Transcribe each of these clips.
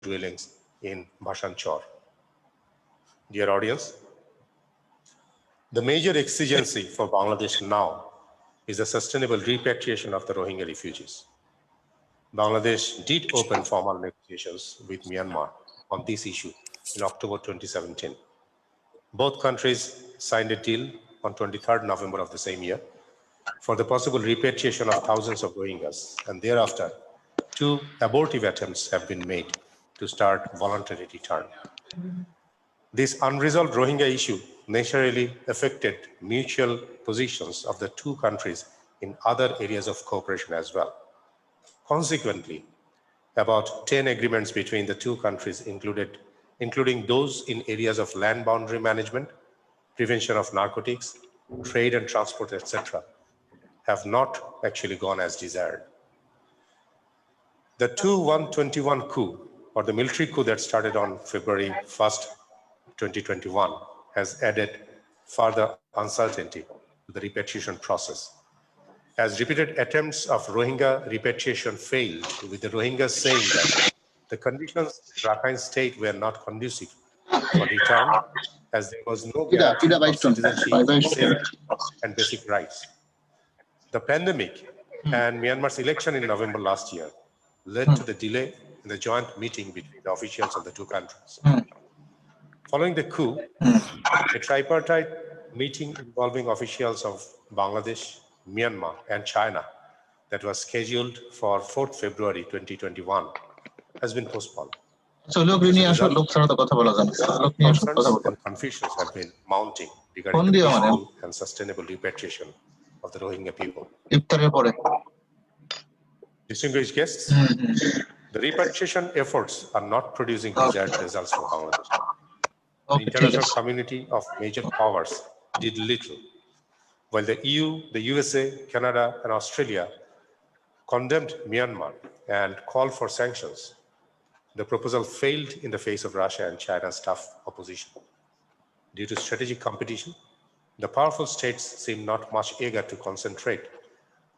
dwellings in Bhasanchar. Dear audience, the major exigency for Bangladesh now is the sustainable repatriation of the Rohingya refugees. Bangladesh did open formal negotiations with Myanmar on this issue in October 2017. Both countries signed a deal on 23rd November of the same year for the possible repatriation of thousands of Rohingyas, and thereafter, 2 abortive attempts have been made to start voluntary return. This unresolved Rohingya issue naturally affected mutual positions of the 2 countries in other areas of cooperation as well. Consequently, about 10 agreements between the 2 countries including those in areas of land boundary management, prevention of narcotics, trade and transport, etc., have not actually gone as desired. The 2121 coup, or the military coup that started on February 1st, 2021, has added further uncertainty to the repatriation process. As repeated attempts of Rohingya repatriation failed, with the Rohingyas saying that the conditions in Rakhine State were not conducive for return, as there was no guarantee of citizenship, safety, and basic rights. The pandemic and Myanmar's election in November last year led to the delay in the joint meeting between the officials of the 2 countries. Following the coup, a tripartite meeting involving officials of Bangladesh, Myanmar, and China that was scheduled for 4th February 2021 has been postponed. Concerns and confusions have been mounting regarding the peaceful and sustainable repatriation of the Rohingya people. Distinguished guests, the repatriation efforts are not producing desired results for Bangladesh. The international community of major powers did little. While the EU, the USA, Canada, and Australia condemned Myanmar and called for sanctions, the proposal failed in the face of Russia and China's tough opposition. Due to strategic competition, the powerful states seem not much eager to concentrate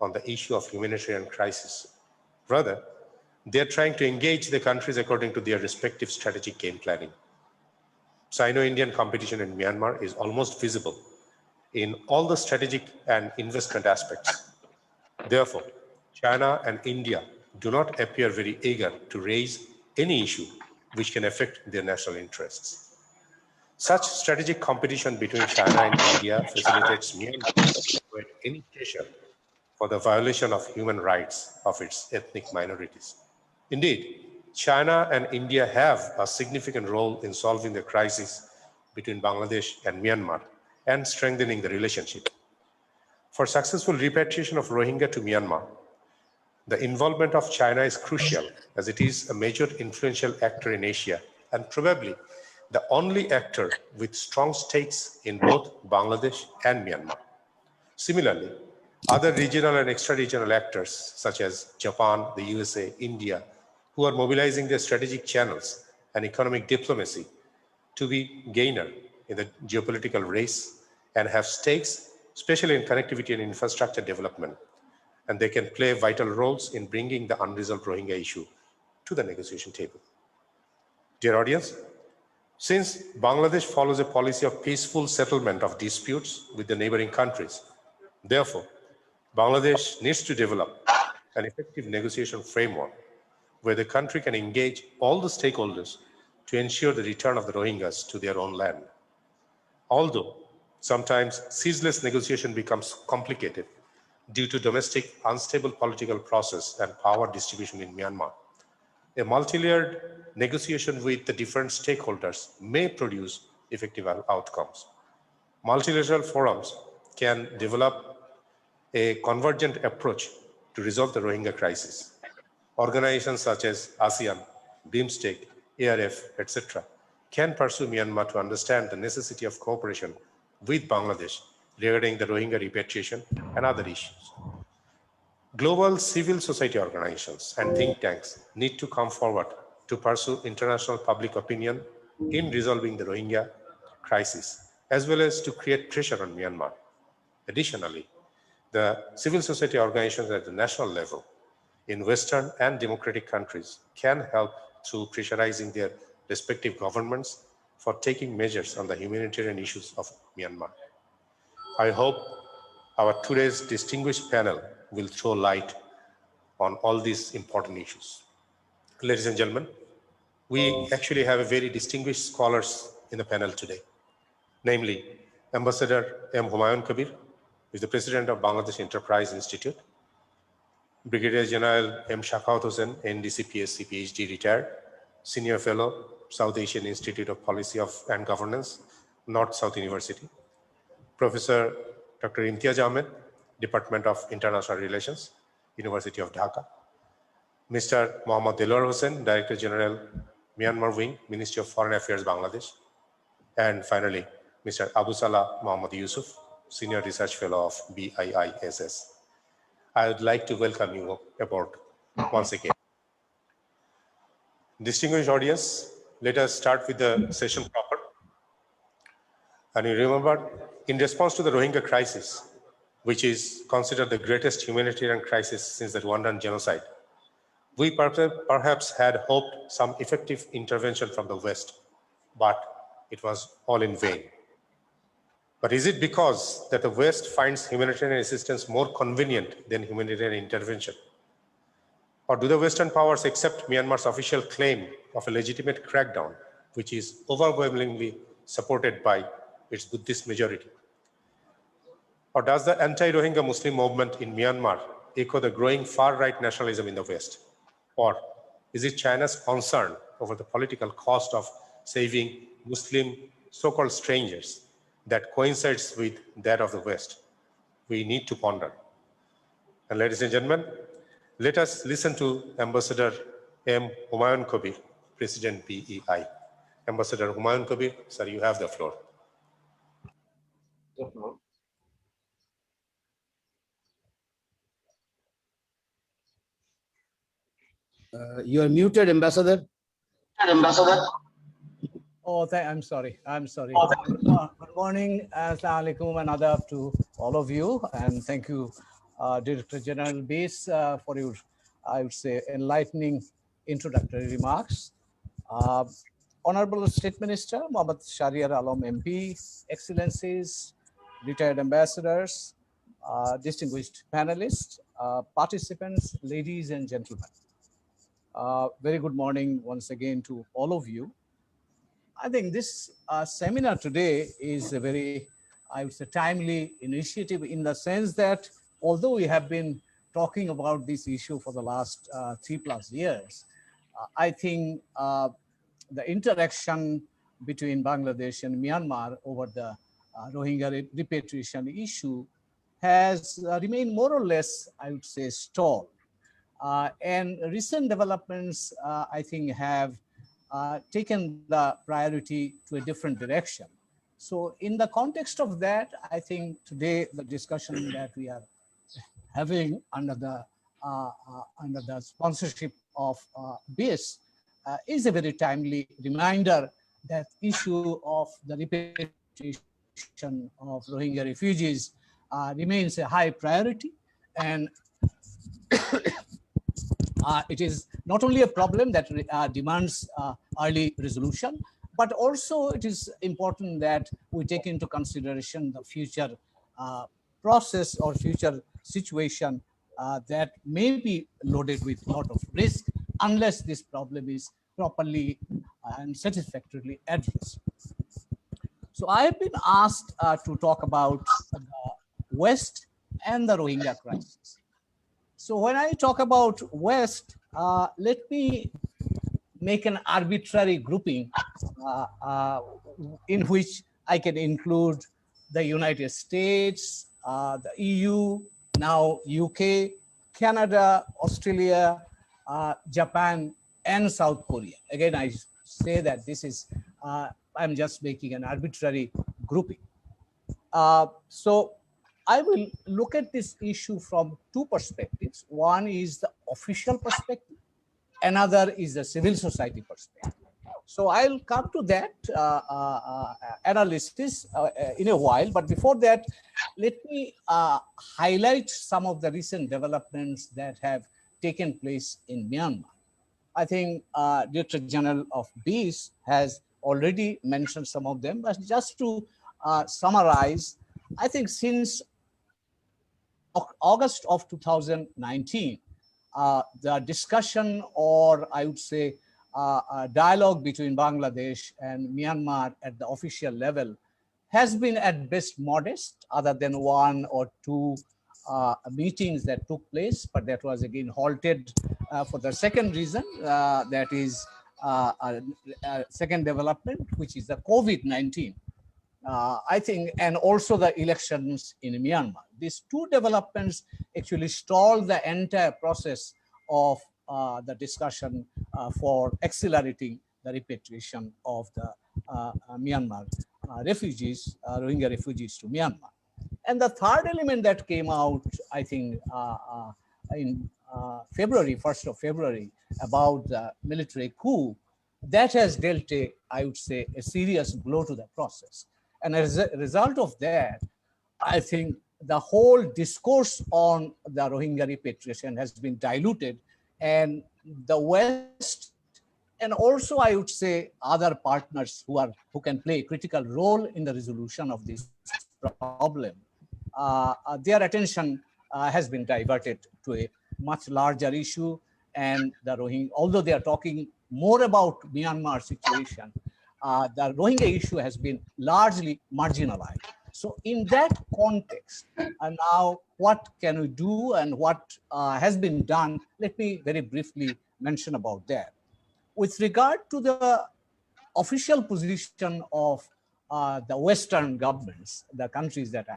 on the issue of humanitarian crisis. Rather, they are trying to engage the countries according to their respective strategic game planning. Sino-Indian competition in Myanmar is almost visible in all the strategic and investment aspects. Therefore, China and India do not appear very eager to raise any issue which can affect their national interests. Such strategic competition between China and India facilitates Myanmar to avoid any pressure for the violation of human rights of its ethnic minorities. Indeed, China and India have a significant role in solving the crisis between Bangladesh and Myanmar and strengthening the relationship. For successful repatriation of Rohingya to Myanmar, the involvement of China is crucial, as it is a major influential actor in Asia and probably the only actor with strong stakes in both Bangladesh and Myanmar. Similarly, other regional and extra-regional actors such as Japan, the USA, India, who are mobilizing their strategic channels and economic diplomacy to be gainer in the geopolitical race and have stakes, especially in connectivity and infrastructure development, and they can play vital roles in bringing the unresolved Rohingya issue to the negotiation table. Dear audience, since Bangladesh follows a policy of peaceful settlement of disputes with the neighboring countries, therefore, Bangladesh needs to develop an effective negotiation framework where the country can engage all the stakeholders to ensure the return of the Rohingyas to their own land. Although sometimes ceaseless negotiation becomes complicated due to domestic unstable political process and power distribution in Myanmar, a multi-layered negotiation with the different stakeholders may produce effective outcomes. Multilateral forums can develop a convergent approach to resolve the Rohingya crisis. Organizations such as ASEAN, BIMSTEC, ARF, etc., can pursue Myanmar to understand the necessity of cooperation with Bangladesh regarding the Rohingya repatriation and other issues. Global civil society organizations and think tanks need to come forward to pursue international public opinion in resolving the Rohingya crisis, as well as to create pressure on Myanmar. Additionally, the civil society organizations at the national level in Western and democratic countries can help through pressurizing their respective governments for taking measures on the humanitarian issues of Myanmar. I hope our today's distinguished panel will throw light on all these important issues. Ladies and gentlemen, we actually have a very distinguished scholars in the panel today, namely Ambassador M. Humayun Kabir, who is the President of Bangladesh Enterprise Institute, Brigadier General M. Shakawat Hossain, NDC PSc PhD retired, Senior Fellow, South Asian Institute of Policy and Governance, North-South University, Professor Dr. Imtiaz Ahmed, Department of International Relations, University of Dhaka, Mr. Mohammad Delwar Hossain, Director General, Myanmar Wing, Ministry of Foreign Affairs, Bangladesh, and finally, Mr. Abu Salah Muhammad Yusuf, Senior Research Fellow of BIISS. I would like to welcome you aboard once again. Distinguished audience, let us start with the session proper. And you remember, in response to the Rohingya crisis, which is considered the greatest humanitarian crisis since the Rwandan genocide, we perhaps had hoped some effective intervention from the West, but it was all in vain. But is it because that the West finds humanitarian assistance more convenient than humanitarian intervention? Or do the Western powers accept Myanmar's official claim of a legitimate crackdown, which is overwhelmingly supported by its Buddhist majority? Or does the anti-Rohingya Muslim movement in Myanmar echo the growing far-right nationalism in the West? Or is it China's concern over the political cost of saving Muslim so-called strangers that coincides with that of the West? We need to ponder. And ladies and gentlemen, let us listen to Ambassador M. Humayun Kabir, President BEI. Ambassador Humayun Kabir, sir, you have the floor. You are muted, Ambassador. Ambassador. Oh, I'm sorry. Good morning, Assalamu alaikum, and adab to all of you. And thank you, Director General Base, for your, I would say, enlightening introductory remarks. Honorable State Minister, Mohammad Shahriar Alam MP, Excellencies, retired ambassadors, distinguished panelists, participants, ladies and gentlemen. Very good morning once again to all of you. I think this seminar today is a very, I would say, timely initiative in the sense that although we have been talking about this issue for the last 3+ years, I think the interaction between Bangladesh and Myanmar over the Rohingya repatriation issue has remained more or less, I would say, stalled. And recent developments, I think, have taken the priority to a different direction. So in the context of that, I think today the discussion that we are having under the sponsorship of BIS is a very timely reminder that issue of the repatriation of Rohingya refugees remains a high priority, and it is not only a problem that demands early resolution, but also it is important that we take into consideration the future process or future situation that may be loaded with a lot of risk unless this problem is properly and satisfactorily addressed. So I have been asked to talk about the West and the Rohingya crisis. So when I talk about West, let me make an arbitrary grouping in which I can include the United States, the EU, now UK, Canada, Australia, Japan, and South Korea. Again, I say that this is, I'm just making an arbitrary grouping. So I will look at this issue from two perspectives. One is the official perspective, another is the civil society perspective. So I'll come to that analysis in a while, but before that, let me highlight some of the recent developments that have taken place in Myanmar. I think Director General of BEAS has already mentioned some of them, but just to summarize, I think since August of 2019, the discussion, or I would say dialogue between Bangladesh and Myanmar at the official level has been at best modest, other than one or two meetings that took place, but that was again halted for the second reason, that is second development, which is the COVID-19. I think, and also the elections in Myanmar. These two developments actually stalled the entire process of the discussion for accelerating the repatriation of the Myanmar refugees, Rohingya refugees to Myanmar. And the third element that came out, I think, in February, 1st of February, about the military coup, that has dealt a, I would say, a serious blow to the process. And as a result of that, I think the whole discourse on the Rohingya repatriation has been diluted, and the West, and also I would say other partners who can play a critical role in the resolution of this problem, their attention has been diverted to a much larger issue. And the Rohingya, although they are talking more about Myanmar situation, the Rohingya issue has been largely marginalized. So in that context, and now what can we do and what has been done, let me very briefly mention about that. With regard to the official position of the Western governments, the countries that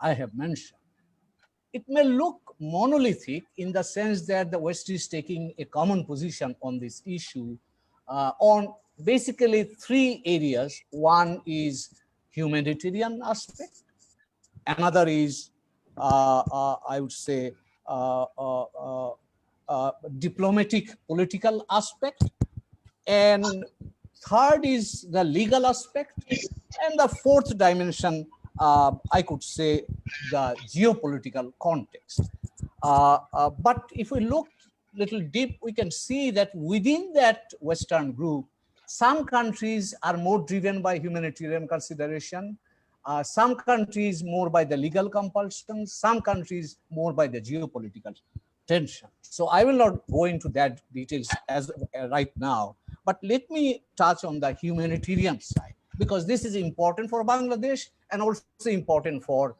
I have mentioned, it may look monolithic in the sense that the West is taking a common position on this issue on basically three areas. One is humanitarian aspect. Another is, I would say, diplomatic political aspect. And third is the legal aspect. And the fourth dimension, I could say, the geopolitical context. But if we look little deep, we can see that within that Western group, some countries are more driven by humanitarian consideration, some countries more by the legal compulsion, some countries more by the geopolitical tension. So I will not go into that details as right now, but let me touch on the humanitarian side, because this is important for Bangladesh and also important for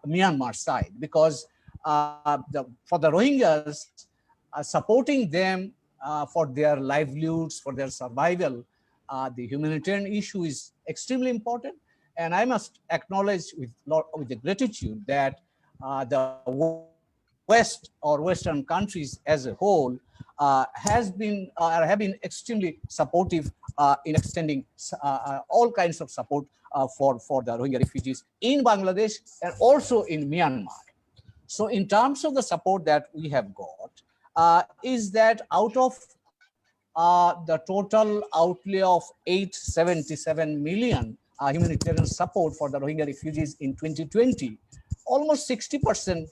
Myanmar side, because for the Rohingyas, supporting them for their livelihoods, for their survival, the humanitarian issue is extremely important. And I must acknowledge with the gratitude that the West or Western countries as a whole have been extremely supportive in extending all kinds of support for the Rohingya refugees in Bangladesh and also in Myanmar. So in terms of the support that we have got, is that out of the total outlay of 877 million humanitarian support for the Rohingya refugees in 2020, almost 60%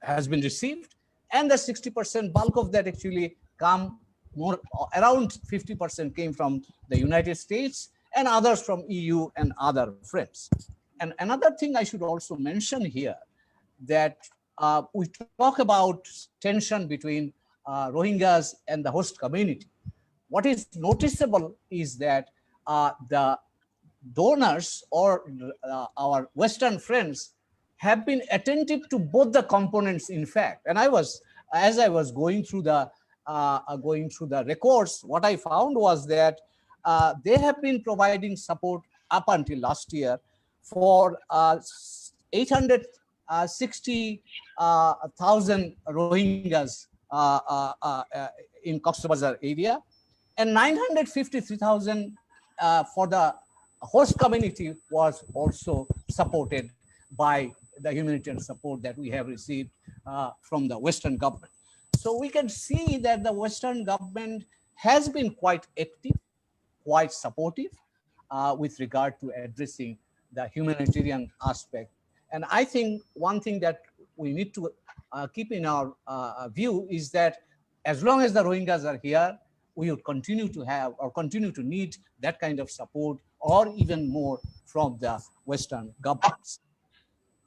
has been received, and the 60% bulk of that actually come more, around 50% came from the United States and others from EU and other friends. And another thing I should also mention here, that we talk about tension between Rohingyas and the host community. What is noticeable is that the donors or our Western friends have been attentive to both the components, in fact. And as I was going through the records, what I found was that they have been providing support up until last year for 860,000 Rohingyas in Cox's Bazar area, and 953,000 for the host community was also supported by the humanitarian support that we have received from the Western government. So we can see that the Western government has been quite active, quite supportive with regard to addressing the humanitarian aspect. And I think one thing that we need to keep in our view is that As long as the Rohingyas are here, we would continue to have or continue to need that kind of support or even more from the Western governments.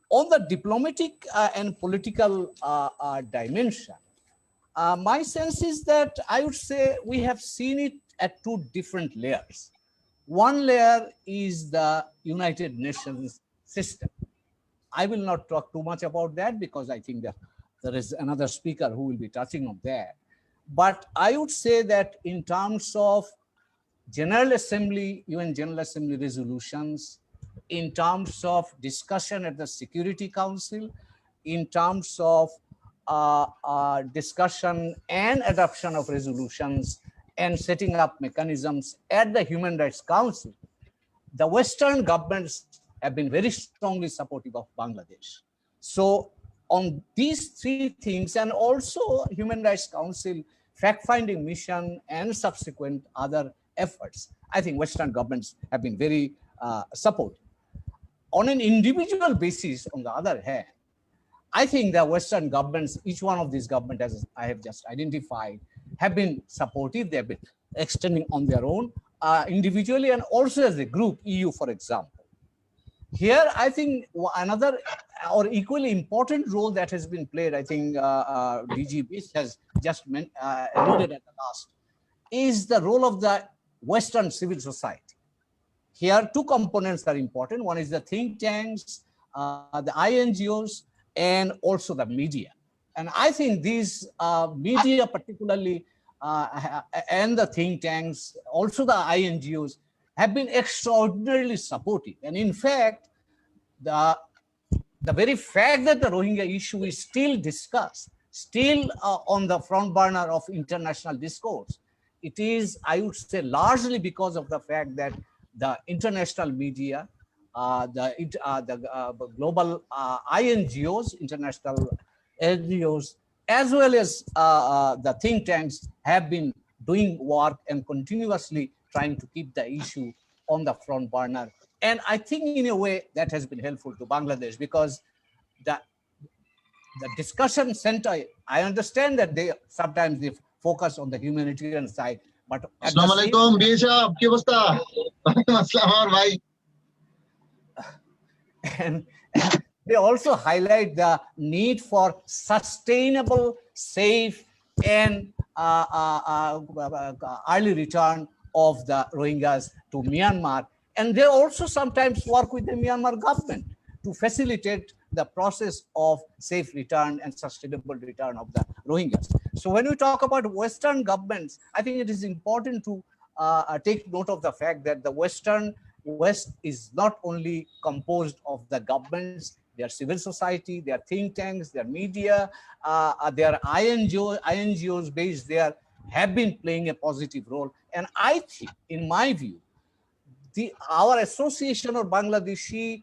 On the diplomatic and political dimension, my sense is that I would say we have seen it at two different layers. One layer is the United Nations system. I will not talk too much about that because I think that there is another speaker who will be touching on that. But I would say that in terms of General Assembly, UN General Assembly resolutions, in terms of discussion at the Security Council, in terms of discussion and adoption of resolutions and setting up mechanisms at the Human Rights Council, the Western governments have been very strongly supportive of Bangladesh. So on these three things, and also Human Rights Council fact-finding mission and subsequent other efforts, I think Western governments have been very supportive. On an individual basis, on the other hand, I think the Western governments, each one of these governments, as I have just identified, have been supportive. They have been extending on their own, individually and also as a group, EU, for example. Here, I think another or equally important role that has been played, I think DG Bish has just alluded at the last, is the role of the Western civil society. Here, two components are important. One is the think tanks, the INGOs, and also the media. And I think these media particularly and the think tanks, also the INGOs, have been extraordinarily supportive. And in fact, the very fact that the Rohingya issue is still discussed, still on the front burner of international discourse, it is, I would say, largely because of the fact that the international media, the global INGOs, international NGOs, as well as the think tanks have been doing work and continuously trying to keep the issue on the front burner. And I think in a way that has been helpful to Bangladesh because the discussion center, I understand that they sometimes they focus on the humanitarian side, but Assalamualaikum, Bisha, क्या अवस्था? मसला और भाई. And they also highlight the need for sustainable, safe, and early return of the Rohingyas to Myanmar. And they also sometimes work with the Myanmar government to facilitate the process of safe return and sustainable return of the Rohingyas. So when we talk about Western governments, I think it is important to take note of the fact that the West is not only composed of the governments, their civil society, their think tanks, their media, their INGOs based there have been playing a positive role. And I think, in my view, our association of Bangladeshi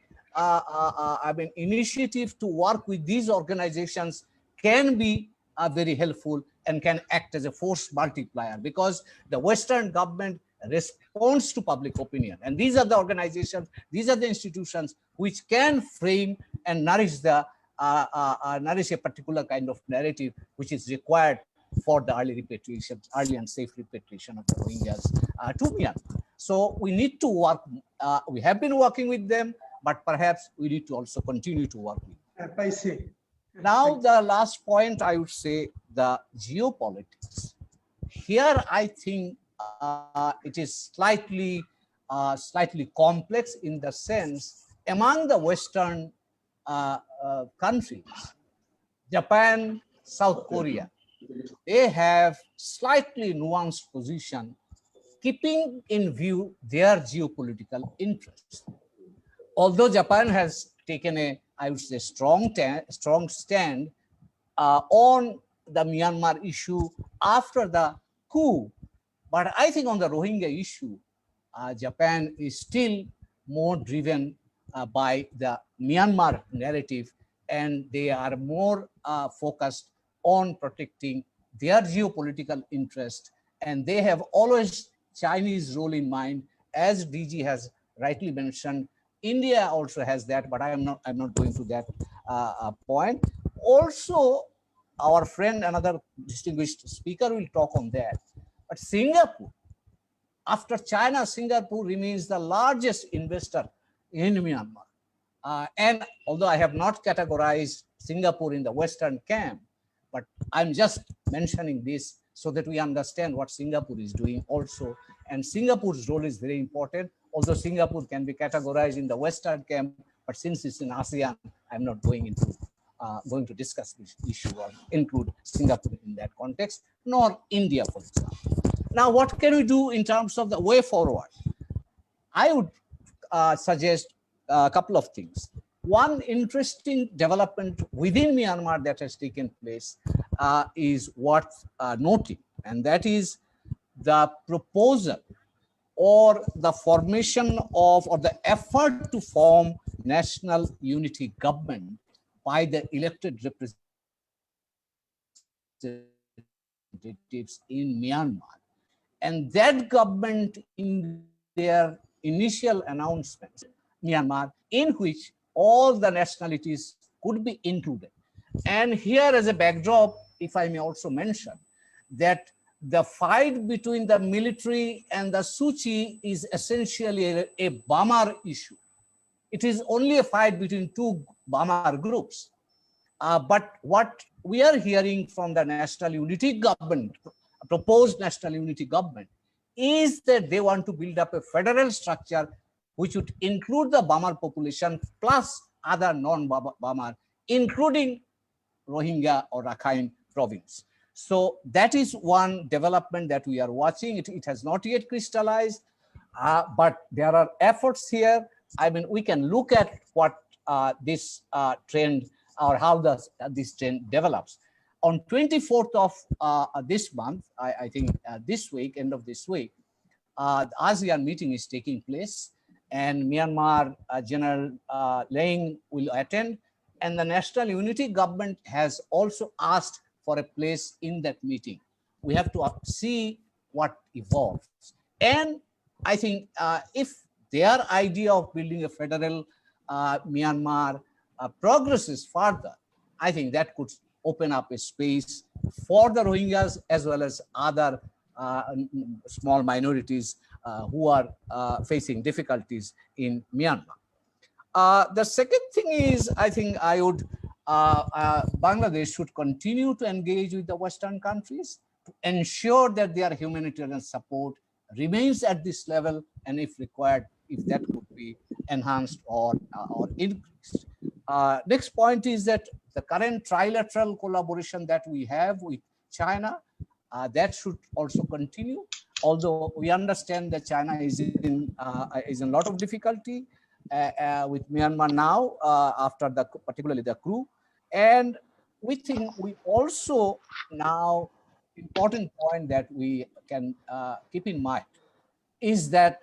initiative to work with these organizations can be very helpful and can act as a force multiplier because the Western government responds to public opinion. And these are the organizations, these are the institutions which can frame and nourish a particular kind of narrative which is required for the early repatriation, early and safe repatriation of the Rohingyas to Myanmar. So we need to work, we have been working with them, but perhaps we need to also continue to work with them. Now, the last point, I would say the geopolitics. Here, I think it is slightly complex in the sense among the Western countries, Japan, South Korea, they have slightly nuanced position, keeping in view their geopolitical interests. Although Japan has taken a, I would say, strong stand on the Myanmar issue after the coup, but I think on the Rohingya issue, Japan is still more driven by the Myanmar narrative, and they are more focused on protecting their geopolitical interest, and they have always Chinese role in mind, as DG has rightly mentioned. India also has that, but I'm not going to that point. Also, our friend, another distinguished speaker, will talk on that. But Singapore, after China, Singapore remains the largest investor in Myanmar. And although I have not categorized Singapore in the Western camp, but I'm just mentioning this so that we understand what Singapore is doing also. And Singapore's role is very important, although Singapore can be categorized in the Western camp, but since it's in ASEAN, I'm not going to discuss this issue or include Singapore in that context, nor India, for example. Now, what can we do in terms of the way forward? I would suggest a couple of things. One interesting development within Myanmar that has taken place is worth noting, and that is the proposal or the formation of, or the effort to form national unity government by the elected representatives in Myanmar. And that government, in their initial announcements, Myanmar, in which all the nationalities could be included. And here as a backdrop, if I may also mention, that the fight between the military and the Suu Kyi is essentially a Bamar issue. It is only a fight between two Bamar groups. But what we are hearing from the national unity government, proposed national unity government, is that they want to build up a federal structure which would include the Bamar population plus other non-Bamar, including Rohingya or Rakhine province. So that is one development that we are watching. It has not yet crystallized, but there are efforts here. I mean, we can look at what this trend or how this trend develops. On 24th of this month, I think this week, end of this week, the ASEAN meeting is taking place, and Myanmar General Leung will attend, and the National Unity Government has also asked for a place in that meeting. We have to see what evolves. And I think if their idea of building a federal Myanmar progresses further, I think that could open up a space for the Rohingyas as well as other small minorities who are facing difficulties in Myanmar. The second thing is, I think Bangladesh should continue to engage with the Western countries to ensure that their humanitarian support remains at this level, and if required, if that could be enhanced or increased. Next point is that the current trilateral collaboration that we have with China, that should also continue. Although we understand that China is in a lot of difficulty with Myanmar now, after particularly the coup, and we think we also now important point that we can keep in mind is that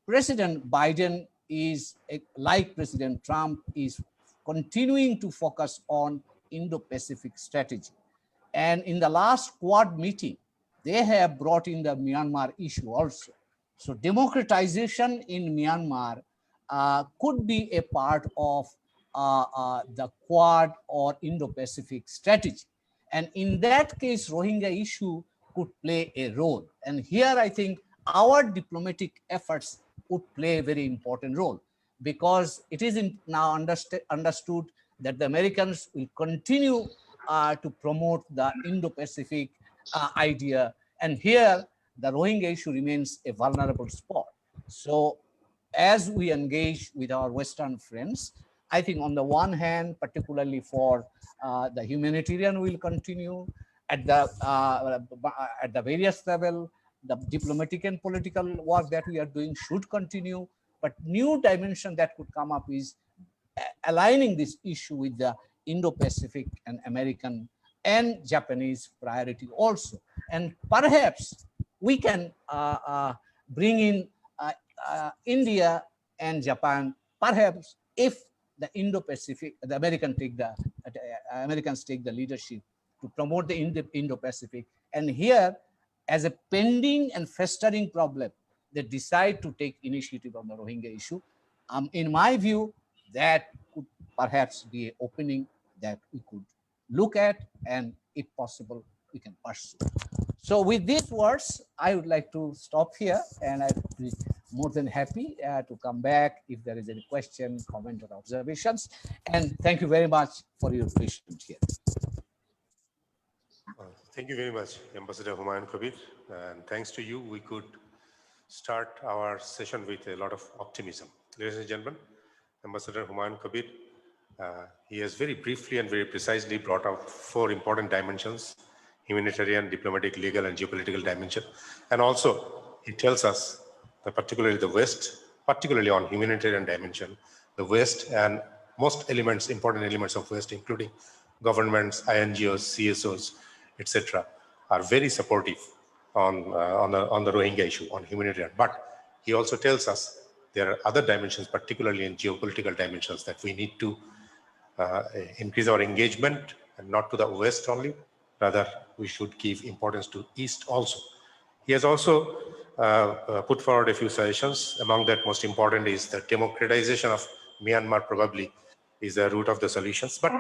President Biden is, like President Trump, is continuing to focus on Indo-Pacific strategy. And in the last Quad meeting, they have brought in the Myanmar issue also. So democratization in Myanmar could be a part of the Quad or Indo-Pacific strategy. And in that case, Rohingya issue could play a role. And here I think our diplomatic efforts would play a very important role, because it is now understood that the Americans will continue to promote the Indo-Pacific idea. And here, the Rohingya issue remains a vulnerable spot. So as we engage with our Western friends, I think on the one hand, particularly for the humanitarian will continue at the various level, the diplomatic and political work that we are doing should continue, but new dimension that could come up is aligning this issue with the Indo-Pacific and American and Japanese priority also. And perhaps we can bring in India and Japan, perhaps if the Indo-Pacific, the Americans take the leadership to promote the Indo-Pacific. And here, as a pending and festering problem, they decide to take initiative on the Rohingya issue. In my view, that could perhaps be an opening that we could look at, and if possible, we can pursue. So with these words, I would like to stop here, and I'd be more than happy to come back if there is any question, comment, or observations. And thank you very much for your patience here. Thank you very much, Ambassador Humayun Kabir. And thanks to you, we could start our session with a lot of optimism. Ladies and gentlemen, Ambassador Humayun Kabir, he has very briefly and very precisely brought out 4 important dimensions: humanitarian, diplomatic, legal, and geopolitical dimension. And also, he tells us that particularly the West, particularly on humanitarian dimension, the West and most elements, important elements of West, including governments, INGOs, CSOs, etc., are very supportive on the Rohingya issue, on humanitarian. But he also tells us there are other dimensions, particularly in geopolitical dimensions, that we need to increase our engagement, and not to the West only. Rather, we should give importance to East also. He has also put forward a few suggestions. Among that, most important is the democratization of Myanmar probably is the root of the solutions. But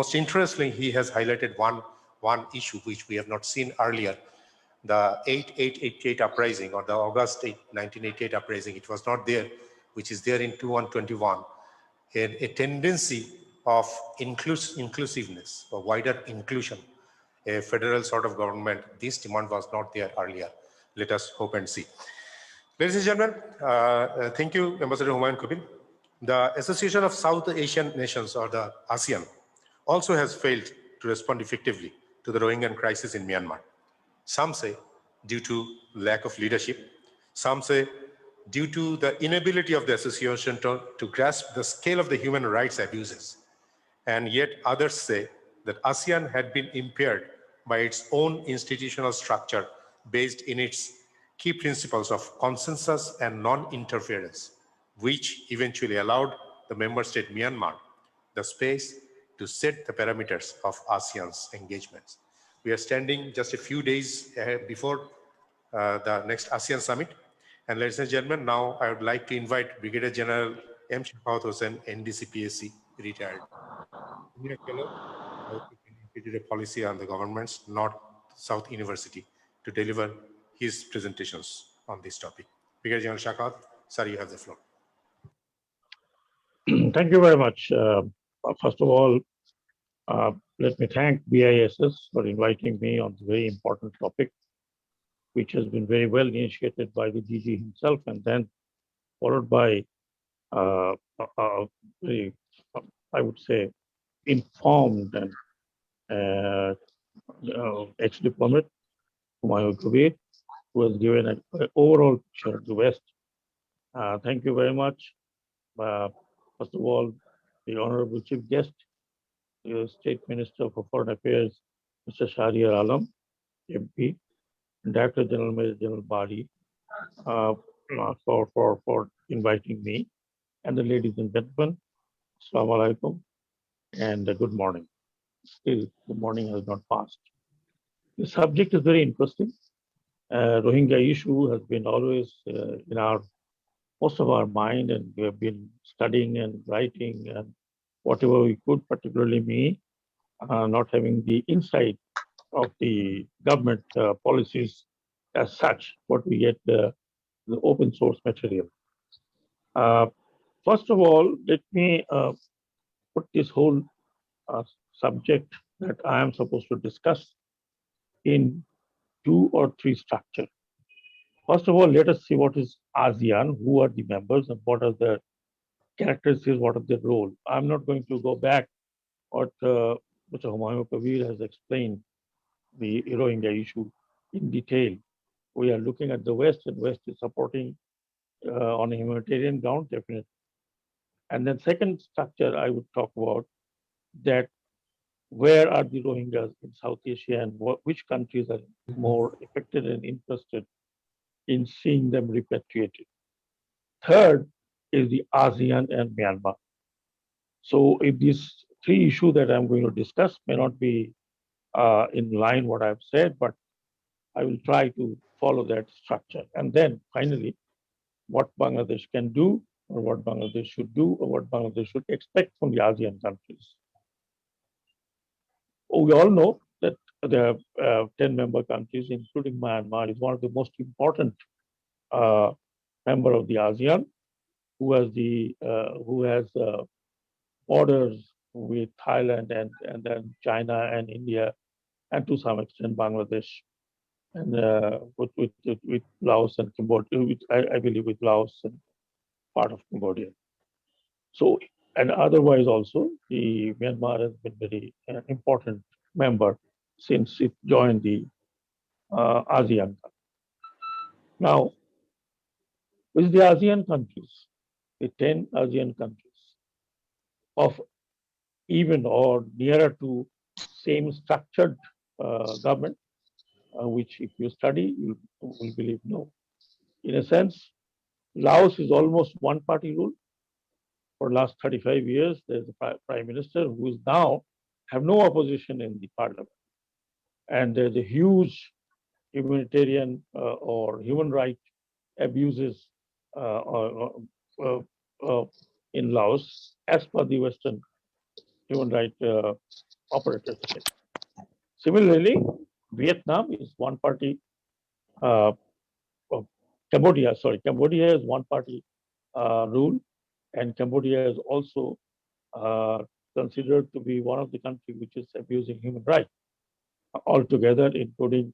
most interestingly, he has highlighted one issue which we have not seen earlier: the 8888 uprising, or the August 8, 1988 uprising. It was not there, which is there in 2121. A tendency of inclusiveness, or wider inclusion, a federal sort of government. This demand was not there earlier. Let us hope and see. Ladies and gentlemen, thank you, Ambassador Humayun Kabir. The Association of South Asian Nations, or the ASEAN, also has failed to respond effectively to the Rohingya crisis in Myanmar. Some say due to lack of leadership. Some say due to the inability of the association to grasp the scale of the human rights abuses. And yet others say that ASEAN had been impaired by its own institutional structure based in its key principles of consensus and non-interference, which eventually allowed the member state Myanmar the space to set the parameters of ASEAN's engagements. We are standing just a few days before the next ASEAN summit. And ladies and gentlemen, now I would like to invite Brigadier General M. Shafawat Hossain, NDCPSC, retired senior fellow, Integrated Policy on the Government's North South University, to deliver his presentations on this topic. Brigadier General Shafawat, sir, you have the floor. Thank you very much. First of all, let me thank BISS for inviting me on this very important topic, which has been very well initiated by the DG himself, and then followed by very, I would say, informed and ex-diplomat Humayun Kabir, who has given an overall picture of the West. Thank you very much. First of all, the Honorable Chief Guest, the State Minister for Foreign Affairs, Mr. Shahriar Alam, MP, and Director General Major General Badi, for inviting me, and the ladies and gentlemen, Assalamu alaikum, and good morning. Still, the morning has not passed. The subject is very interesting. Rohingya issue has been always in most of our mind, and we have been studying and writing and whatever we could, particularly me, not having the insight of the government policies as such, what we get the open source material. First of all, let me put this whole subject that I am supposed to discuss in 2 or 3 structures. First of all, let us see what is ASEAN, who are the members, and what are their characteristics, what are their role. I'm not going to go back what Mr. Humayun Kabir has explained the Rohingya issue in detail. We are looking at the West, and West is supporting on a humanitarian ground, definitely. And then second structure I would talk about that where are the Rohingyas in South Asia, and which countries are more affected and interested in seeing them repatriated. Third is the ASEAN and Myanmar. So if these 3 issues that I'm going to discuss may not be in line what I've said, but I will try to follow that structure. And then finally, what Bangladesh can do, or what Bangladesh should do, or what Bangladesh should expect from the ASEAN countries. We all know that the 10 member countries, including Myanmar, is one of the most important member of the ASEAN, who has borders with Thailand and then China and India, and to some extent Bangladesh, and with Laos and Cambodia, I believe with Laos and part of Cambodia. So, and otherwise also, the Myanmar has been very important member since it joined the ASEAN. Now, with the ASEAN countries, the 10 ASEAN countries of even or nearer to same structured government, which if you study, you will believe no. In a sense, Laos is almost one-party rule. For the last 35 years, there's a prime minister who is now have no opposition in the parliament. And there's a huge humanitarian or human rights abuses uh, uh, in Laos as per the Western human rights operators. Similarly, Vietnam is one party. Cambodia is one party rule, and Cambodia is also considered to be one of the countries which is abusing human rights altogether, including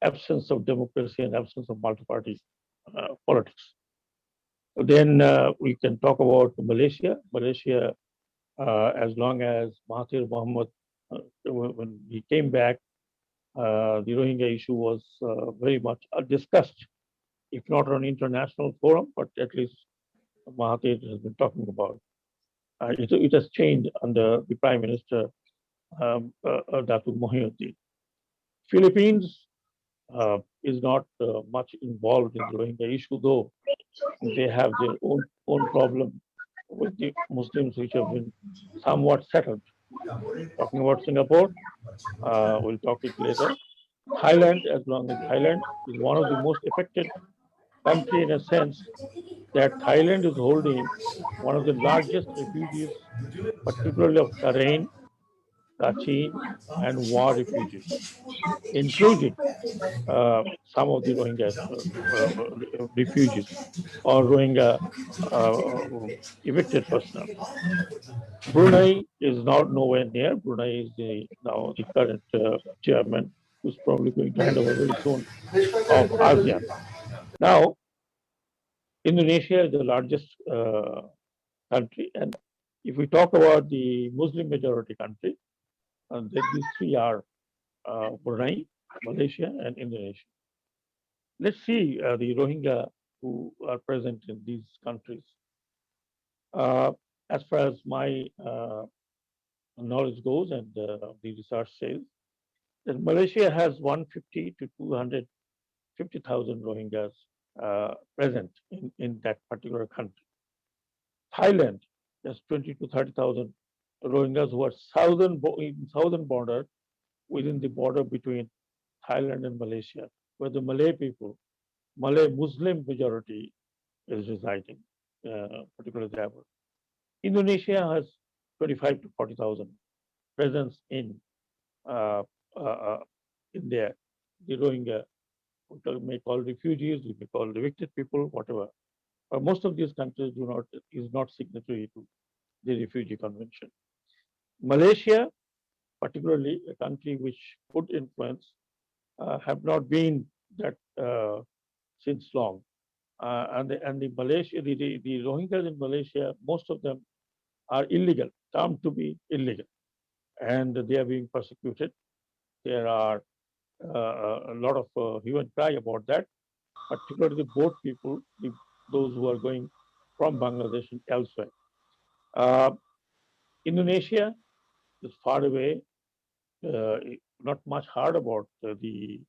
absence of democracy and absence of multi-party politics. Then we can talk about Malaysia. Malaysia, as long as Mahathir Mohamad, when he came back, the Rohingya issue was very much discussed, if not on international forum, but at least Mahathir has been talking about. It has changed under the Prime Minister, Datuk Mohyuddin. Philippines is not much involved in the Rohingya issue, though they have their own problem with the Muslims, which have been somewhat settled. Talking about Singapore, we'll talk it later. Thailand, as long as Thailand is one of the most affected country in a sense that Thailand is holding one of the largest refugees, particularly of Karain, Kachin, and War refugees, including some of the Rohingya refugees or Rohingya evicted personnel. Brunei is not nowhere near. Brunei is now the current chairman, who's probably going to hand over very soon of ASEAN. Now, Indonesia is the largest country, and if we talk about the Muslim majority country, then these three are Brunei, Malaysia, and Indonesia. Let's see the Rohingya who are present in these countries. As far as my knowledge goes and the research says, that Malaysia has 150 to 250,000 Rohingyas present in that particular country. Thailand has 20 to 30,000 Rohingyas who are southern border, within the border between Thailand and Malaysia, where the Malay people, Malay Muslim majority is residing, particularly there. Indonesia has 25 to 40,000 presence in there. The Rohingya, we may call refugees, we may call evicted people, whatever. But most of these countries is not signatory to the Refugee Convention. Malaysia, particularly a country which could influence, have not been that since long. And the Malaysia, the Rohingyas in Malaysia, most of them are illegal, termed to be illegal, and they are being persecuted. There are a lot of hue and cry about that, particularly the boat people, those who are going from Bangladesh and elsewhere. Indonesia is far away, not much heard about the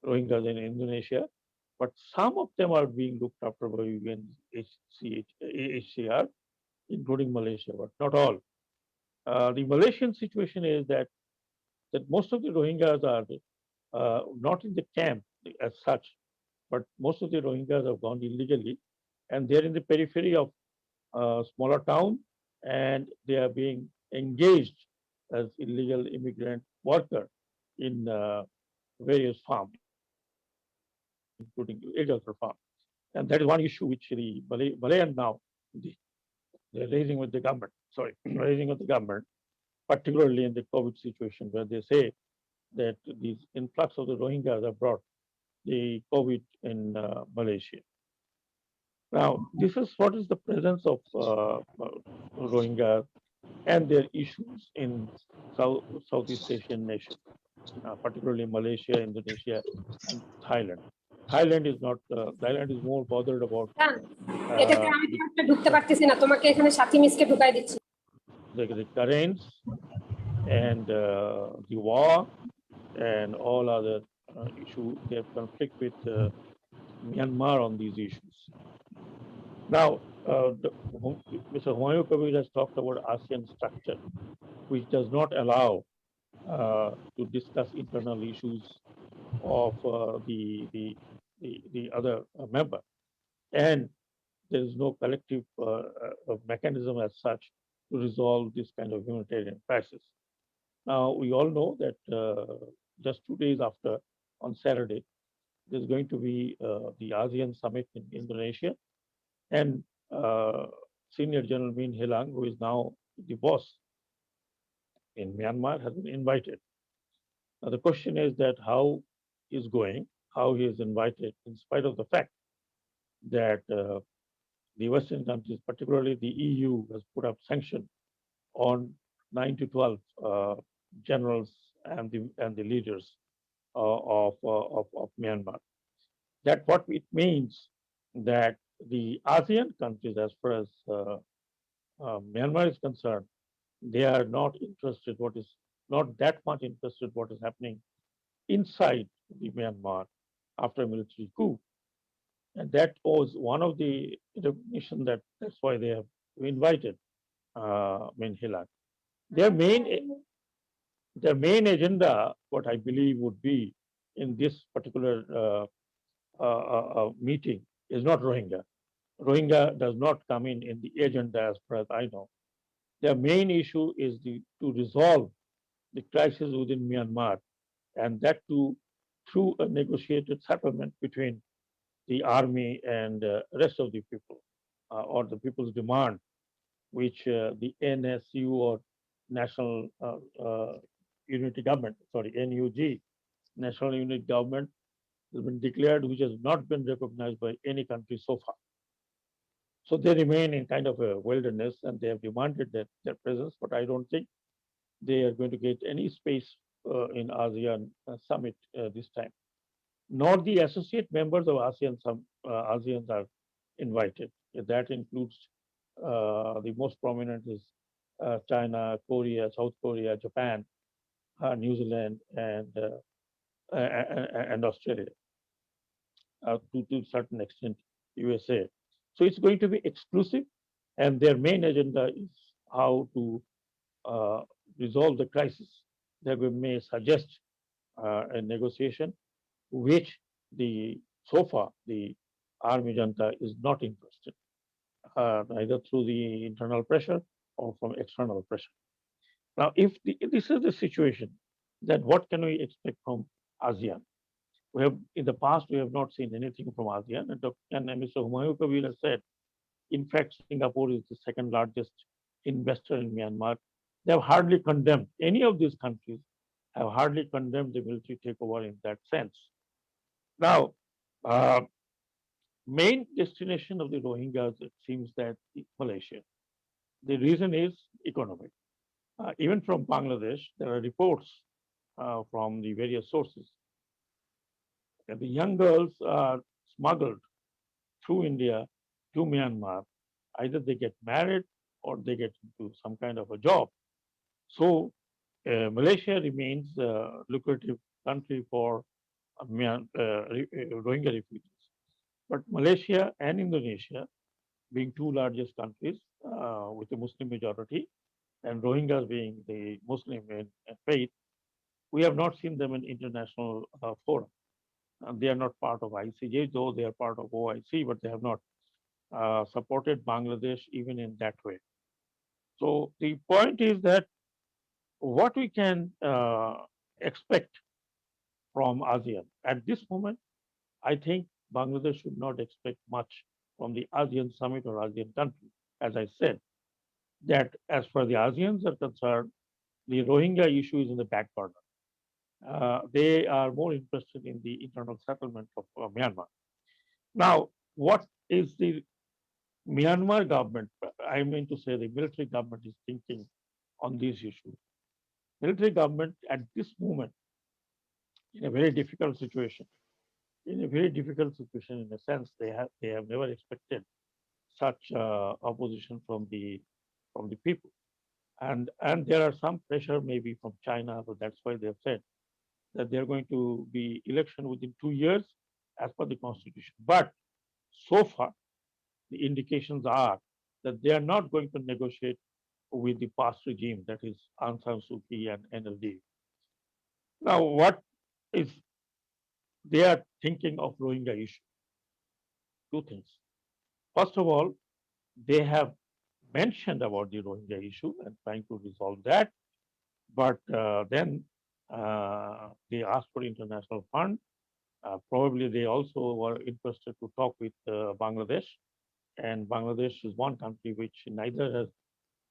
Rohingyas in Indonesia, but some of them are being looked after by UNHCR, including Malaysia, but not all. The Malaysian situation is that most of the Rohingyas are not in the camp as such, but most of the Rohingyas have gone illegally, and they're in the periphery of smaller town, and they are being engaged as illegal immigrant worker in various farms, including agricultural farms. And that is one issue which the Malayan now, they're raising with the government, raising with the government, particularly in the COVID situation, where they say that these influx of the Rohingyas have brought the COVID in Malaysia. Now, this is what is the presence of Rohingya and their issues in Southeast Asian nations, particularly Malaysia, Indonesia, and Thailand. Thailand is not. Thailand is more bothered about the currents and the war and all other issues. They have conflict with Myanmar on these issues. Now, Mr. Humayun Kabir has talked about Asean structure, which does not allow to discuss internal issues of the other member, and there is no collective mechanism as such to resolve this kind of humanitarian crisis. Now, we all know that just 2 days after, on Saturday, there's going to be the ASEAN summit in Indonesia, and Senior General Min Hilang, who is now the boss in Myanmar, has been invited. Now, the question is that how he's going, how he is invited, in spite of the fact that the Western countries, particularly the EU, has put up sanctions on 9 to 12 generals and the leaders of Myanmar. That what it means that the ASEAN countries, as far as Myanmar is concerned, they are not interested. What is not that much interested what is happening inside the Myanmar after a military coup, and that was one of the recognition that's why they have invited Min Hilang. Their main agenda, what I believe would be in this particular meeting, is not Rohingya. Rohingya does not come in the agenda as far as I know. Their main issue is to resolve the crisis within Myanmar, and that through a negotiated settlement between the army and rest of the people, or the people's demand, which the NSU, or National Unity Government, NUG, National Unity Government, has been declared, which has not been recognized by any country so far. So they remain in kind of a wilderness, and they have demanded their presence, but I don't think they are going to get any space in ASEAN summit this time. Nor the associate members of ASEAN ASEANs are invited. That includes the most prominent is China, Korea, South Korea, Japan, New Zealand, and Australia, to a certain extent, USA. So it's going to be exclusive, and their main agenda is how to resolve the crisis. They may suggest a negotiation, which so far the army junta is not interested, either through the internal pressure or from external pressure. Now, if this is the situation, then what can we expect from ASEAN? We have, in the past, we have not seen anything from ASEAN, and Mr. Humayun Kabir has said, in fact, Singapore is the second largest investor in Myanmar. They have hardly condemned, any of these countries have hardly condemned the military takeover in that sense. Now, main destination of the Rohingyas, it seems that Malaysia. The reason is economic. Even from Bangladesh, there are reports from the various sources that the young girls are smuggled through India to Myanmar. Either they get married or they get into some kind of a job. So Malaysia remains a lucrative country for Rohingya refugees. But Malaysia and Indonesia, being two largest countries with a Muslim majority, and Rohingyas being the Muslim in faith, we have not seen them in international forum. They are not part of ICJ, though they are part of OIC, but they have not supported Bangladesh even in that way. So the point is that what we can expect from ASEAN. At this moment, I think Bangladesh should not expect much from the ASEAN summit or ASEAN country. As I said, that as far as the ASEANs are concerned, the Rohingya issue is in the back burner. They are more interested in the internal settlement of Myanmar. Now, what is the Myanmar government, I mean to say the military government is thinking on these issues? Military government at this moment in a very difficult situation, in a very difficult situation in a sense they have never expected such opposition from the people, and there are some pressure maybe from China, so that's why they have said that they're going to be election within 2 years as per the constitution. But so far, the indications are that they are not going to negotiate with the past regime, that is Aung San Suu Kyi and NLD. Now, what is they are thinking of Rohingya issue? Two things. First of all, they have mentioned about the Rohingya issue and trying to resolve that, but then they asked for international fund. Probably they also were interested to talk with Bangladesh, and Bangladesh is one country which neither has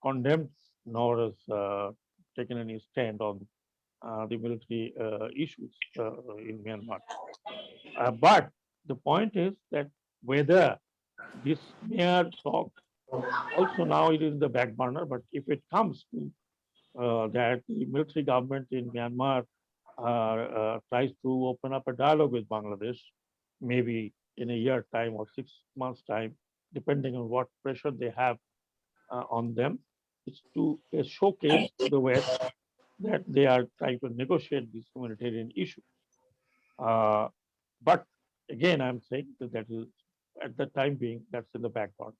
condemned nor has taken any stand on the military issues in Myanmar. But the point is that whether this mere talk, also now it is in the back burner, but if it comes to that the military government in Myanmar tries to open up a dialogue with Bangladesh, maybe in a year time or 6 months time, depending on what pressure they have on them, it's to showcase to the West that they are trying to negotiate this humanitarian issue. Uh, but again, I'm saying that is at the time being that's in the background.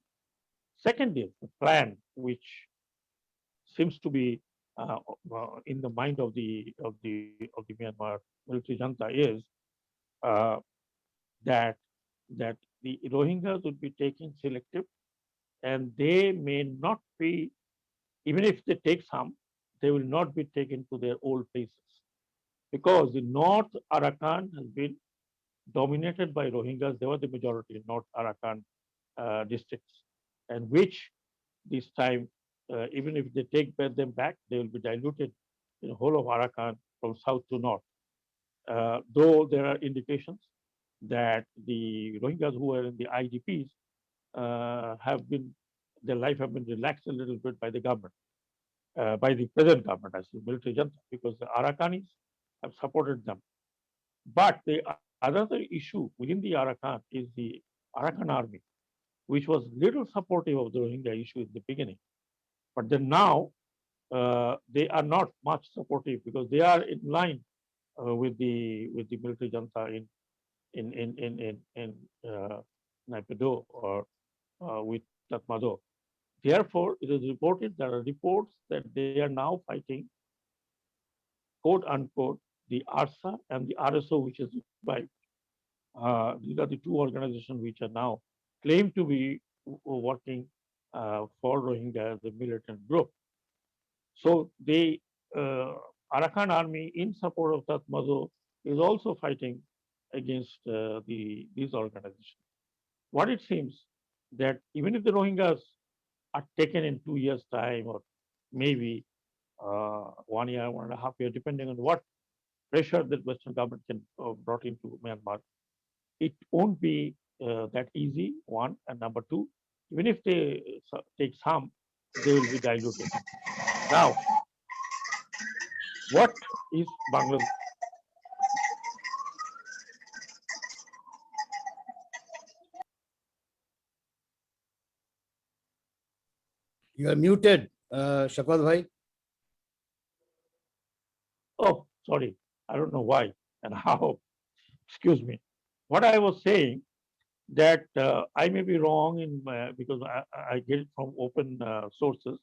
Second is the plan, which seems to be in the mind of the Myanmar military junta is uh, that the Rohingyas would be taking selective, and they may not be, even if they take some, they will not be taken to their old places, because the North Arakan has been dominated by Rohingyas. They were the majority in North Arakan districts, and which this time, even if they take them back, they will be diluted in the whole of Arakan from south to north. Though there are indications that the Rohingyas who are in the IDPs have been, their life have been relaxed a little bit by the government, by the present government, as the military junta, because the Arakanis have supported them. But the other issue within the Arakan is the Arakan army, which was little supportive of the Rohingya issue in the beginning. But then now they are not much supportive because they are in line with the military junta in Naypyidaw or with Tatmadaw. Therefore, it is reported, there are reports that they are now fighting, quote unquote, the ARSA and the RSO, which is revived. These are the two organizations which are now claimed to be working for Rohingya as a militant group. So the Arakan army, in support of Tatmadaw, is also fighting against these organizations. What it seems that even if the Rohingyas are taken in 2 years' time, or maybe 1 year, 1.5 years, depending on what pressure that Western government can brought into Myanmar, it won't be that easy. One, and number two, even if they take some, they will be diluted. Now, what is Bangladesh? You are muted, Shafat Bhai. Oh, sorry, I don't know why and how. Excuse me. What I was saying that I may be wrong in because I get it from open sources.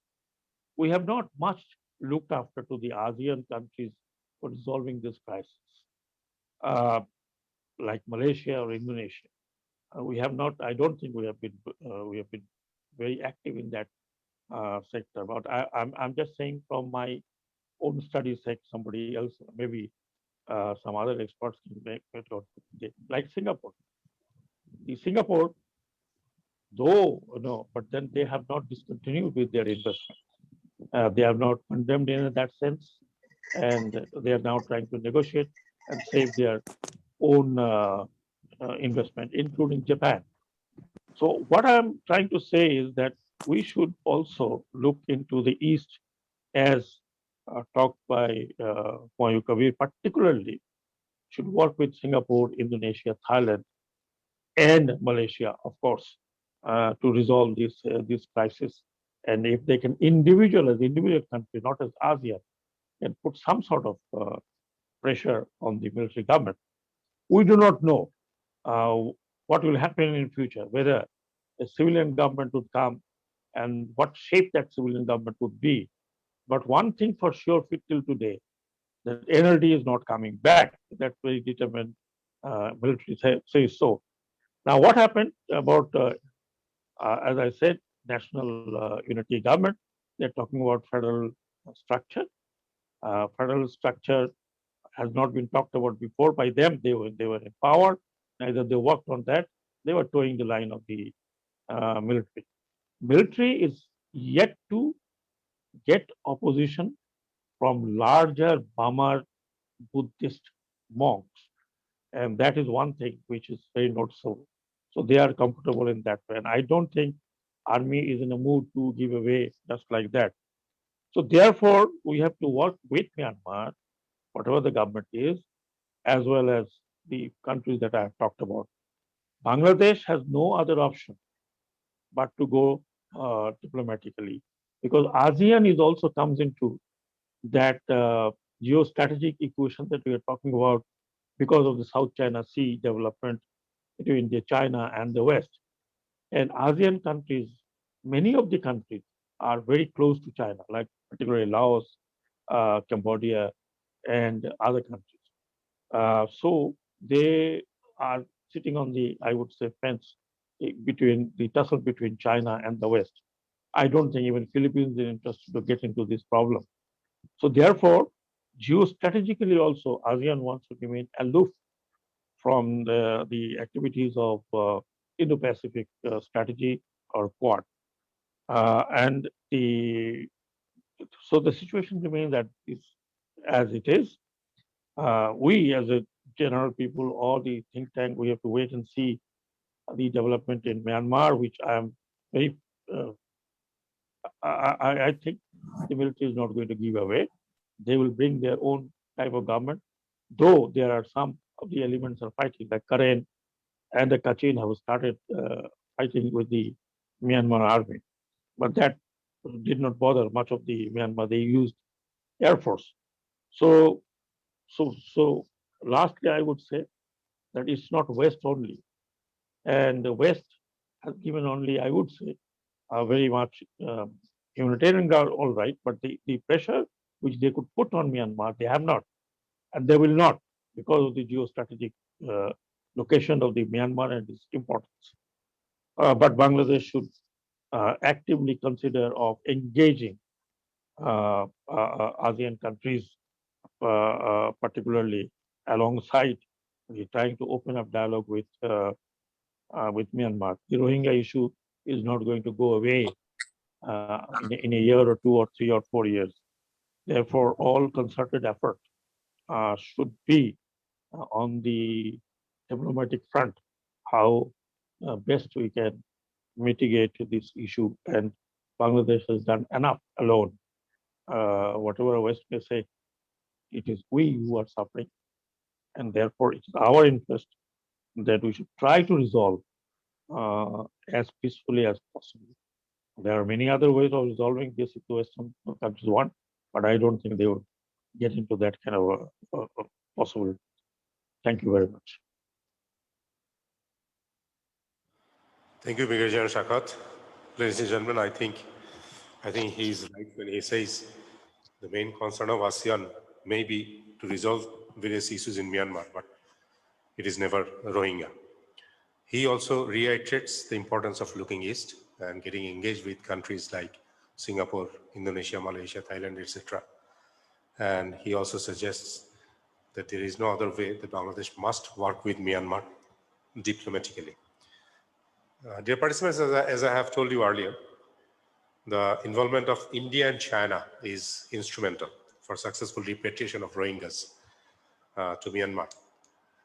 We have not much looked after to the ASEAN countries for resolving this crisis, uh, like Malaysia or Indonesia. We have not. I don't think we have been very active in that sector. But I'm just saying from my own studies, like somebody else, maybe some other experts can make it, like Singapore. The Singapore, though, but then they have not discontinued with their investment. They have not condemned in that sense, and they are now trying to negotiate and save their own investment, including Japan. So what I'm trying to say is that we should also look into the East as talked by Humayun Kabir, particularly should work with Singapore, Indonesia, Thailand, and Malaysia, of course, to resolve this crisis. And if they can as individual country, not as ASEAN, can put some sort of pressure on the military government. We do not know what will happen in future, whether a civilian government would come and what shape that civilian government would be. But one thing for sure, fit till today, that NLD is not coming back. That's very determined. Military says so. Now, what happened about, as I said, national unity government? They're talking about federal structure. Federal structure has not been talked about before by them. They were in power. Neither they worked on that. They were towing the line of the military. Military is yet to get opposition from larger Burma Buddhist monks. And that is one thing which is very noticeable. So they are comfortable in that way. And I don't think army is in a mood to give away just like that. So therefore, we have to work with Myanmar, whatever the government is, as well as the countries that I have talked about. Bangladesh has no other option but to go diplomatically, because ASEAN is also comes into that geostrategic equation that we are talking about because of the South China Sea development between China and the West. And ASEAN countries, many of the countries are very close to China, like particularly Laos, Cambodia, and other countries. So they are sitting on the, I would say, fence between the tussle between China and the West. I don't think even Philippines is interested to get into this problem. So therefore, geostrategically also, ASEAN wants to remain aloof from the activities of Indo-Pacific strategy or Quad. And so the situation remains that is as it is. We as a general people or the think tank, we have to wait and see the development in Myanmar, which I am very, I think the military is not going to give away. They will bring their own type of government, though there are some of the elements are fighting, like Karen and the Kachin have started fighting with the Myanmar army. But that did not bother much of the Myanmar. They used Air Force. So lastly, I would say that it's not West only. And the West has given only, I would say, very much humanitarian guard, all right, but the pressure which they could put on Myanmar, they have not. And they will not because of the geostrategic location of the Myanmar and its importance. But Bangladesh should actively consider of engaging ASEAN countries, particularly alongside trying to open up dialogue with Myanmar. The Rohingya issue is not going to go away in a year or 2 or 3 or 4 years. Therefore, all concerted effort should be on the diplomatic front, how best we can mitigate this issue. And Bangladesh has done enough alone. Whatever West may say, it is we who are suffering. And therefore, it is our interest that we should try to resolve as peacefully as possible. There are many other ways of resolving this if the Western countries want, but I don't think they would get into that kind of a possibility. Thank you very much. Thank you, Brigadier Shakat. Ladies and gentlemen, I think he's right when he says the main concern of ASEAN may be to resolve various issues in Myanmar, but it is never Rohingya. He also reiterates the importance of looking east and getting engaged with countries like Singapore, Indonesia, Malaysia, Thailand, etc. And he also suggests that there is no other way that Bangladesh must work with Myanmar diplomatically. Dear participants, as I have told you earlier, the involvement of India and China is instrumental for successful repatriation of Rohingyas to Myanmar.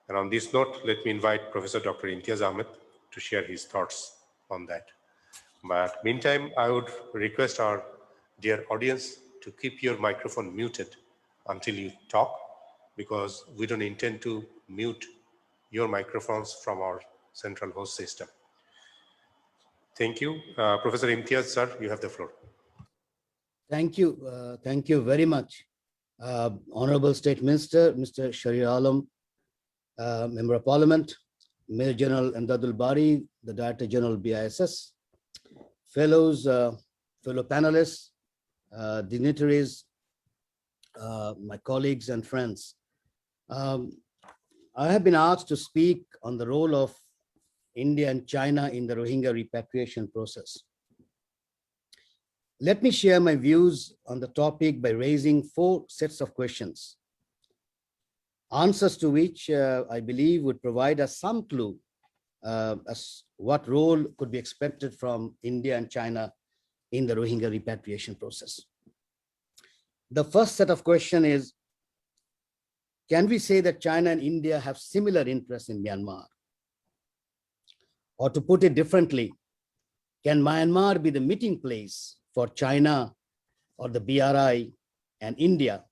And on this note, let me invite Professor Dr. Imtiaz Ahmed to share his thoughts on that. But meantime, I would request our dear audience to keep your microphone muted until you talk, because we don't intend to mute your microphones from our central host system. Thank you. Professor Imtiaz, sir, you have the floor. Thank you. Thank you very much. Honorable State Minister, Mr. Sharia Alam, Member of Parliament, Major General Amdadul Bari, the Director General BISS, fellows, fellow panelists, dignitaries, my colleagues and friends. I have been asked to speak on the role of India and China in the Rohingya repatriation process. Let me share my views on the topic by raising 4 sets of questions, answers to which I believe would provide us some clue as what role could be expected from India and China in the Rohingya repatriation process. The first set of questions is, can we say that China and India have similar interests in Myanmar? Or to put it differently, can Myanmar be the meeting place for China or the BRI and India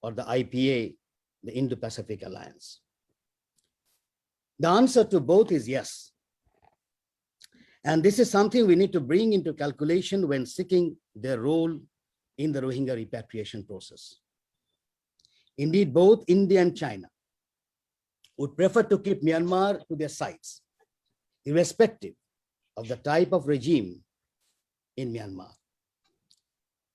or the IPA, the Indo-Pacific Alliance? The answer to both is yes. And this is something we need to bring into calculation when seeking their role in the Rohingya repatriation process. Indeed, both India and China would prefer to keep Myanmar to their sides, irrespective of the type of regime in Myanmar.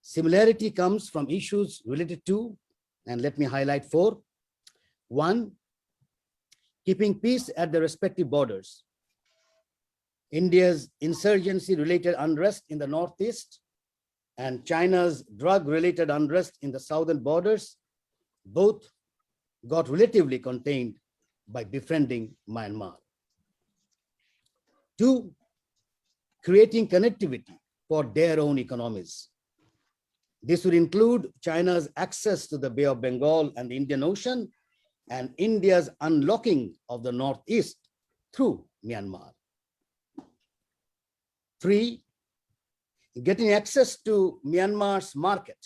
Similarity comes from issues related to, and let me highlight 4. 1, keeping peace at the respective borders. India's insurgency-related unrest in the northeast and China's drug-related unrest in the southern borders both got relatively contained by befriending Myanmar. 2, creating connectivity for their own economies. This would include China's access to the Bay of Bengal and the Indian Ocean, and India's unlocking of the Northeast through Myanmar. 3, getting access to Myanmar's market.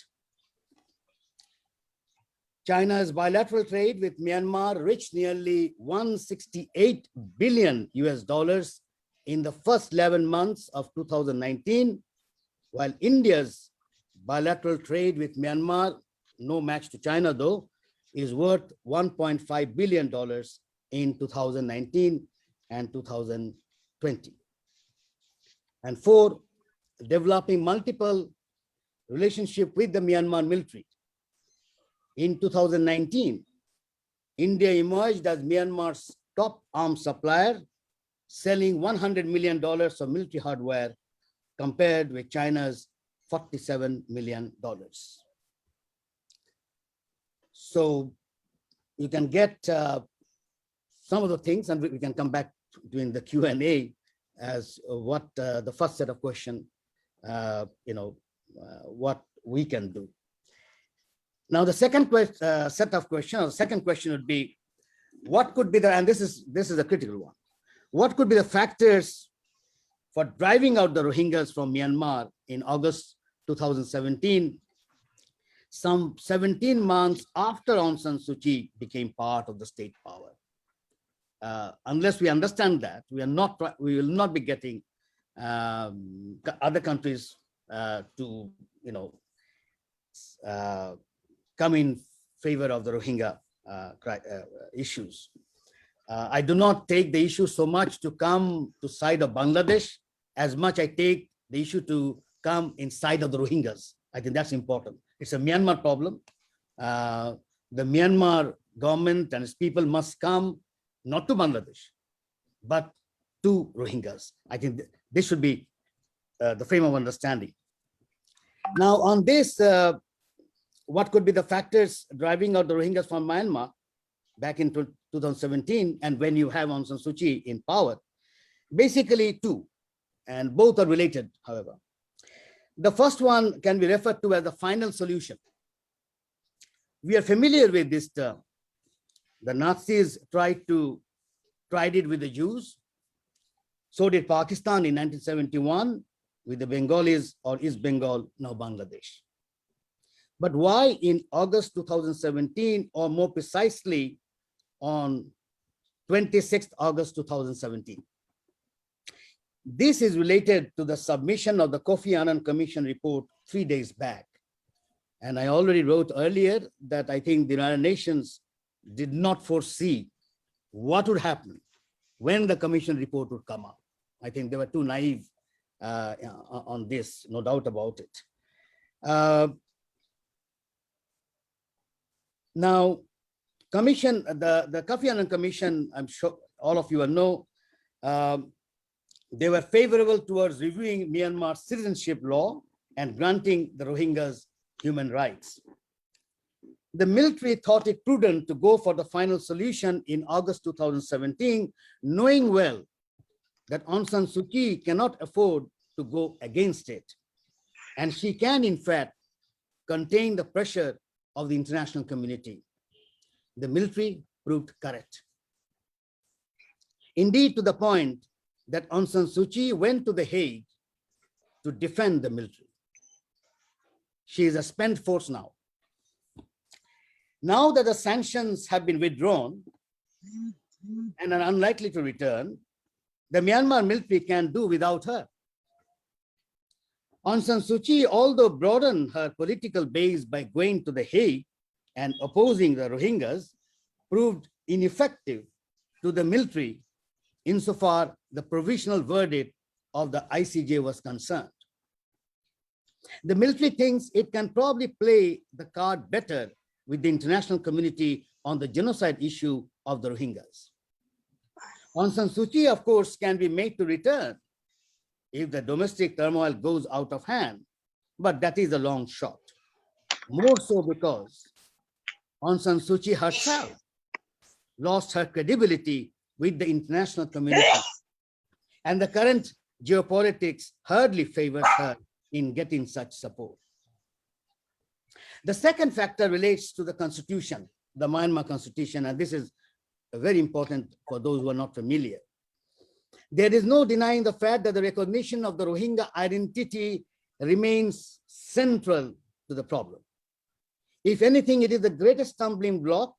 China's bilateral trade with Myanmar reached nearly $168 billion in the first 11 months of 2019, while India's bilateral trade with Myanmar, no match to China though, is worth $1.5 billion in 2019 and 2020. And 4, developing multiple relationships with the Myanmar military. In 2019, India emerged as Myanmar's top arms supplier, selling $100 million of military hardware compared with China's $47 million. So you can get some of the things, and we can come back during the Q&A as what the first set of questions, what we can do. Now, the second set of questions, or the second question would be, what could be the, and this is a critical one, what could be the factors for driving out the Rohingyas from Myanmar in August 2017, some 17 months after Aung San Suu Kyi became part of the state power? Unless we understand that, we will not be getting other countries to come in favor of the Rohingya issues. I do not take the issue so much to come to side of Bangladesh as much I take the issue to come inside of the Rohingyas. I think that's important. It's a Myanmar problem. The Myanmar government and its people must come not to Bangladesh, but to Rohingyas. I think this should be the frame of understanding. Now, on this what could be the factors driving out the Rohingyas from Myanmar back in 2017, and when you have Aung San Suu Kyi in power? Basically two, and both are related, however. The first one can be referred to as the final solution. We are familiar with this term. The Nazis tried it with the Jews. So did Pakistan in 1971 with the Bengalis, or East Bengal, now Bangladesh. But why in August 2017, or more precisely on 26th August 2017? This is related to the submission of the Kofi Annan Commission report 3 days back. And I already wrote earlier that I think the United Nations did not foresee what would happen when the Commission report would come out. I think they were too naive on this, no doubt about it. Now, the Kofi Annan Commission, I'm sure all of you will know, they were favorable towards reviewing Myanmar's citizenship law and granting the Rohingyas human rights. The military thought it prudent to go for the final solution in August 2017, knowing well that Aung San Suu Kyi cannot afford to go against it. And she can, in fact, contain the pressure of the international community. The military proved correct. Indeed, to the point that Aung San Suu Kyi went to The Hague to defend the military. She is a spent force now. Now that the sanctions have been withdrawn and are unlikely to return, the Myanmar military can do without her. Aung San Suu Kyi, although broadened her political base by going to The Hague and opposing the Rohingyas, proved ineffective to the military insofar the provisional verdict of the ICJ was concerned. The military thinks it can probably play the card better with the international community on the genocide issue of the Rohingyas. Aung San Suu Kyi, of course, can be made to return if the domestic turmoil goes out of hand, but that is a long shot. More so because Aung San Suu Kyi herself lost her credibility with the international community, and the current geopolitics hardly favors her in getting such support. The second factor relates to the constitution, the Myanmar constitution, and this is very important for those who are not familiar. There is no denying the fact that the recognition of the Rohingya identity remains central to the problem. If anything, it is the greatest stumbling block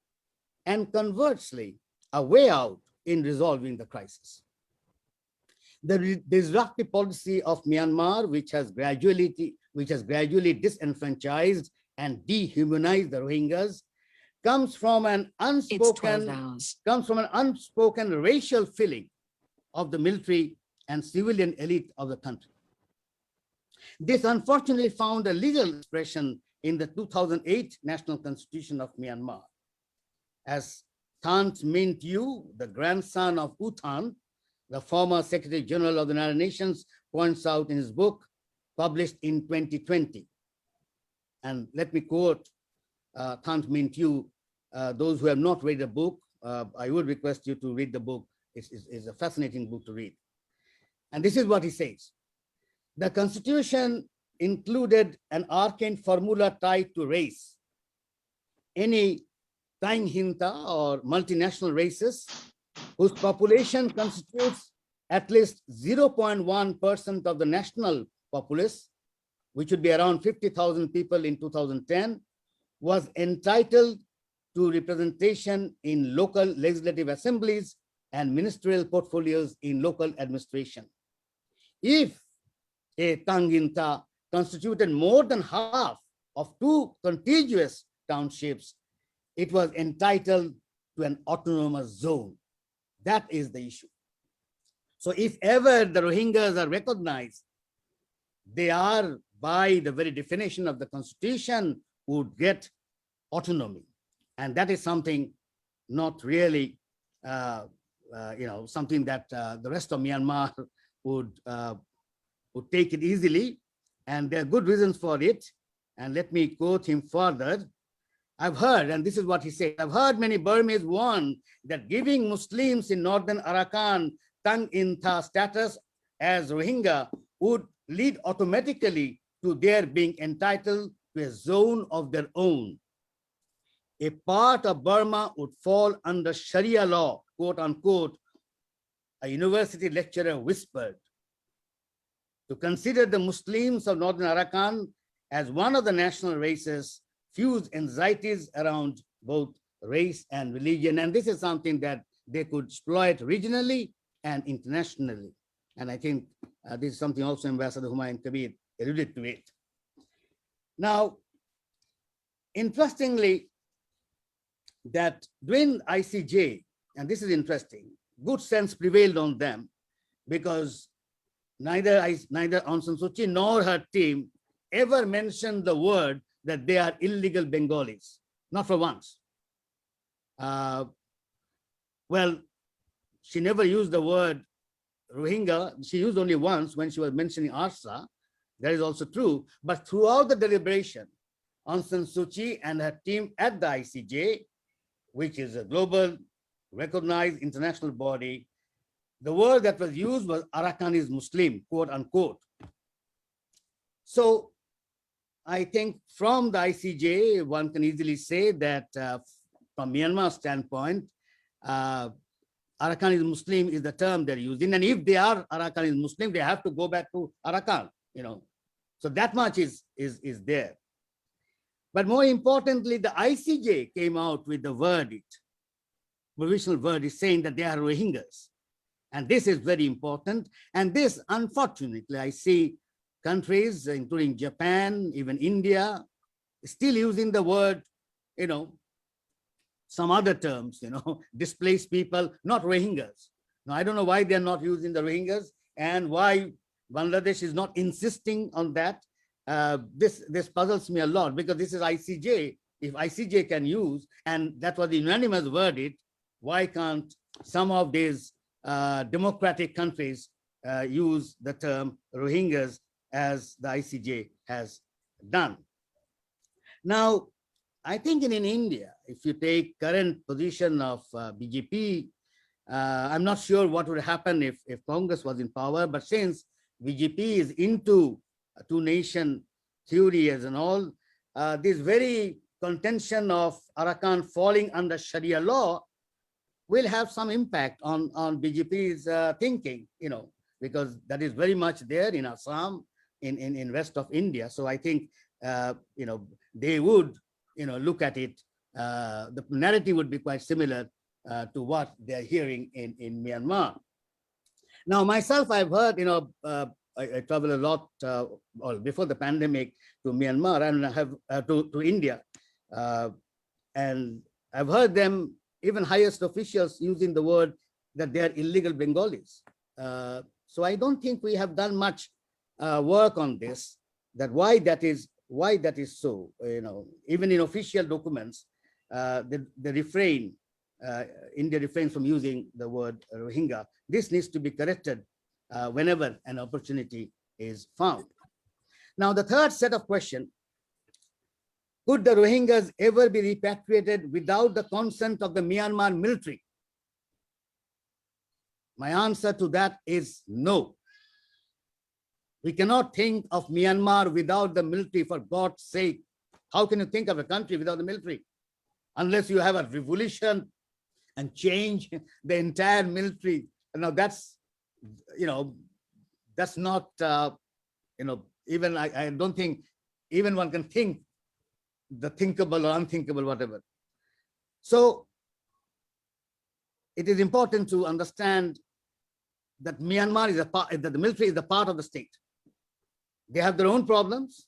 and conversely, a way out in resolving the crisis. The disruptive policy of Myanmar, which has gradually disenfranchised and dehumanized the Rohingyas, comes from an unspoken racial feeling of the military and civilian elite of the country. This unfortunately found a legal expression in the 2008 National Constitution of Myanmar. As Thant Minh Tue, the grandson of U Thant, the former Secretary General of the United Nations, points out in his book, published in 2020. And let me quote Thant Minh Tue. Those who have not read the book, I would request you to read the book. It's a fascinating book to read. And this is what he says. The Constitution included an arcane formula tied to race. Any Tainghinta or multinational races whose population constitutes at least 0.1% of the national populace, which would be around 50,000 people in 2010, was entitled to representation in local legislative assemblies and ministerial portfolios in local administration. If a Tainghinta constituted more than half of two contiguous townships, it was entitled to an autonomous zone. That is the issue. So if ever the Rohingyas are recognized, they are, by the very definition of the Constitution, would get autonomy. And that is something not really, something that the rest of Myanmar would take it easily. And there are good reasons for it. And let me quote him further. I've heard, and this is what he said, I've heard many Burmese warn that giving Muslims in northern Arakan Tang in Tha status as Rohingya would lead automatically to their being entitled to a zone of their own. A part of Burma would fall under Sharia law, quote unquote, a university lecturer whispered. To consider the Muslims of northern Arakan as one of the national races fuse anxieties around both race and religion. And this is something that they could exploit regionally and internationally. And I think this is something also Ambassador Humayun Kabir alluded to it. Now, interestingly, that during ICJ, and this is interesting, good sense prevailed on them because neither Aung San Suu Kyi nor her team ever mentioned the word that they are illegal Bengalis, not for once. Well, she never used the word Rohingya. She used only once when she was mentioning Arsa. That is also true. But throughout the deliberation, Aung San Suu Kyi and her team at the ICJ, which is a global, recognized international body, the word that was used was Arakanese Muslim, quote unquote. So I think from the ICJ, one can easily say that from Myanmar's standpoint, Arakanese Muslim is the term they're using. And if they are Arakanese Muslim, they have to go back to Arakan, you know. So that much is there. But more importantly, the ICJ came out with the verdict, provisional verdict, saying that they are Rohingyas. And this is very important. And this, unfortunately, I see countries, including Japan, even India, still using the word, you know, some other terms, you know, displaced people, not Rohingyas. Now, I don't know why they're not using the Rohingyas and why Bangladesh is not insisting on that. This puzzles me a lot because this is ICJ. If ICJ can use, and that was the unanimous verdict, why can't some of these democratic countries use the term Rohingyas as the ICJ has done? Now, I think in India, if you take current position of BJP, I'm not sure what would happen if Congress was in power, but since BJP is into two-nation theories and all, this very contention of Arakan falling under Sharia law will have some impact on BJP's thinking, you know, because that is very much there in Assam, in rest of India. So I think, you know, they would, you know, look at it. The narrative would be quite similar to what they're hearing in Myanmar. Now, myself, I've heard, you know, I travel a lot before the pandemic to Myanmar and I have to India. And I've heard them, even highest officials, using the word that they are illegal Bengalis. So I don't think we have done much work on this, that why that is so. You know, even in official documents, the refrain, India refrains from using the word Rohingya. This needs to be corrected whenever an opportunity is found. Now, the third set of questions: could the Rohingyas ever be repatriated without the consent of the Myanmar military? My answer to that is no. We cannot think of Myanmar without the military, for God's sake. How can you think of a country without the military? Unless you have a revolution and change the entire military. Now that's, you know, that's not, you know, even I don't think even one can think the thinkable or unthinkable, whatever. So it is important to understand that Myanmar is a part, that the military is a part of the state. They have their own problems,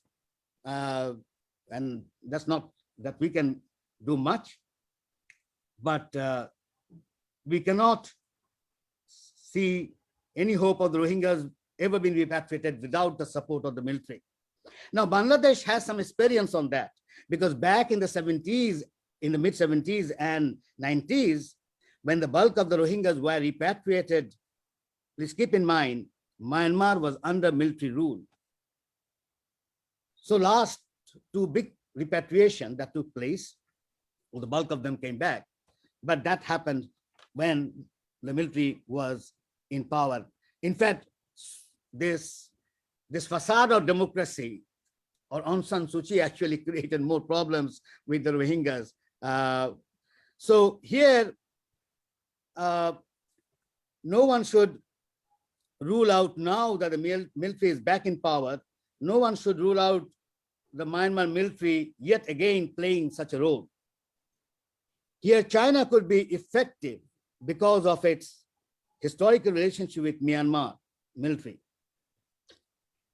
and that's not that we can do much, but we cannot see any hope of the Rohingyas ever being repatriated without the support of the military. Now, Bangladesh has some experience on that, because back in the 70s, in the mid 70s and 90s, when the bulk of the Rohingyas were repatriated, please keep in mind, Myanmar was under military rule. So last two big repatriation that took place. Well, the bulk of them came back, but that happened when the military was in power. In fact, this facade of democracy or Aung San Suu Kyi actually created more problems with the Rohingyas. So here, no one should rule out now that the military is back in power. No one should rule out the Myanmar military yet again playing such a role. Here, China could be effective because of its historical relationship with Myanmar military.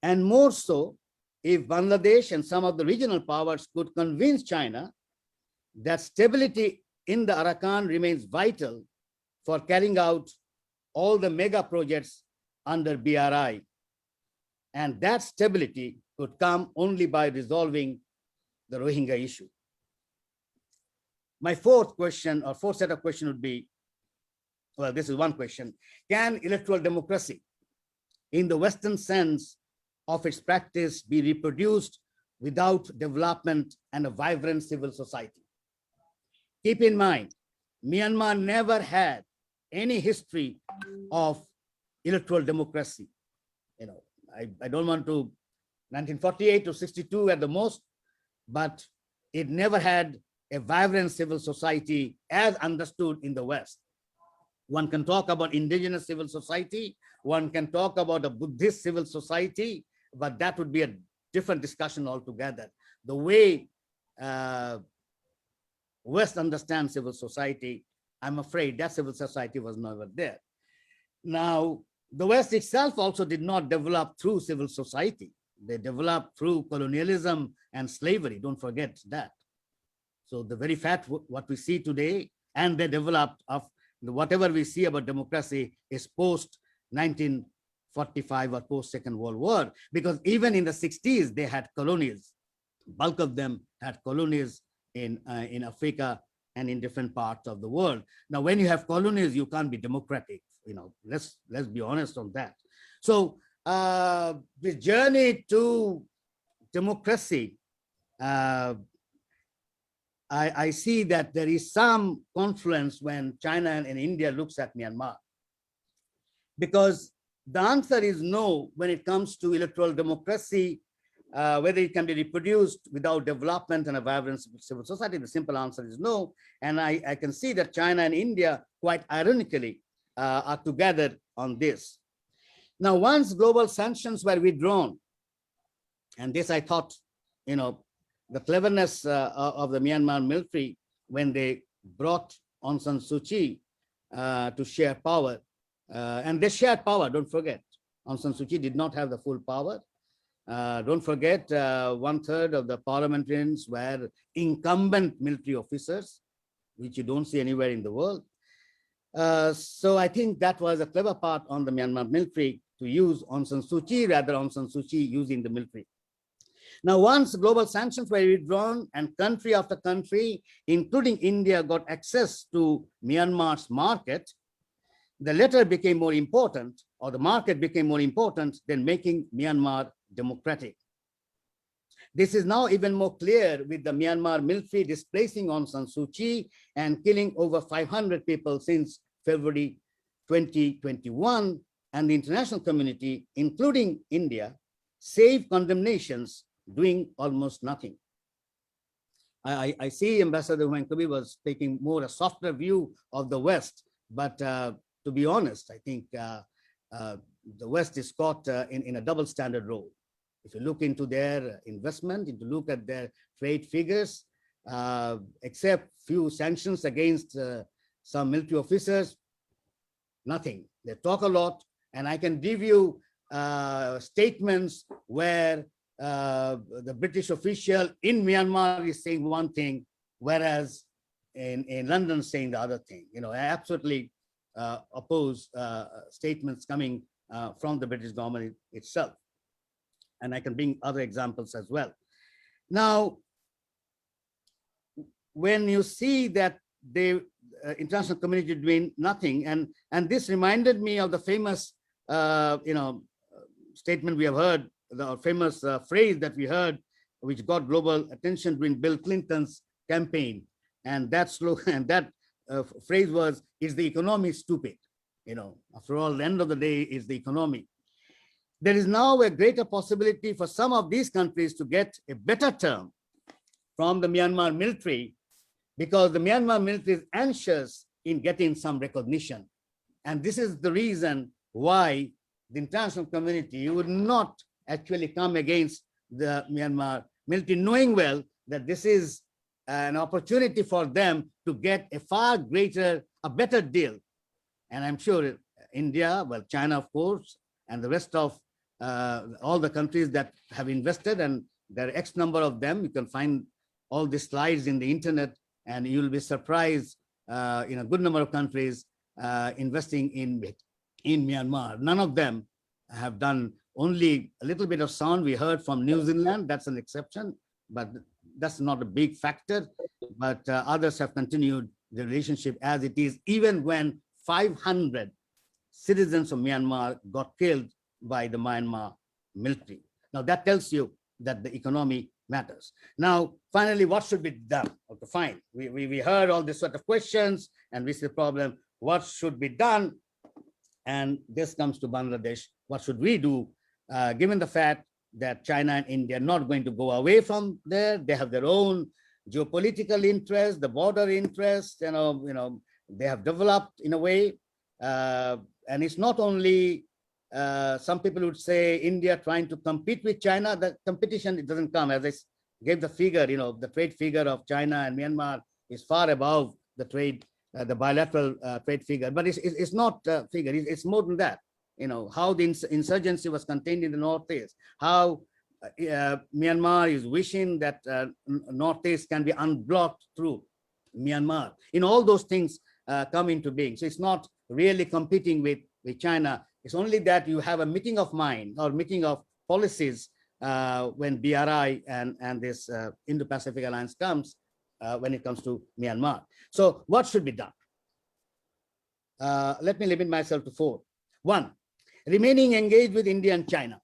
And more so, if Bangladesh and some of the regional powers could convince China that stability in the Arakan remains vital for carrying out all the mega projects under BRI. And that stability could come only by resolving the Rohingya issue. My fourth set of question would be, well, this is one question. Can electoral democracy in the Western sense of its practice be reproduced without development and a vibrant civil society? Keep in mind, Myanmar never had any history of electoral democracy. I don't want to 1948 to 62 at the most, but it never had a vibrant civil society as understood in the West. One can talk about indigenous civil society, one can talk about a Buddhist civil society, but that would be a different discussion altogether. The way West understands civil society, I'm afraid that civil society was never there. Now, the West itself also did not develop through civil society. They developed through colonialism and slavery, don't forget that. So the very fact what we see today, and they developed of whatever we see about democracy is post 1945 or post Second World War, because even in the 60s, they had colonies. Bulk of them had colonies in Africa and in different parts of the world. Now, when you have colonies, you can't be democratic. Let's be honest on that. So the journey to democracy, I see that there is some confluence when China and India looks at Myanmar, because the answer is no when it comes to electoral democracy, whether it can be reproduced without development and a vibrant civil society. The simple answer is no. And I can see that China and India, quite ironically, are together on this. Now, once global sanctions were withdrawn, and this I thought, the cleverness of the Myanmar military when they brought Aung San Suu Kyi to share power, and they shared power, don't forget. Aung San Suu Kyi did not have the full power. Don't forget, 1/3 of the parliamentarians were incumbent military officers, which you don't see anywhere in the world. So I think that was a clever part on the Myanmar military to use Aung San Suu Kyi rather Aung San Suu Kyi using the military. Now, once global sanctions were withdrawn and country after country, including India, got access to Myanmar's market, the latter became more important, or the market became more important than making Myanmar democratic. This is now even more clear with the Myanmar military displacing Aung San Suu Kyi and killing over 500 people since February 2021, and the international community, including India, save condemnations, doing almost nothing. I see Ambassador Huang Kubi was taking more a softer view of the West, but to be honest, I think the West is caught in a double standard role. If you look into their investment, if you look at their trade figures, except few sanctions against some military officers, nothing. They talk a lot, and I can give you statements where the British official in Myanmar is saying one thing, whereas in London saying the other thing. I absolutely oppose statements coming from the British government itself. And I can bring other examples as well. Now, when you see that the international community doing nothing, and this reminded me of the famous, statement we have heard, the famous phrase that we heard which got global attention during Bill Clinton's campaign. And that slogan, and that phrase was, "Is the economy stupid?" After all, the end of the day is the economy. There is now a greater possibility for some of these countries to get a better term from the Myanmar military, because the Myanmar military is anxious in getting some recognition. And this is the reason why the international community would not actually come against the Myanmar military, knowing well that this is an opportunity for them to get a far greater, a better deal. And I'm sure India, well, China, of course, and the rest of all the countries that have invested, and there are X number of them. You can find all the slides in the internet, and you'll be surprised in a good number of countries investing in Myanmar. None of them have done, only a little bit of sound we heard from New Zealand. That's an exception, but that's not a big factor. But others have continued the relationship as it is, even when 500 citizens of Myanmar got killed by the Myanmar military. Now that tells you that the economy matters. Now, finally, what should be done? Okay, fine. We heard all this sort of questions, and we see the problem. What should be done? And this comes to Bangladesh. What should we do, given the fact that China and India are not going to go away from there? They have their own geopolitical interests, the border interests. They have developed in a way, and it's not only. Some people would say India trying to compete with China. The competition, it doesn't come. As I gave the figure, the trade figure of China and Myanmar is far above the trade, the bilateral trade figure. But it's not a figure. It's more than that. How the insurgency was contained in the Northeast, how Myanmar is wishing that Northeast can be unblocked through Myanmar. All those things come into being. So it's not really competing with China. It's only that you have a meeting of mind or meeting of policies when BRI and this Indo-Pacific Alliance comes, when it comes to Myanmar. So what should be done? Let me limit myself to 4. 1, remaining engaged with India and China,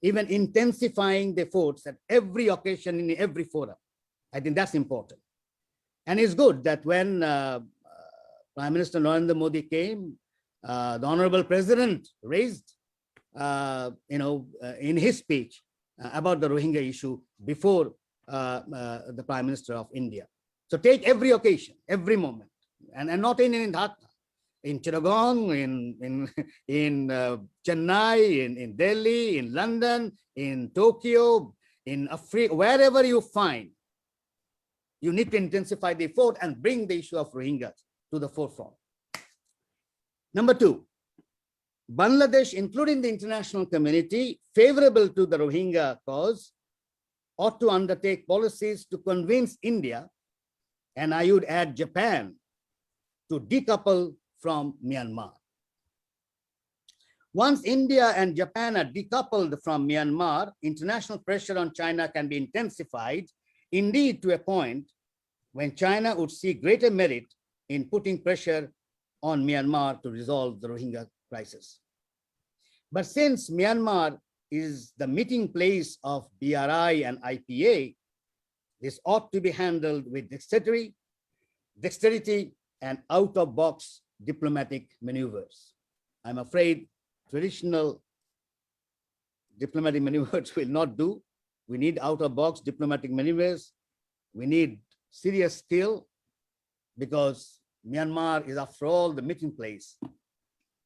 even intensifying the efforts at every occasion in every forum. I think that's important. And it's good that when Prime Minister Narendra Modi came, the Honorable President raised, in his speech about the Rohingya issue before the Prime Minister of India. So take every occasion, every moment, and not in Dhaka, in Chittagong, in Chennai, in Delhi, in London, in Tokyo, in Africa, wherever you find, you need to intensify the effort and bring the issue of Rohingyas to the forefront. Number 2, Bangladesh, including the international community favorable to the Rohingya cause, ought to undertake policies to convince India, and I would add Japan, to decouple from Myanmar. Once India and Japan are decoupled from Myanmar, international pressure on China can be intensified, indeed to a point when China would see greater merit in putting pressure on Myanmar to resolve the Rohingya crisis. But since Myanmar is the meeting place of BRI and IPA, this ought to be handled with dexterity and out-of-box diplomatic maneuvers. I'm afraid traditional diplomatic maneuvers will not do. We need out-of-box diplomatic maneuvers. We need serious skill, because Myanmar is, after all, the meeting place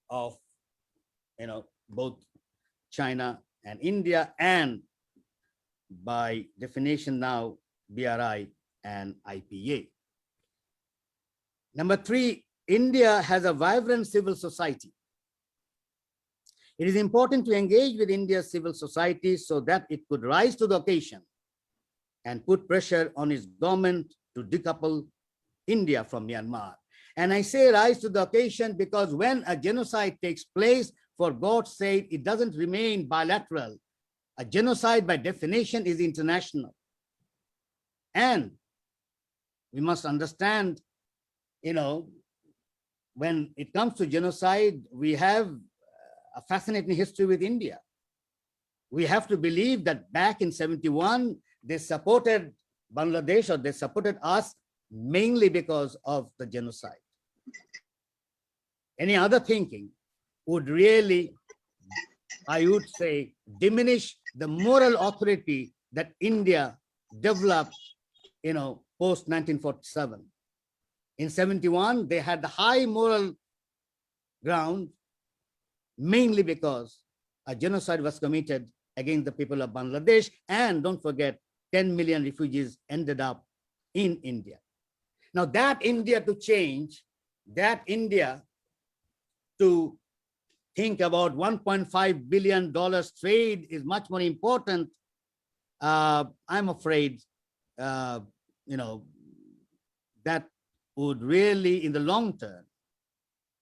of, both China and India, and by definition now, BRI and IPA. Number 3, India has a vibrant civil society. It is important to engage with India's civil society so that it could rise to the occasion and put pressure on its government to decouple India from Myanmar. And I say rise to the occasion because when a genocide takes place, for God's sake, it doesn't remain bilateral. A genocide by definition is international. And we must understand, when it comes to genocide, we have a fascinating history with India. We have to believe that back in 71, they supported Bangladesh, or they supported us mainly because of the genocide. Any other thinking would really, I would say, diminish the moral authority that India developed, post 1947. In 71, they had the high moral ground, mainly because a genocide was committed against the people of Bangladesh. And don't forget, 10 million refugees ended up in India. Now that India to change, that India to think about $1.5 billion trade is much more important. I'm afraid, that would really, in the long term,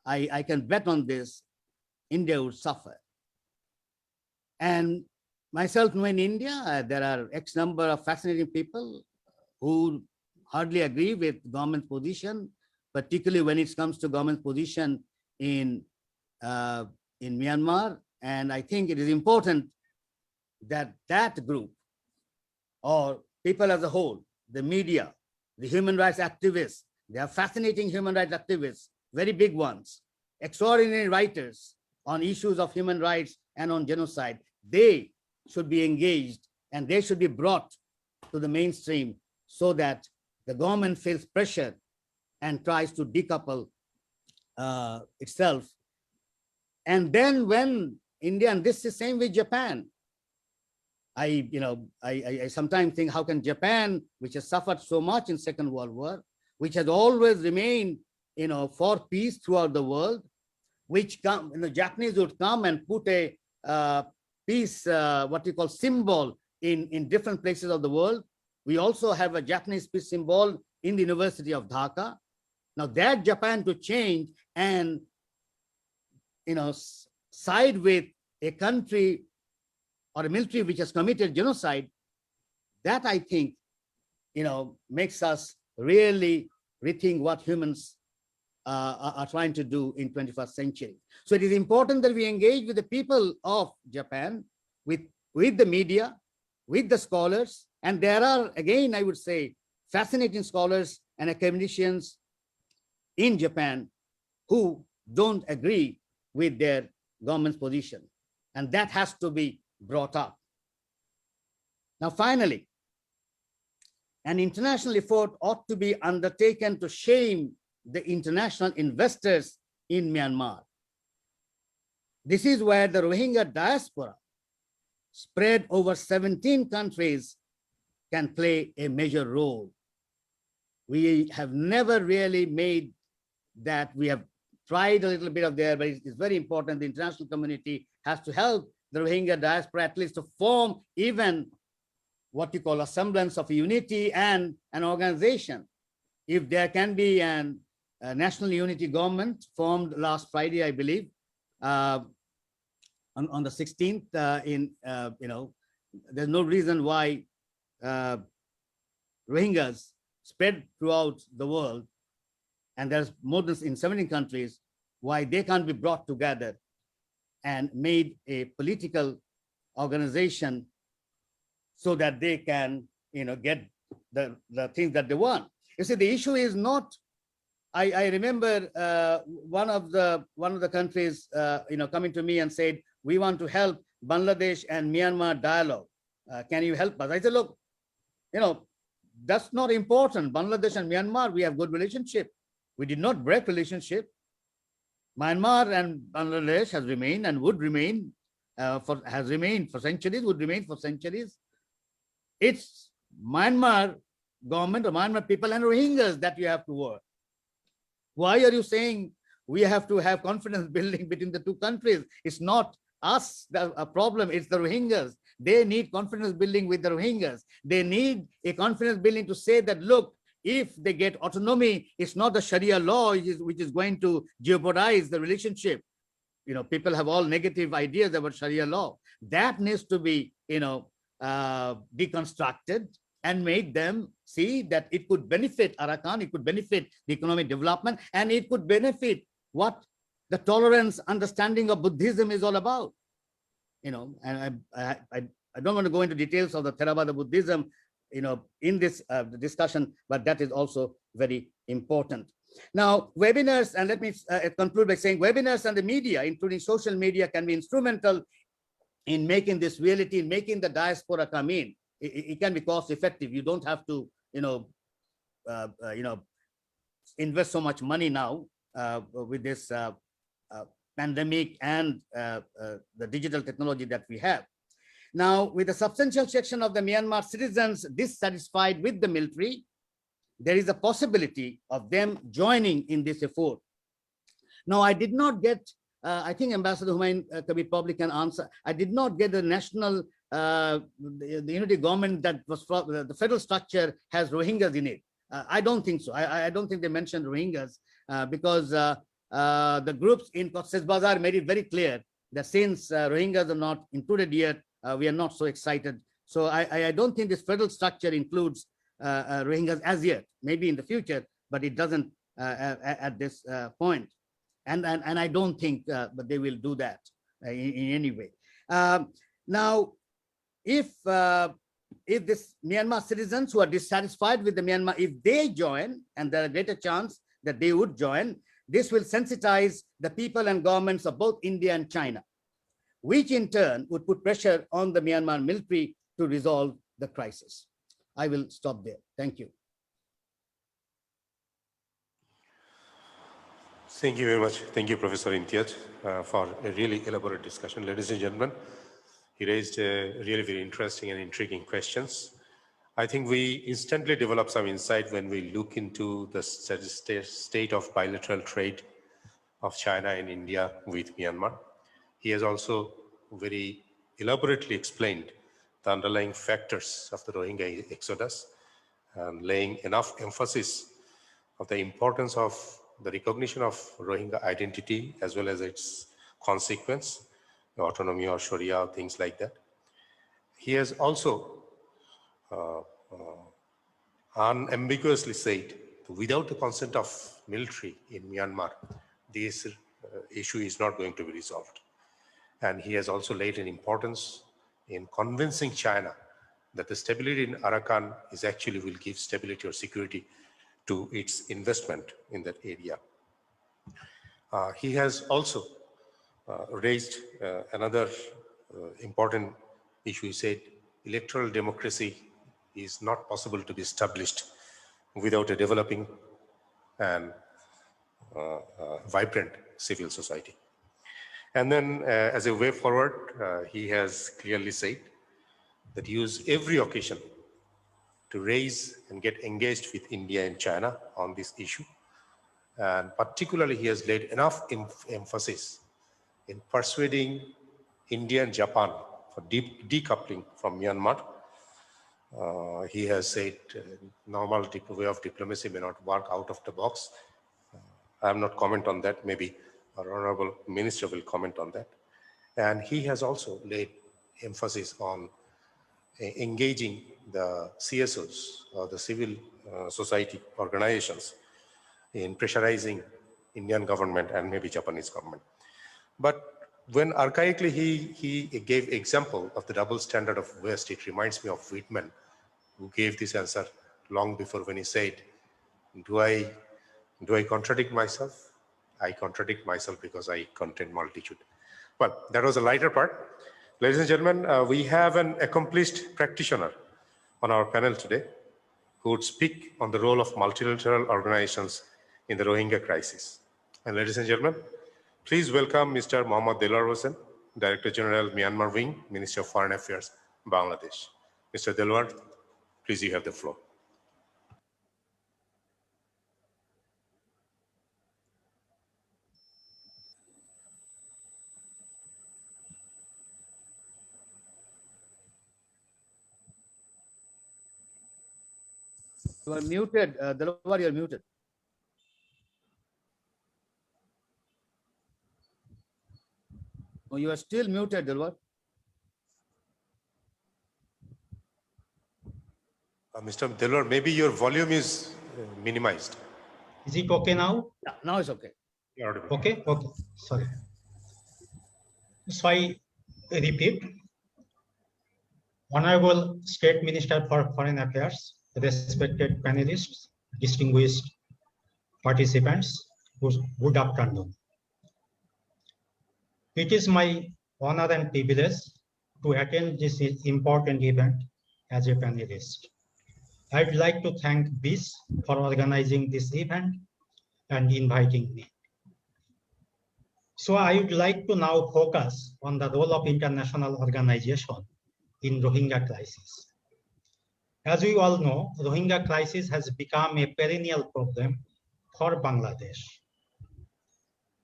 I can bet on this, India would suffer. And myself knowing India, there are X number of fascinating people who hardly agree with government position, particularly when it comes to government position in Myanmar. And I think it is important that that group, or people as a whole, the media, the human rights activists, they are fascinating human rights activists, very big ones, extraordinary writers on issues of human rights and on genocide. They should be engaged and they should be brought to the mainstream so that the government feels pressure and tries to decouple itself. And then when India, and this is the same with Japan, I sometimes think, how can Japan, which has suffered so much in Second World War, which has always remained, for peace throughout the world, which the Japanese would come and put a peace, what we call symbol in different places of the world. We also have a Japanese peace symbol in the University of Dhaka. Now that Japan to change and, side with a country or a military which has committed genocide, that I think, makes us really rethink what humans are trying to do in 21st century. So it is important that we engage with the people of Japan, with the media, with the scholars. And there are, again, I would say, fascinating scholars and academicians in Japan who don't agree with their government's position. And that has to be brought up. Now, finally, an international effort ought to be undertaken to shame the international investors in Myanmar. This is where the Rohingya diaspora, spread over 17 countries, can play a major role. We have never really made that. We have tried a little bit of there, but it's very important. The international community has to help the Rohingya diaspora at least to form even what you call a semblance of unity and an organization. If there can be a national unity government formed last Friday, I believe, on the 16th, there's no reason why Rohingyas spread throughout the world, and there's more than in 17 countries, why they can't be brought together and made a political organization so that they can, get the things that they want. You see, the issue is not, I remember one of the countries, coming to me and said, we want to help Bangladesh and Myanmar dialogue. Can you help us? I said, look, that's not important. Bangladesh and Myanmar, we have good relationship. We did not break relationship. Myanmar and Bangladesh has remained and would remain, has remained for centuries, would remain for centuries. It's Myanmar government or Myanmar people and Rohingyas that you have to work. Why are you saying we have to have confidence building between the two countries? It's not us, a problem, it's the Rohingyas. They need confidence building with the Rohingyas. They need a confidence building to say that, look, if they get autonomy, it's not the Sharia law which is going to jeopardize the relationship. People have all negative ideas about Sharia law. That needs to be, deconstructed and made them see that it could benefit Arakan, it could benefit the economic development, and it could benefit what the tolerance understanding of Buddhism is all about. And I don't want to go into details of the Theravada Buddhism, in this discussion, but that is also very important. Now, webinars, and let me conclude by saying webinars and the media, including social media, can be instrumental in making this reality, in making the diaspora come in. It can be cost effective. You don't have to, invest so much money now with this pandemic and the digital technology that we have. Now, with a substantial section of the Myanmar citizens dissatisfied with the military, there is a possibility of them joining in this effort. Now, I did not get, I think Ambassador Humayun Kabir probably can answer, I did not get the national, the unity government that was, the federal structure has Rohingyas in it. I don't think so. I don't think they mentioned Rohingyas because the groups in Cox's Bazar made it very clear that since Rohingyas are not included yet, we are not so excited. So I don't think this federal structure includes Rohingyas as yet, maybe in the future, but it doesn't at this point. And I don't think but they will do that in any way. Now, if this Myanmar citizens who are dissatisfied with the Myanmar, if they join, and there are greater chance that they would join, this will sensitize the people and governments of both India and China, which in turn would put pressure on the Myanmar military to resolve the crisis. I will stop there. Thank you. Thank you very much. Thank you, Professor Imtiaz, for a really elaborate discussion. Ladies and gentlemen, he raised really very interesting and intriguing questions. I think we instantly develop some insight when we look into the state of bilateral trade of China and India with Myanmar. He has also very elaborately explained the underlying factors of the Rohingya exodus and laying enough emphasis of the importance of the recognition of Rohingya identity as well as its consequence, autonomy or Sharia, things like that. He has also unambiguously said, without the consent of military in Myanmar, this issue is not going to be resolved. And he has also laid an importance in convincing China that the stability in Arakan is actually will give stability or security to its investment in that area. He has also raised another important issue. He said electoral democracy is not possible to be established without a developing and vibrant civil society. And then as a way forward, he has clearly said that use every occasion to raise and get engaged with India and China on this issue. And particularly he has laid enough emphasis in persuading India and Japan for decoupling from Myanmar. He has said normal way of diplomacy may not work out of the box. I have not comment on that. Maybe our Honorable Minister will comment on that. And he has also laid emphasis on engaging the CSOs, or the civil society organizations, in pressurizing Indian government and maybe Japanese government. But when archaically he gave example of the double standard of West, it reminds me of Whitman, who gave this answer long before when he said, do I contradict myself? I contradict myself because I contain multitude. Well, that was a lighter part. Ladies and gentlemen, we have an accomplished practitioner on our panel today who would speak on the role of multilateral organizations in the Rohingya crisis. And ladies and gentlemen, please welcome Mr. Mohammad Delwar Hossain, Director General, Myanmar Wing, Ministry of Foreign Affairs, Bangladesh. Mr. Delwar, please, you have the floor. You are muted, Delwar, you are muted. Oh, you are still muted, Delwar. Mr. Delwar, maybe your volume is minimized. Is it okay now? Yeah, now it's okay. Okay, okay, sorry. So I repeat, Honorable State Minister for Foreign Affairs, respected panelists, distinguished participants, good afternoon. It is my honor and privilege to attend this important event as a panelist. I'd like to thank BIS for organizing this event and inviting me. So I would like to now focus on the role of international organization in Rohingya crisis. As we all know, Rohingya crisis has become a perennial problem for Bangladesh.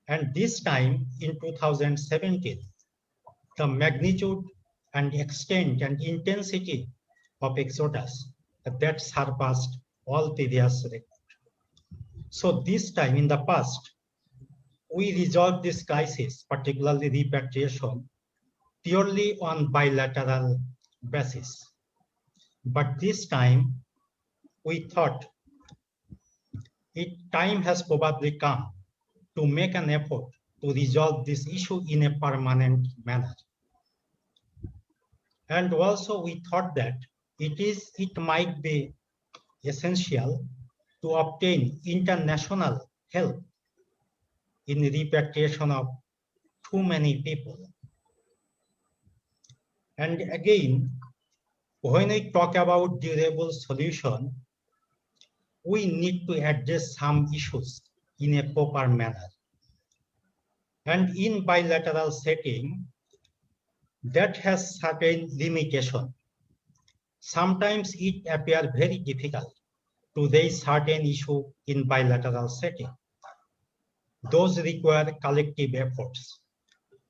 And this time in 2017, the magnitude and extent and intensity of exodus that surpassed all previous records. So this time in the past, we resolved this crisis, particularly repatriation, purely on bilateral basis. But this time, we thought time has probably come to make an effort to resolve this issue in a permanent manner. And also we thought that it might be essential to obtain international help in the repatriation of too many people. And again, when we talk about durable solution, we need to address some issues in a proper manner. And in bilateral setting, that has certain limitation. Sometimes it appears very difficult to raise certain issue in bilateral setting. Those require collective efforts.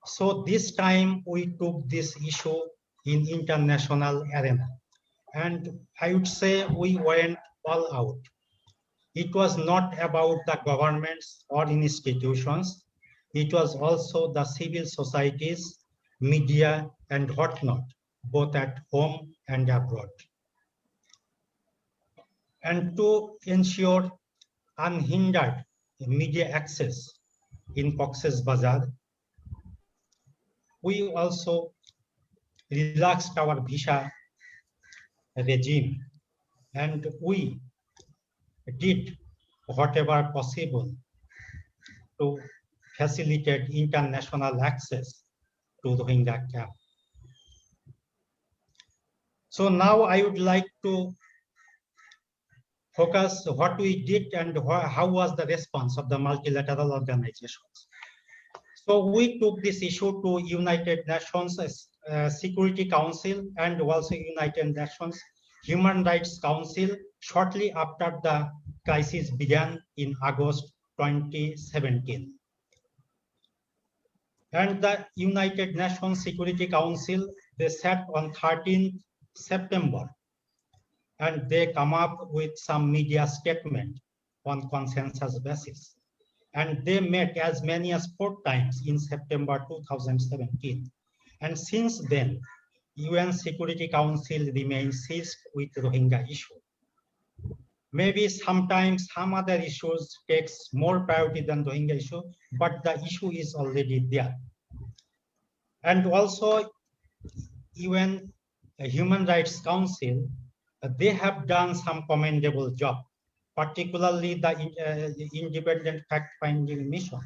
So this time we took this issue in international arena. And I would say we went all out. It was not about the governments or institutions. It was also the civil societies, media, and whatnot, both at home and abroad. And to ensure unhindered media access in Cox's Bazar, we also relaxed our visa regime, and we did whatever possible to facilitate international access to Rohingya camp. So now I would like to focus what we did and how was the response of the multilateral organizations. So we took this issue to United Nations Security Council and also United Nations Human Rights Council shortly after the crisis began in August 2017. And the United Nations Security Council, they sat on 13th September, and they come up with some media statement on consensus basis. And they met as many as 4 times in September 2017. And since then, UN Security Council remains seized with Rohingya issue. Maybe sometimes some other issues takes more priority than Rohingya issue, but the issue is already there. And also, UN Human Rights Council, they have done some commendable job, particularly the independent fact-finding mission.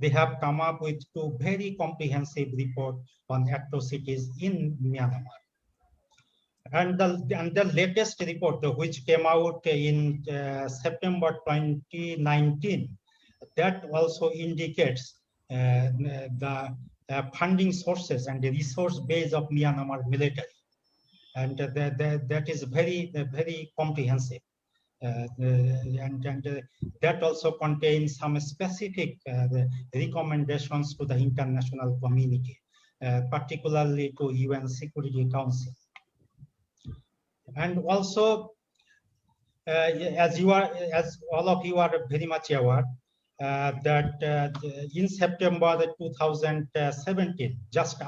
They have come up with 2 very comprehensive reports on atrocities in Myanmar. And the latest report, which came out in September 2019, that also indicates the funding sources and the resource base of Myanmar military. And that is very comprehensive. And that also contains some specific recommendations to the international community, particularly to UN Security Council. And also, as all of you are very much aware, that in September 2017, just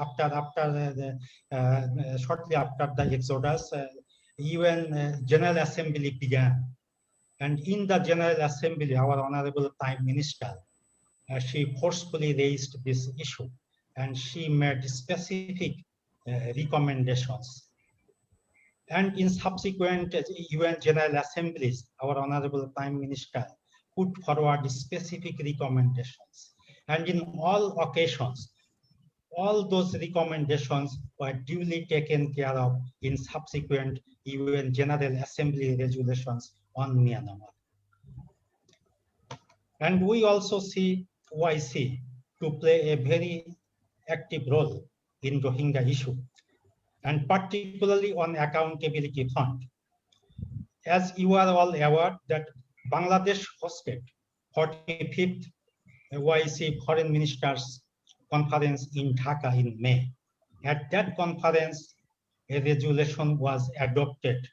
shortly after the exodus, UN General Assembly began. And in the General Assembly, our Honorable Prime Minister, she forcefully raised this issue, and she made specific recommendations. And in subsequent UN General Assemblies, our Honorable Prime Minister put forward specific recommendations. And in all occasions, all those recommendations were duly taken care of in subsequent UN General Assembly resolutions on Myanmar. And we also see OIC to play a very active role in Rohingya issue, and particularly on accountability front. As you are all aware that Bangladesh hosted 45th OIC Foreign Ministers Conference in Dhaka in May. At that conference, a resolution was adopted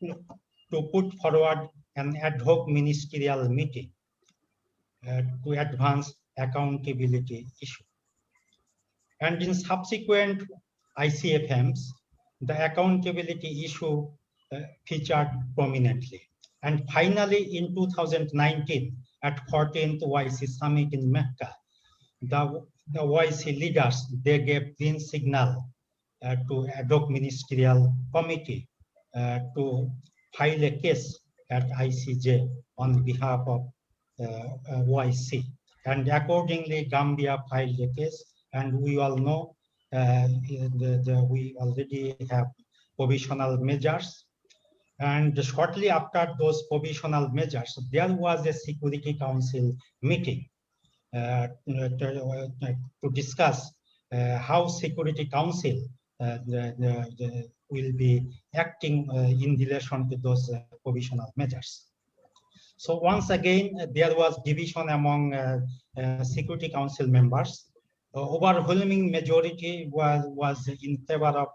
to put forward an ad hoc ministerial meeting to advance accountability issue. And in subsequent ICFMs, the accountability issue featured prominently. And finally, in 2019, at 14th OIC Summit in Mecca, the OIC leaders, they gave green signal to ad hoc ministerial committee to file a case at ICJ on behalf of OIC. And accordingly, Gambia filed a case, and we all know we already have provisional measures. And shortly after those provisional measures, there was a Security Council meeting to discuss how Security Council will be acting in relation to those provisional measures. So once again, there was division among Security Council members. Overwhelming majority was in favor of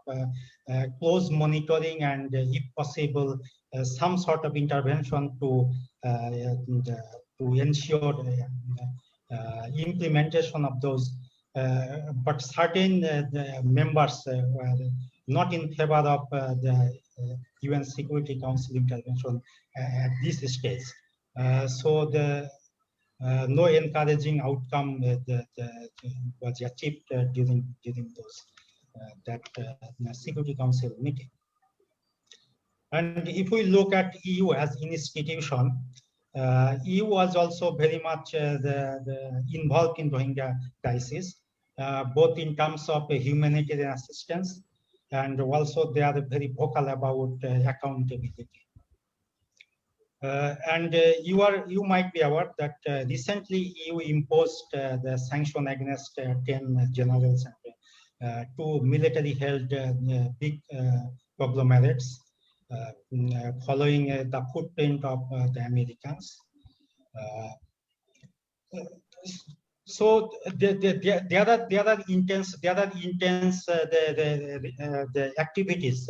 close monitoring and, if possible, some sort of intervention to ensure implementation of those. But certain members were not in favor of the UN Security Council intervention at this stage. So the no encouraging outcome was achieved during those Security Council meeting. And if we look at EU as institution, EU was also very much involved in Rohingya crisis, both in terms of humanitarian assistance, and also they are very vocal about accountability. And you might be aware that recently EU imposed the sanction against 10 generals and 2 military-held big conglomerates, following the footprint of the Americans. So there are intense the activities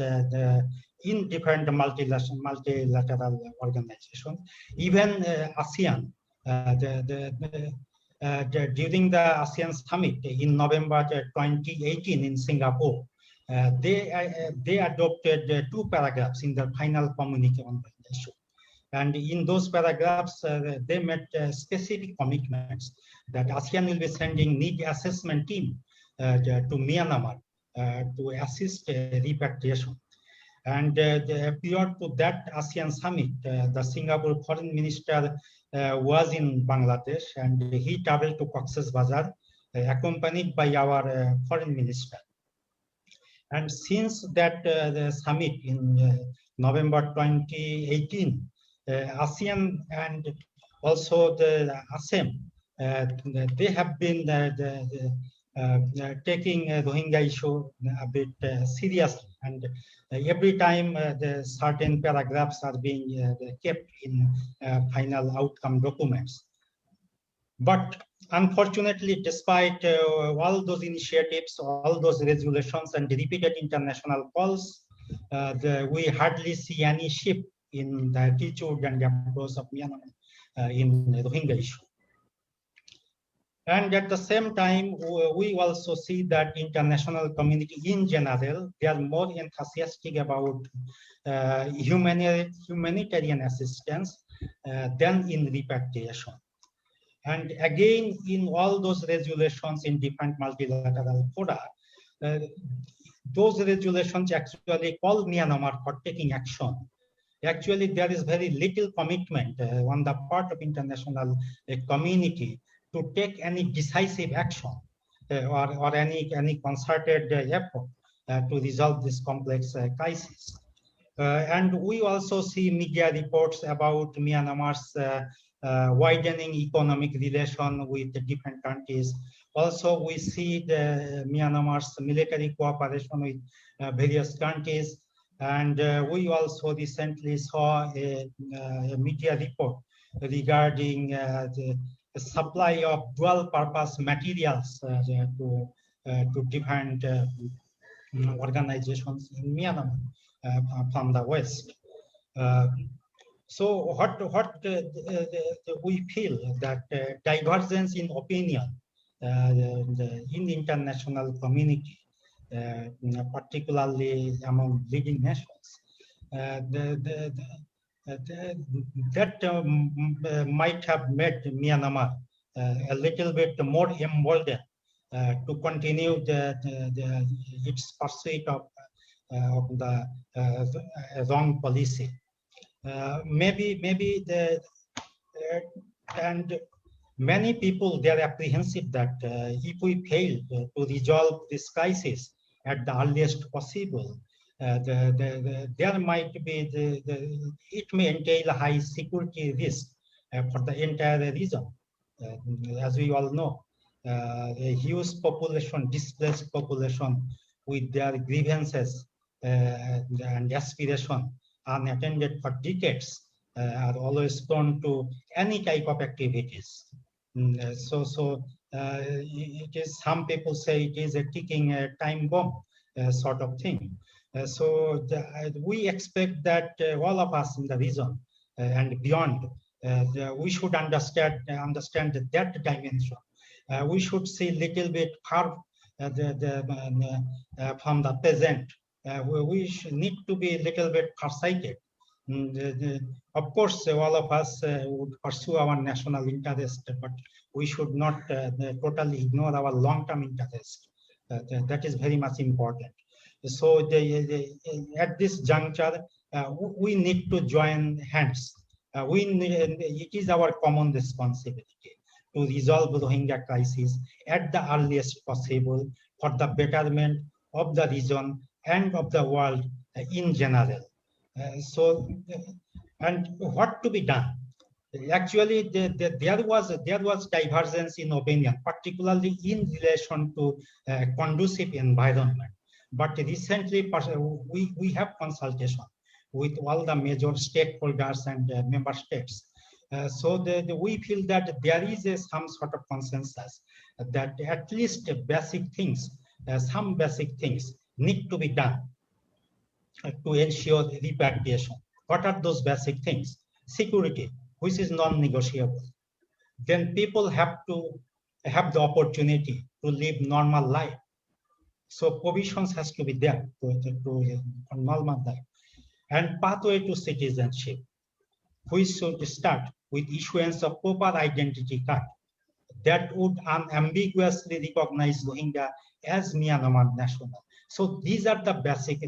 in different multilateral organizations. Even ASEAN, during the ASEAN Summit in November 2018 in Singapore, they adopted 2 paragraphs in the final communique on the issue. And in those paragraphs, they made specific commitments that ASEAN will be sending need assessment team to Myanmar to assist repatriation. And prior to that ASEAN Summit, the Singapore foreign minister was in Bangladesh, and he traveled to Cox's Bazar, accompanied by our foreign minister. And since that the summit in November 2018, ASEAN and also the ASEM, they have been taking Rohingya issue a bit seriously, and every time the certain paragraphs are being kept in final outcome documents. But unfortunately, despite all those initiatives, all those resolutions and repeated international calls, we hardly see any shift in the attitude and approach of Myanmar in the Rohingya issue. And at the same time, we also see that international community in general, they are more enthusiastic about humanitarian assistance than in repatriation. And again, in all those resolutions in different multilateral fora, those resolutions actually call Myanmar for taking action. Actually, there is very little commitment on the part of international community to take any decisive action or any concerted effort to resolve this complex crisis. And we also see media reports about Myanmar's widening economic relation with the different countries. Also, we see the Myanmar's military cooperation with various countries. And we also recently saw a media report regarding the supply of dual-purpose materials to different organizations in Myanmar from the West. So what we feel that divergence in opinion in the international community, particularly among leading nations, that might have made Myanmar a little bit more emboldened to continue its pursuit of the wrong policy. Maybe and many people, they are apprehensive that if we fail to resolve this crisis at the earliest possible, there might be it may entail a high security risk for the entire region. As we all know, a huge population, displaced population with their grievances and aspiration unattended for decades are always prone to any type of activities. It is, some people say it is a ticking time bomb sort of thing. We expect that all of us in the region and beyond, we should understand that dimension. We should see a little bit far from the present. We need to be a little bit farsighted. Of course, all of us would pursue our national interest, but we should not totally ignore our long-term interest. That is very much important. So at this juncture, we need to join hands. It is our common responsibility to resolve the Rohingya crisis at the earliest possible for the betterment of the region and of the world in general. And what to be done? Actually, there was divergence in opinion, particularly in relation to conducive environment. But recently, we have consultation with all the major stakeholders and member states. We feel that there is some sort of consensus that at least basic things, some basic things need to be done to ensure repatriation. What are those basic things? Security, which is non-negotiable. Then people have to have the opportunity to live normal life. So provisions has to be there to normal life. And pathway to citizenship, which should start with issuance of proper identity card that would unambiguously recognize Rohingya as Myanmar national. So these are the basic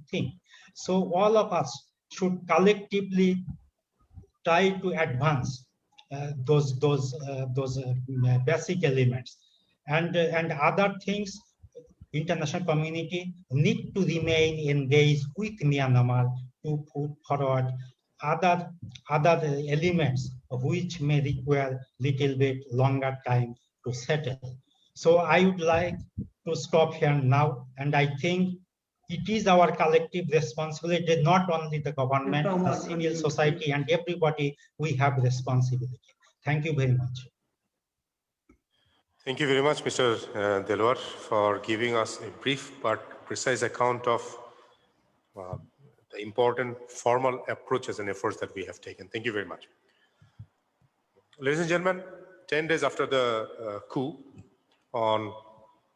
things. So all of us should collectively try to advance those basic elements, and other things. International community need to remain engaged with Myanmar to put forward other elements which may require little bit longer time to settle. So I would like to stop here now, and I think it is our collective responsibility, not only the government, the civil society, and everybody. We have responsibility. Thank you very much. Thank you very much, Mr. Delwar, for giving us a brief but precise account of the important formal approaches and efforts that we have taken. Thank you very much. Ladies and gentlemen, 10 days after the coup, on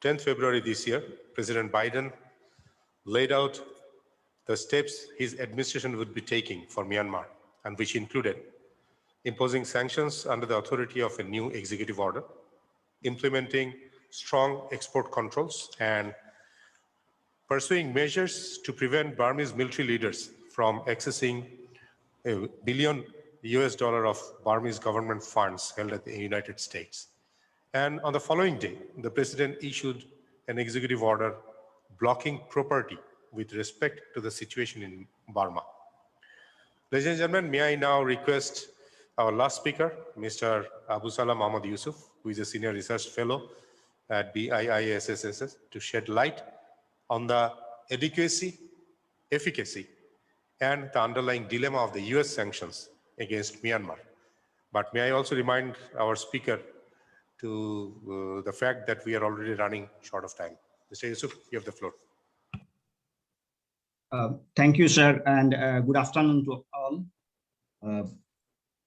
10th February this year, President Biden laid out the steps his administration would be taking for Myanmar, and which included imposing sanctions under the authority of a new executive order, implementing strong export controls, and pursuing measures to prevent Burmese military leaders from accessing $1 billion of Burmese government funds held at the United States. And on the following day, the president issued an executive order blocking property with respect to the situation in Burma. Ladies and gentlemen, may I now request our last speaker, Mr. Abu Salam Ahmad Yusuf, who is a senior research fellow at BIISSS, to shed light on the adequacy, efficacy, and the underlying dilemma of the US sanctions against Myanmar. But may I also remind our speaker to the fact that we are already running short of time. Mr. Yusuf, you have the floor. Thank you, sir, and good afternoon to all.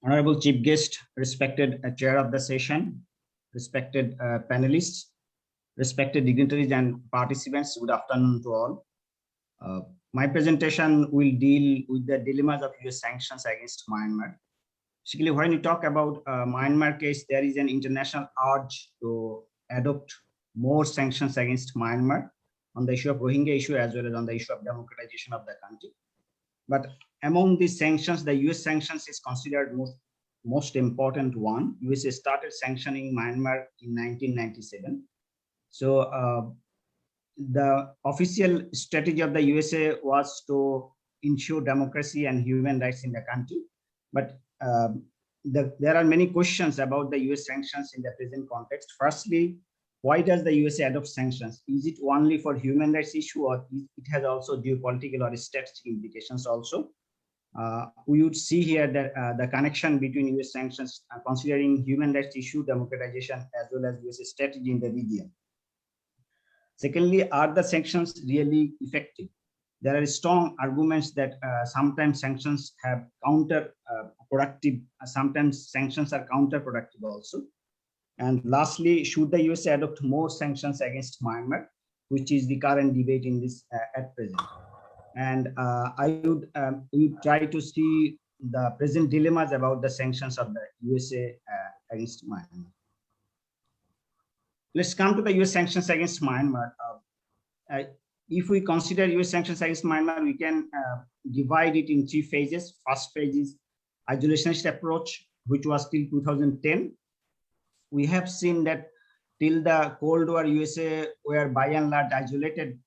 Honorable Chief Guest, respected Chair of the session, respected panelists, respected dignitaries and participants, good afternoon to all. My presentation will deal with the dilemmas of US sanctions against Myanmar. Basically, when you talk about Myanmar case, there is an international urge to adopt more sanctions against Myanmar on the issue of Rohingya issue as well as on the issue of democratization of the country. But among these sanctions, the US sanctions is considered most important one. USA started sanctioning Myanmar in 1997. So the official strategy of the USA was to ensure democracy and human rights in the country. But there are many questions about the US sanctions in the present context. Firstly, why does the USA adopt sanctions? Is it only for human rights issue, or it has also geopolitical or strategic implications also? We would see here that the connection between US sanctions considering human rights issue, democratization, as well as US strategy in the region. Secondly, are the sanctions really effective? There are strong arguments that sometimes sanctions have counterproductive, sometimes sanctions are counterproductive also. And lastly, should the USA adopt more sanctions against Myanmar, which is the current debate in this at present? And I would try to see the present dilemmas about the sanctions of the USA against Myanmar. Let's come to the US sanctions against Myanmar. If we consider US sanctions against Myanmar, we can divide it in 3 phases. First phase is isolationist approach, which was till 2010. We have seen that till the Cold War, USA were by and large isolated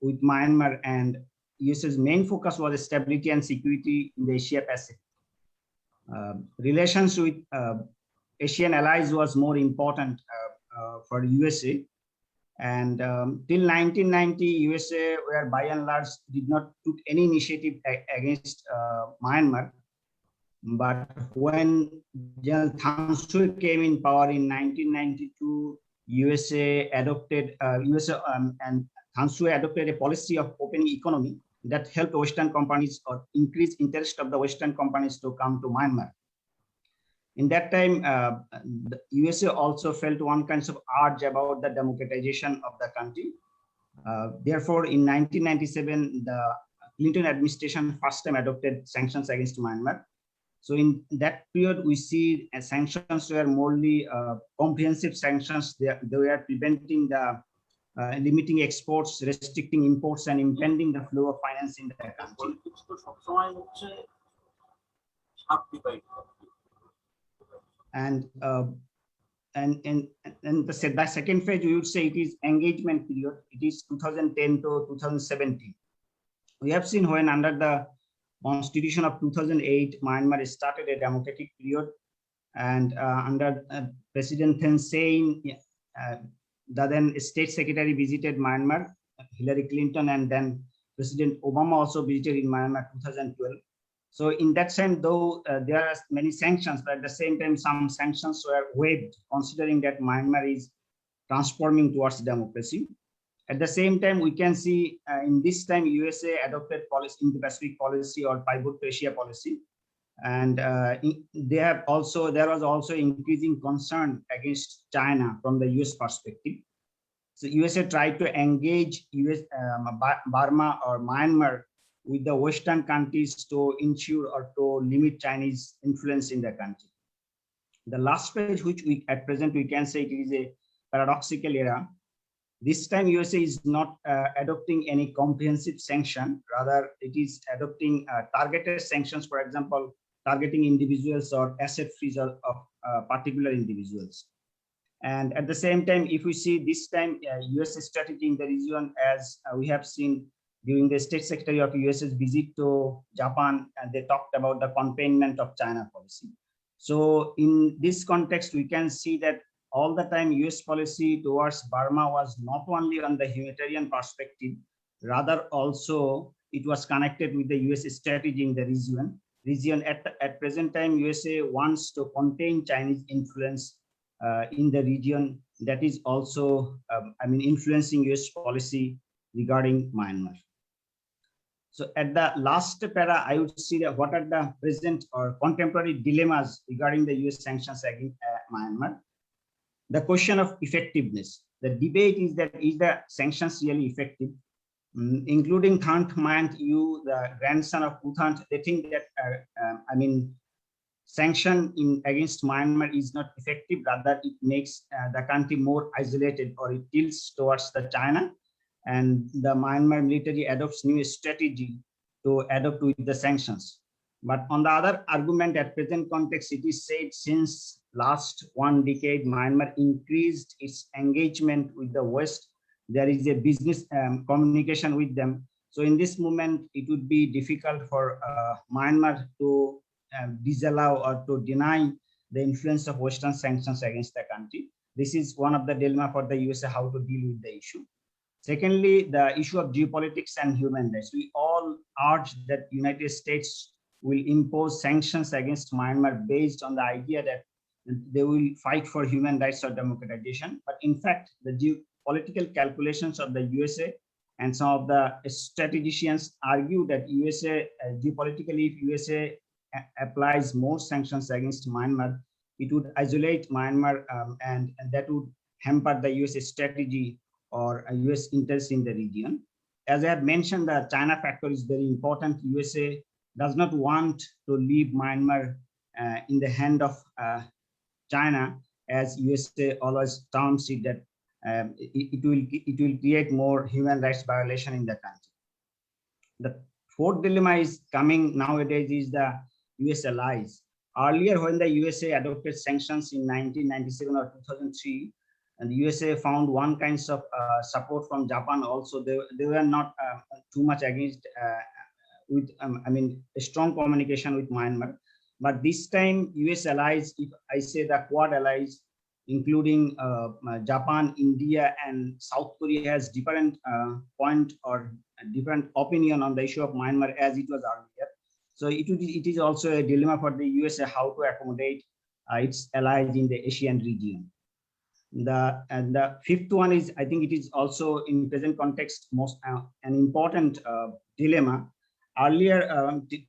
with Myanmar, and USA's main focus was stability and security in the Asia Pacific. Relations with Asian allies was more important for USA. And till 1990, USA were by and large did not took any initiative against Myanmar. But when General Than Shwe came in power in 1992, USA adopted and Than Shwe adopted a policy of opening economy that helped Western companies or increased interest of the Western companies to come to Myanmar. In that time, the USA also felt one kind of urge about the democratization of the country. Therefore, in 1997, the Clinton administration first time adopted sanctions against Myanmar. So in that period, we see sanctions were morely comprehensive sanctions. They were preventing the limiting exports, restricting imports, and impeding the flow of finance in the country. And the second phase, we would say it is engagement period. It is 2010 to 2017. We have seen when under the Constitution of 2008, Myanmar started a democratic period, and under President Thein Sein, the then State Secretary visited Myanmar, Hillary Clinton, and then President Obama also visited in Myanmar 2012. So in that sense, though there are many sanctions, but at the same time, some sanctions were waived, considering that Myanmar is transforming towards democracy. At the same time, we can see in this time, USA adopted policy, Indo-Pacific policy or pivot to Asia policy. And there was also increasing concern against China from the US perspective. So USA tried to engage Burma or Myanmar with the Western countries to ensure or to limit Chinese influence in the country. The last phase, which at present we can say it is a paradoxical era, This time USA is not adopting any comprehensive sanction, rather it is adopting targeted sanctions, for example, targeting individuals or asset freeze of particular individuals. And at the same time, if we see this time US strategy in the region, as we have seen during the State Secretary of US's visit to Japan, and they talked about the containment of China policy. So in this context, we can see that all the time US policy towards Burma was not only on the humanitarian perspective, rather also it was connected with the US strategy in the region. At present time, USA wants to contain Chinese influence in the region. That is also, influencing US policy regarding Myanmar. So at the last para, I would see that what are the present or contemporary dilemmas regarding the US sanctions against Myanmar. The question of effectiveness. The debate is that, is the sanctions really effective? Including Thant Myint Yu, the grandson of U Thant, they think that, sanction against Myanmar is not effective, rather it makes the country more isolated, or it tilts towards the China, and the Myanmar military adopts new strategy to adopt with the sanctions. But on the other argument, at present context, it is said since last 1 decade, Myanmar increased its engagement with the West. There is a business communication with them. So in this moment, it would be difficult for Myanmar to disallow or to deny the influence of Western sanctions against the country. This is one of the dilemma for the USA, how to deal with the issue. Secondly, the issue of geopolitics and human rights. We all urge that United States will impose sanctions against Myanmar based on the idea that they will fight for human rights or democratization. But in fact, the geopolitical calculations of the USA and some of the strategicians argue that USA, geopolitically, if USA applies more sanctions against Myanmar, it would isolate Myanmar, and that would hamper the US strategy or US interest in the region. As I have mentioned, the China factor is very important. USA does not want to leave Myanmar in the hand of China, as USA always terms it that it will create more human rights violation in the country. The fourth dilemma is coming nowadays is the US allies. Earlier, when the USA adopted sanctions in 1997 or 2003, and the USA found one kind of support from Japan also. They were not too much against with a strong communication with Myanmar. But this time, US allies, if I say the Quad allies, including Japan, India, and South Korea, has different point or different opinion on the issue of Myanmar as it was earlier. So it is also a dilemma for the USA how to accommodate its allies in the Asian region. The fifth one is, I think it is also in present context most an important dilemma. Earlier,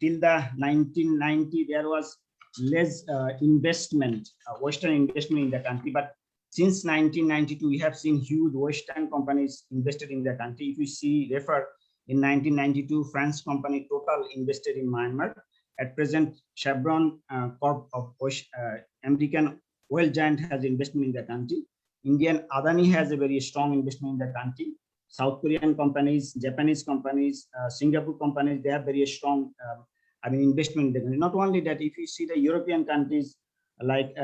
till the 1990, there was less investment, Western investment in the country. But since 1992, we have seen huge Western companies invested in the country. If you see, refer in 1992, France company Total invested in Myanmar. At present, Chevron Corp of American oil giant has investment in the country. Indian Adani has a very strong investment in the country. South Korean companies, Japanese companies, Singapore companies, they have very strong investment in the country. Not only that, if you see the European countries like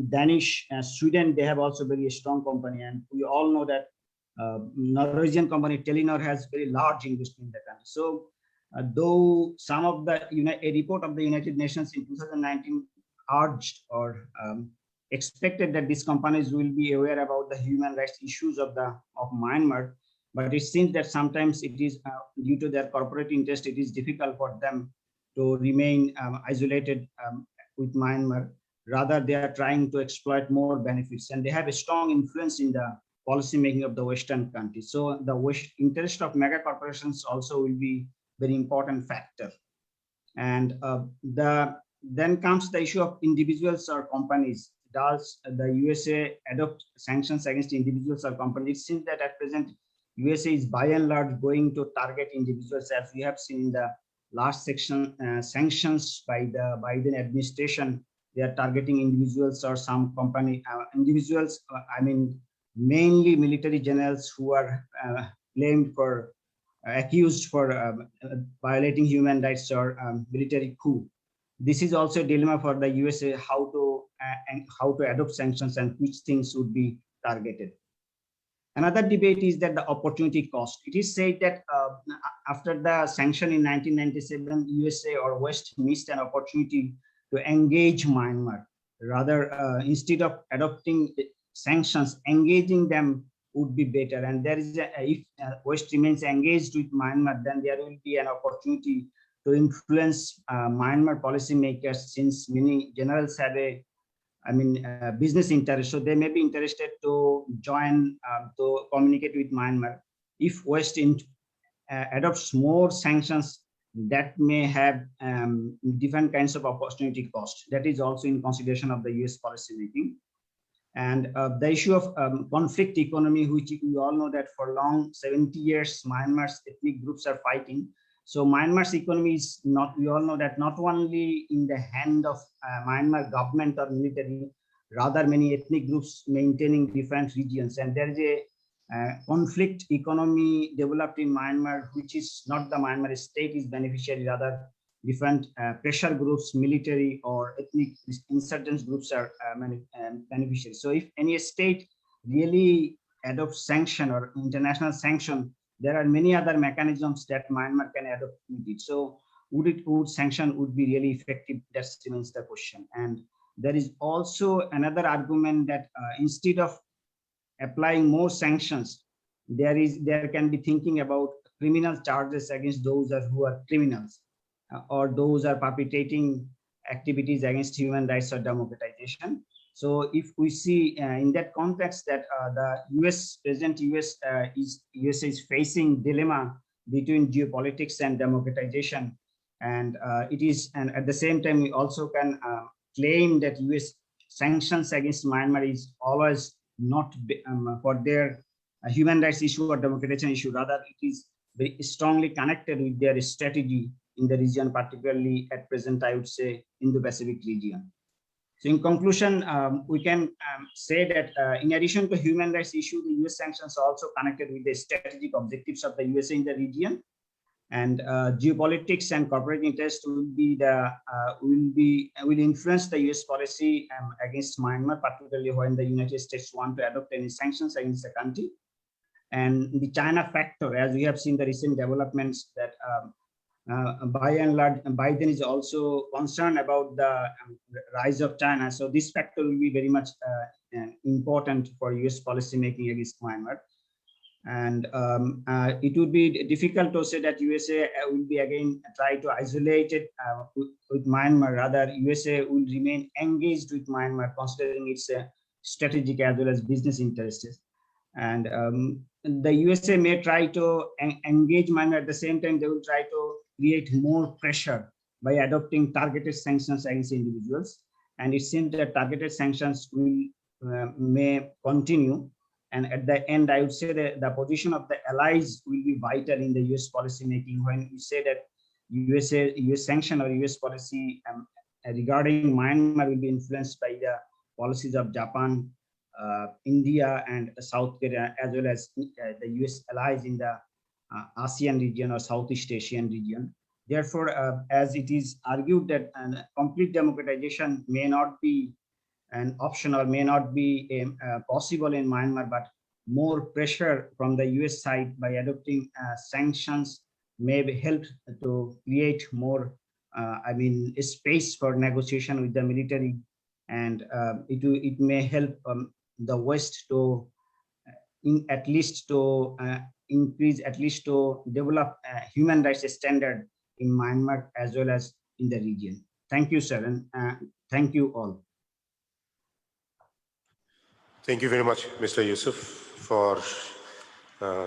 Danish, Sweden, they have also very strong company. And we all know that Norwegian company Telenor has very large investment in the country. So though some of the, a report of the United Nations in 2019 urged or expected that these companies will be aware about the human rights issues of Myanmar, but it seems that sometimes it is due to their corporate interest, it is difficult for them to remain isolated with Myanmar. Rather, they are trying to exploit more benefits, and they have a strong influence in the policy making of the Western countries. So the interest of mega corporations also will be very important factor. And then comes the issue of individuals or companies. Does the USA adopt sanctions against individuals or companies? It seems that at present, USA is by and large going to target individuals, as we have seen in the last section sanctions by the Biden administration. They are targeting individuals or some company individuals. mainly military generals who are blamed for, accused for violating human rights or military coup. This is also a dilemma for the USA, how to adopt sanctions and which things would be targeted. Another debate is that the opportunity cost. It is said that after the sanction in 1997, USA or West missed an opportunity to engage Myanmar. Rather, instead of adopting sanctions, engaging them would be better. And there is if West remains engaged with Myanmar, then there will be an opportunity to influence Myanmar policymakers, since many generals have a business interest. So they may be interested to join, to communicate with Myanmar. If West adopts more sanctions, that may have different kinds of opportunity cost. That is also in consideration of the US policy making. And the issue of conflict economy, which we all know that for long 70 years, Myanmar's ethnic groups are fighting. So Myanmar's economy is not, we all know that not only in the hand of Myanmar government or military, rather many ethnic groups maintaining different regions. And there is a conflict economy developed in Myanmar, which is not the Myanmar state is beneficiary, rather different pressure groups, military or ethnic insurgent groups are beneficiaries. So if any state really adopts sanction or international sanction, there are many other mechanisms that Myanmar can adopt with it. So would sanction would be really effective? That remains the question. And there is also another argument that instead of applying more sanctions, there can be thinking about criminal charges against those who are criminals or those are perpetrating activities against human rights or democratization. So if we see in that context that the present USA is facing dilemma between geopolitics and democratization, and at the same time we also can claim that US sanctions against Myanmar is always not for their human rights issue or democratization issue, rather it is very strongly connected with their strategy in the region, particularly at present, I would say, Indo-Pacific region. So in conclusion, we can say that in addition to human rights issue, the US sanctions are also connected with the strategic objectives of the USA in the region. And geopolitics and corporate interest will influence the US policy against Myanmar, particularly when the United States want to adopt any sanctions against the country. And the China factor, as we have seen the recent developments, that by and large, Biden is also concerned about the rise of China. So this factor will be very much important for US policy making against Myanmar. And it would be difficult to say that USA will be again try to isolate it with Myanmar. Rather, USA will remain engaged with Myanmar, considering its strategic as well as business interests. And the USA may try to engage Myanmar. At the same time, they will try to create more pressure by adopting targeted sanctions against individuals. And it seems that targeted sanctions will may continue. And at the end, I would say that the position of the allies will be vital in the US policy making. When we say that US sanction or US policy regarding Myanmar will be influenced by the policies of Japan, India, and South Korea, as well as the US allies in the ASEAN region or Southeast Asian region. Therefore, as it is argued that complete democratization may not be an option or may not be possible in Myanmar, but more pressure from the US side by adopting sanctions may be helped to create more, space for negotiation with the military, and it may help the West to increase, to develop human rights standard in Myanmar as well as in the region. Thank you, sir, and thank you all. Thank you very much, Mr. Yusuf, for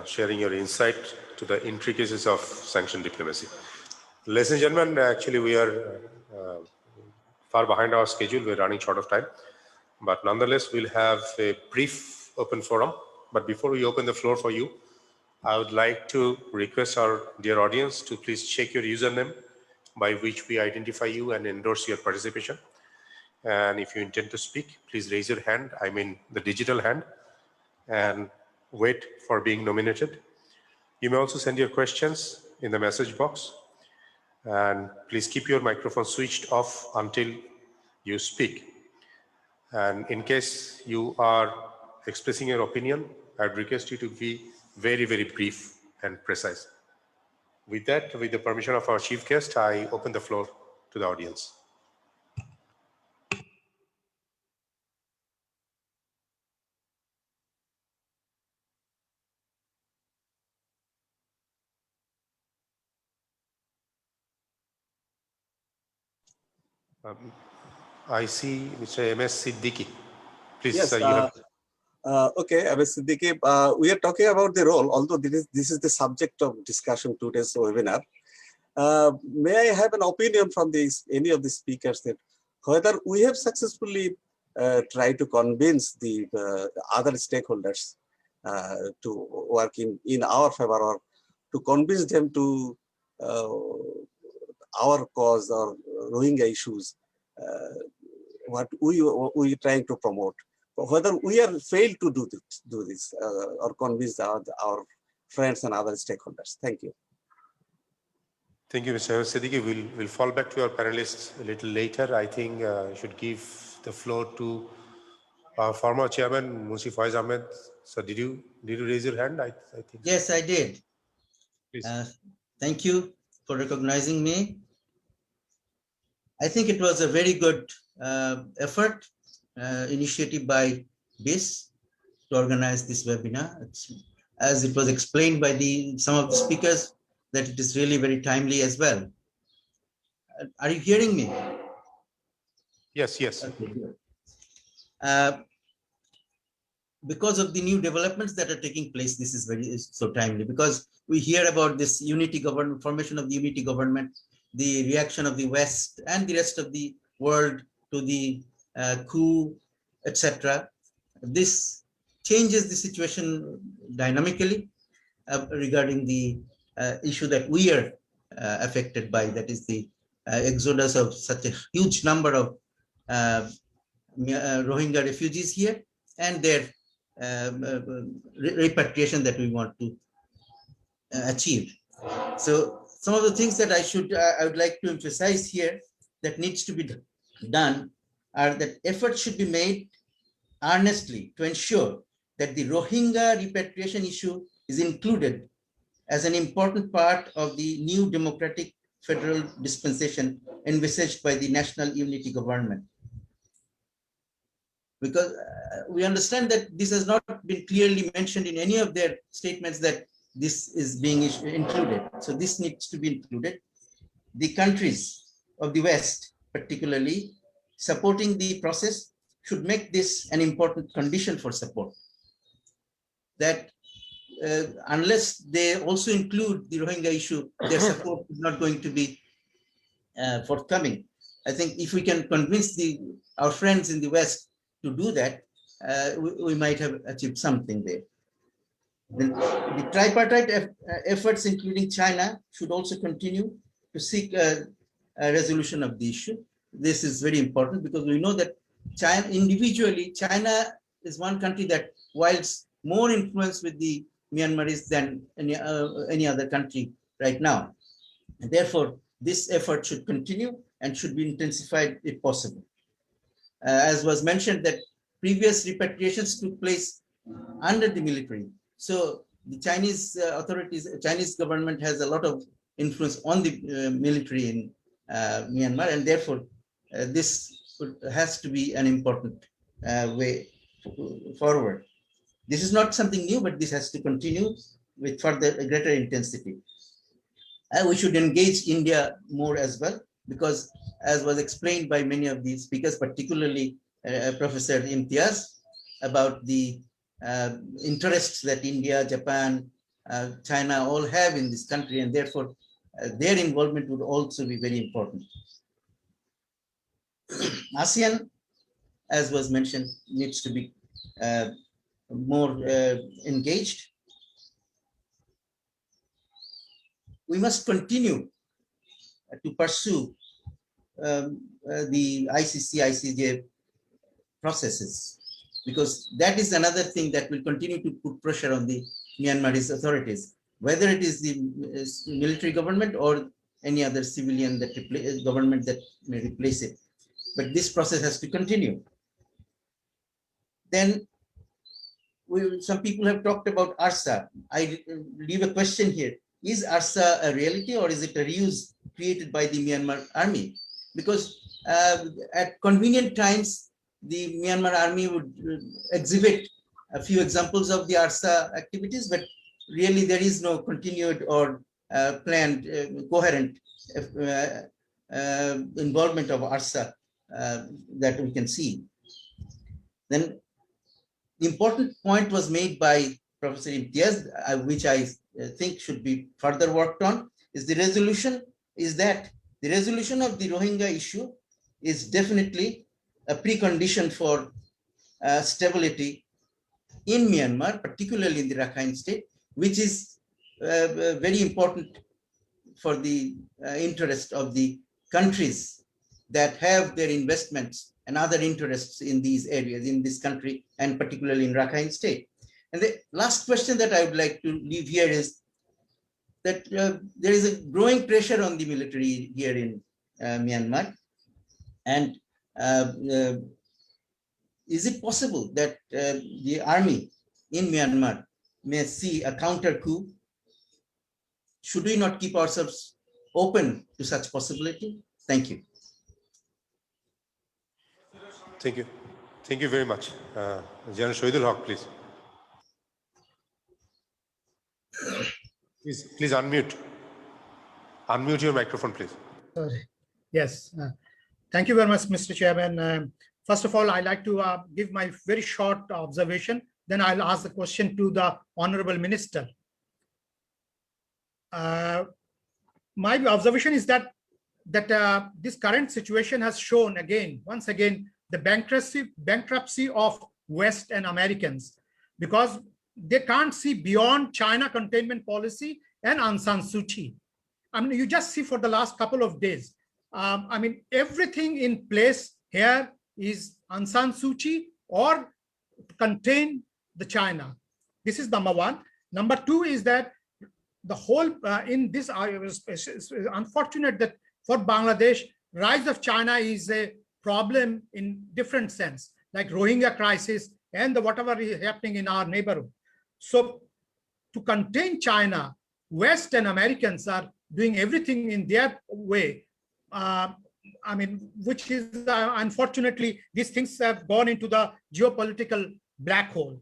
sharing your insight to the intricacies of sanction diplomacy. Ladies and gentlemen, actually we are far behind our schedule. We're running short of time, but nonetheless, we'll have a brief open forum. But before we open the floor for you, I would like to request our dear audience to please check your username by which we identify you and endorse your participation. And if you intend to speak, please raise your hand, I mean the digital hand, and wait for being nominated. You may also send your questions in the message box, and please keep your microphone switched off until you speak. And in case you are expressing your opinion, I'd request you to be very, very brief and precise. With that, with the permission of our chief guest, I open the floor to the audience. I see Mr. M.S. Siddiqui. Please, Yes, sir, you have... okay, Abbas Siddiqui, we are talking about the role, although this is the subject of discussion today's webinar. May I have an opinion from any of the speakers that whether we have successfully tried to convince the other stakeholders to work in our favor, or to convince them to our cause or Rohingya issues, what we trying to promote. Whether we are failed to do this or convince our friends and other stakeholders. Thank you. Thank you, Mr. Siddiqui. We'll fall back to our panelists a little later. I think I should give the floor to our former chairman, Musi Faiz Ahmed. So did you raise your hand? I think. Yes, I did. Please. Thank you for recognizing me. I think it was a very good effort, initiative by BIS to organize this webinar. As it was explained by some of the speakers, that it is really very timely as well. Are you hearing me? Yes, yes. Okay, good. Because of the new developments that are taking place, this is so timely, because we hear about this unity government, formation of the unity government, the reaction of the West and the rest of the world to the coup, etc. This changes the situation dynamically regarding the issue that we are affected by, that is the exodus of such a huge number of Rohingya refugees here, and their repatriation that we want to achieve. So some of the things that I would like to emphasize here that needs to be done are that efforts should be made earnestly to ensure that the Rohingya repatriation issue is included as an important part of the new democratic federal dispensation envisaged by the national unity government. Because we understand that this has not been clearly mentioned in any of their statements that this is being included. So this needs to be included. The countries of the West, particularly supporting the process, should make this an important condition for support. That unless they also include the Rohingya issue, their support is not going to be forthcoming. I think if we can convince our friends in the West to do that, we might have achieved something there. The tripartite efforts, including China, should also continue to seek a resolution of the issue. This is very important because we know that China is one country that wields more influence with the Myanmaris than any other country right now. And therefore, this effort should continue and should be intensified if possible. As was mentioned, that previous repatriations took place under the military. So the Chinese authorities, Chinese government has a lot of influence on the military in Myanmar, and therefore this has to be an important way forward. This is not something new, but this has to continue with further greater intensity. We should engage India more as well, because as was explained by many of the speakers, particularly Professor Imtiaz, about the interests that India, Japan, China all have in this country, and therefore their involvement would also be very important. ASEAN, as was mentioned, needs to be more engaged. We must continue to pursue the ICC, ICJ processes. because that is another thing that will continue to put pressure on the Myanmarese authorities, whether it is the military government or any other civilian government that may replace it. But this process has to continue. Then some people have talked about ARSA. I leave a question here. Is ARSA a reality or is it a ruse created by the Myanmar army? Because at convenient times, the Myanmar army would exhibit a few examples of the ARSA activities, but really there is no continued or planned, coherent involvement of ARSA that we can see. Then the important point was made by Professor Imtiaz, which I think should be further worked on, is the resolution of the Rohingya issue is definitely a precondition for stability in Myanmar, particularly in the Rakhine state, which is very important for the interest of the countries that have their investments and other interests in these areas, in this country, and particularly in Rakhine state. And the last question that I would like to leave here is that there is a growing pressure on the military here in Myanmar. And is it possible that the army in Myanmar may see a counter coup? Should we not keep ourselves open to such possibility? Thank you. Thank you. Thank you very much. General Shahidul Haq, please. Please unmute. Unmute your microphone, please. Sorry. Yes. Thank you very much, Mr. Chairman. First of all, I'd like to give my very short observation. Then I'll ask the question to the Honorable Minister. My observation is that this current situation has shown once again, the bankruptcy of West and Americans, because they can't see beyond China containment policy and Aung San Suu Kyi. I mean, you just see for the last couple of days. I mean, everything in place here is Aung San Suu Kyi or contain the China. This is number one. Number two is that the whole in this it's unfortunate that for Bangladesh, rise of China is a problem in different sense, like Rohingya crisis and whatever is happening in our neighborhood. So to contain China, West and Americans are doing everything in their way. I mean, which is unfortunately, these things have gone into the geopolitical black hole.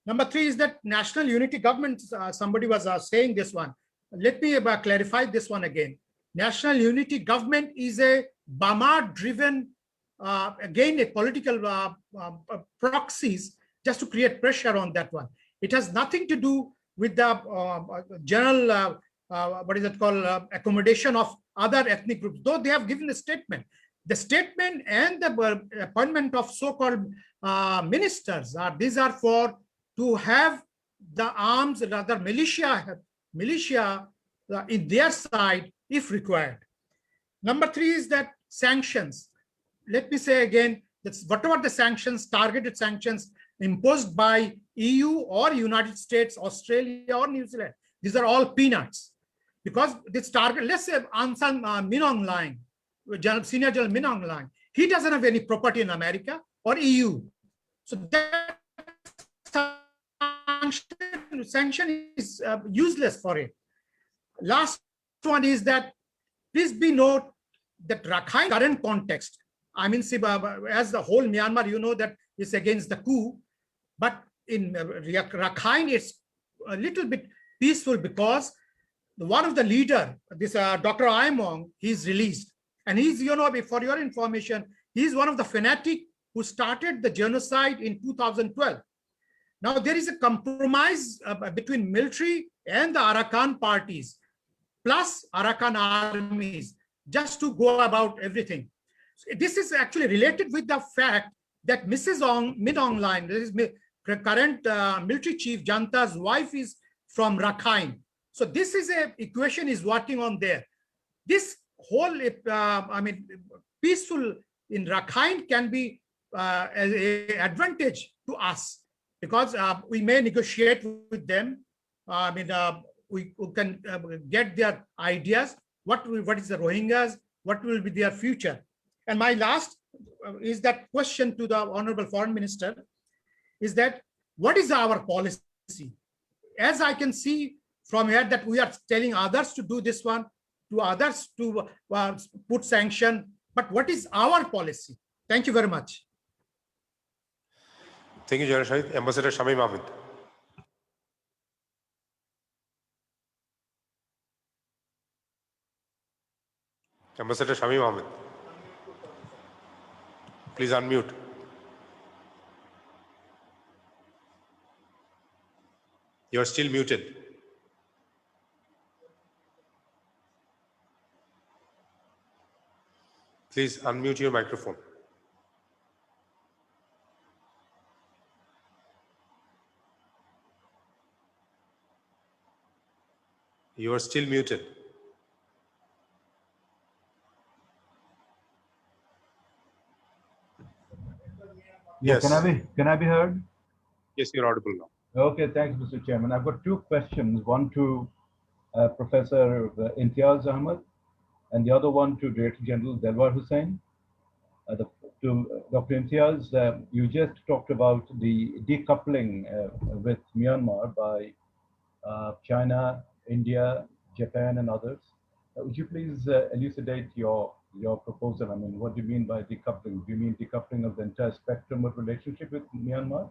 Number three is that national unity government, somebody was saying this one. Let me clarify this one again. National unity government is a Burma-driven, again, a political proxies just to create pressure on that one. It has nothing to do with the general, what is it called, accommodation of other ethnic groups, though they have given a statement. The statement and the appointment of so-called ministers, these are for to have the arms, rather militia in their side if required. Number three is that sanctions. Let me say again, that whatever the sanctions, targeted sanctions imposed by EU or United States, Australia or New Zealand, these are all peanuts. Because this target, let's say Aung San Min Aung Hlaing, Senior General Min Aung Hlaing, he doesn't have any property in America or EU. So that sanction is useless for it. Last one is that please be note that Rakhine current context. I mean, as the whole Myanmar, you know that is against the coup, but in Rakhine, it's a little bit peaceful because one of the leader, this Dr. Aimong, he's released. And he's, you know, for your information, he's one of the fanatic who started the genocide in 2012. Now there is a compromise between military and the Arakan parties, plus Arakan armies, just to go about everything. So this is actually related with the fact that Mrs. Min Aung Hlaing, this is current military chief Janta's wife, is from Rakhine. So this is a equation is working on there. This whole, I mean, peaceful in Rakhine can be as a advantage to us, because we may negotiate with them. We can get their ideas. What is the Rohingyas? What will be their future? And my last is that question to the Honorable Foreign Minister is that what is our policy? As I can see from here that we are telling others to do this one, to others to put sanction, but what is our policy? Thank you very much. Thank you, General Shahid. Ambassador Shamim Ahmed. Ambassador Shamim Ahmed. Please unmute. You are still muted. Please unmute your microphone. You are still muted. Yeah, Yes. Can I be heard? Yes, you're audible now. Okay, thanks, Mr. Chairman. I've got two questions, one to Professor Imtiaz Ahmed and the other one to Director General Delwar Hussain. To Dr. Imtiaz, you just talked about the decoupling with Myanmar by China, India, Japan, and others. Would you please elucidate your proposal? I mean, what do you mean by decoupling? Do you mean decoupling of the entire spectrum of relationship with Myanmar,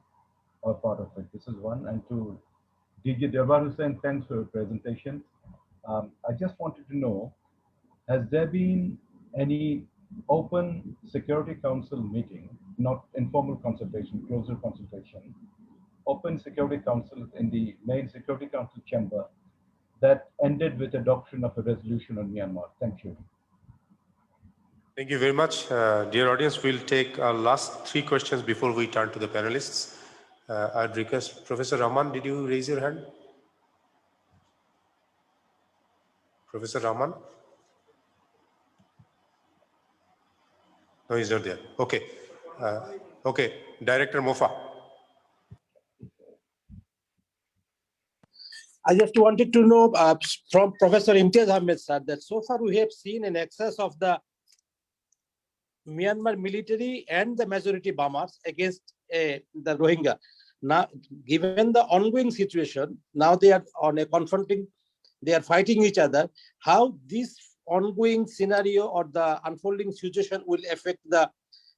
or part of it? This is one. And to DJ Delwar Hussain, thanks for your presentation. I just wanted to know, has there been any open Security Council meeting, not informal consultation, closer consultation, open Security Council in the main Security Council chamber that ended with adoption of a resolution on Myanmar? Thank you. Thank you very much. Dear audience, we'll take our last three questions before we turn to the panelists. I'd request Professor Rahman, did you raise your hand? Professor Rahman? No, he's not there. Okay. Okay, Director Mofa. I just wanted to know from Professor Imtiaz Ahmed, sir, that so far we have seen an excess of the Myanmar military and the majority bombers against the Rohingya. Now, given the ongoing situation, now they are on a confronting, they are fighting each other. How this ongoing scenario or the unfolding situation will affect the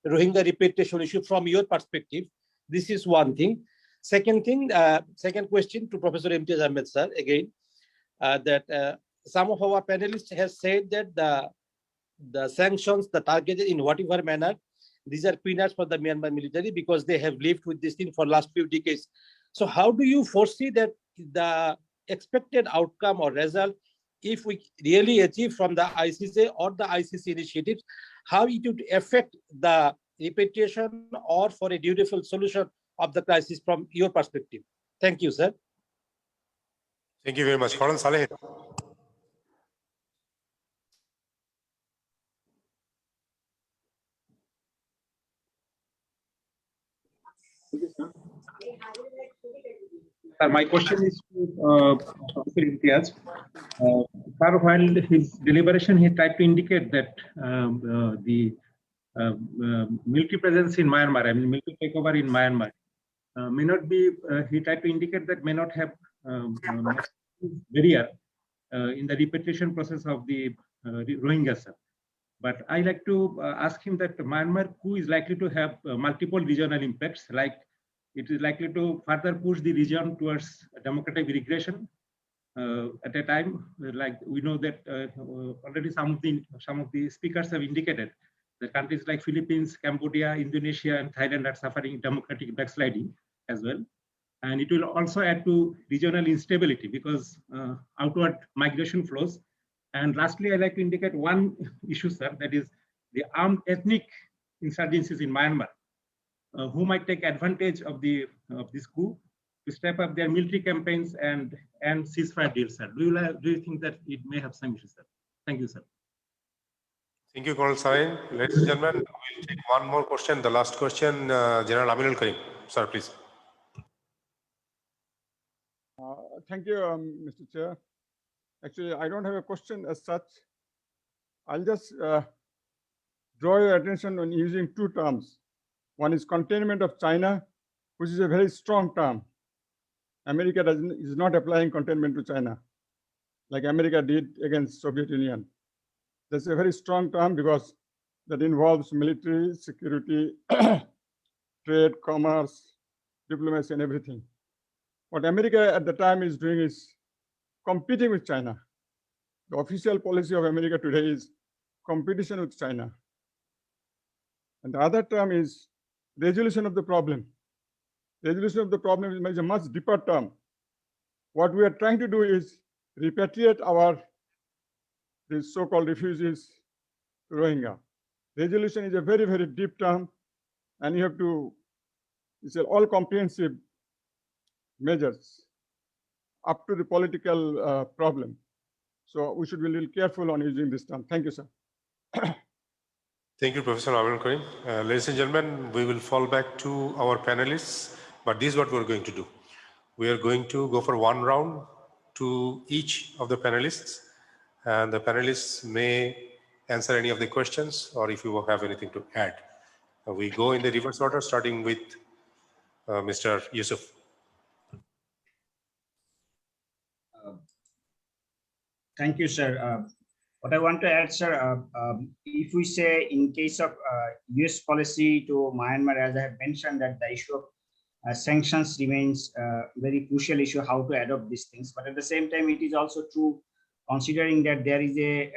Rohingya repatriation issue from your perspective? This is one thing. Second thing, second question to Professor Imtiaz Ahmed, sir, again, that some of our panelists have said that the sanctions, the targeted in whatever manner, these are peanuts for the Myanmar military because they have lived with this thing for last few decades. So how do you foresee that the expected outcome or result, if we really achieve from the ICJ or the ICC initiatives, how it would affect the repatriation or for a dutiful solution of the crisis from your perspective? Thank you, sir. Thank you very much. Colonel Saleh. My question is to Professor Imtiaz. Sir, while his deliberation, he tried to indicate that the military presence in Myanmar, I mean military takeover in Myanmar, may not be, he tried to indicate that may not have barrier in the repatriation process of the Rohingyas. But I like to ask him that Myanmar coup is likely to have multiple regional impacts, like it is likely to further push the region towards democratic regression at a time, like we know that already some of the speakers have indicated that countries like Philippines, Cambodia, Indonesia, and Thailand are suffering democratic backsliding as well. And it will also add to regional instability because outward migration flows. And lastly, I'd like to indicate one issue, sir, that is the armed ethnic insurgencies in Myanmar, who might take advantage of this coup to step up their military campaigns and ceasefire deals, sir. Do you think that it may have some issues, sir? Thank you, sir. Thank you, Colonel Sarin. Ladies and gentlemen, we'll take one more question. The last question, General Aminul Karim. Sir, please. Thank you, Mr. Chair. Actually, I don't have a question as such. I'll just draw your attention on using two terms. One is containment of China, which is a very strong term. America is not applying containment to China like America did against Soviet Union. That's a very strong term because that involves military, security, trade, commerce, diplomacy, and everything. What America at the time is doing is competing with China. The official policy of America today is competition with China. And the other term is resolution of the problem. Resolution of the problem is a much deeper term. What we are trying to do is repatriate these so-called refugees to Rohingya. Resolution is a very, very deep term, and you have to, it's an all-comprehensive measures up to the political problem. So we should be a little careful on using this term. Thank you, sir. Thank you, Professor Aminul Karim. Ladies and gentlemen, we will fall back to our panelists, but this is what we're going to do. We are going to go for one round to each of the panelists, and the panelists may answer any of the questions, or if you have anything to add. We go in the reverse order, starting with Mr. Yusuf. Thank you, sir. What I want to add, sir, if we say in case of US policy to Myanmar, as I have mentioned, that the issue of sanctions remains a very crucial issue, how to adopt these things. But at the same time, it is also true, considering that there is a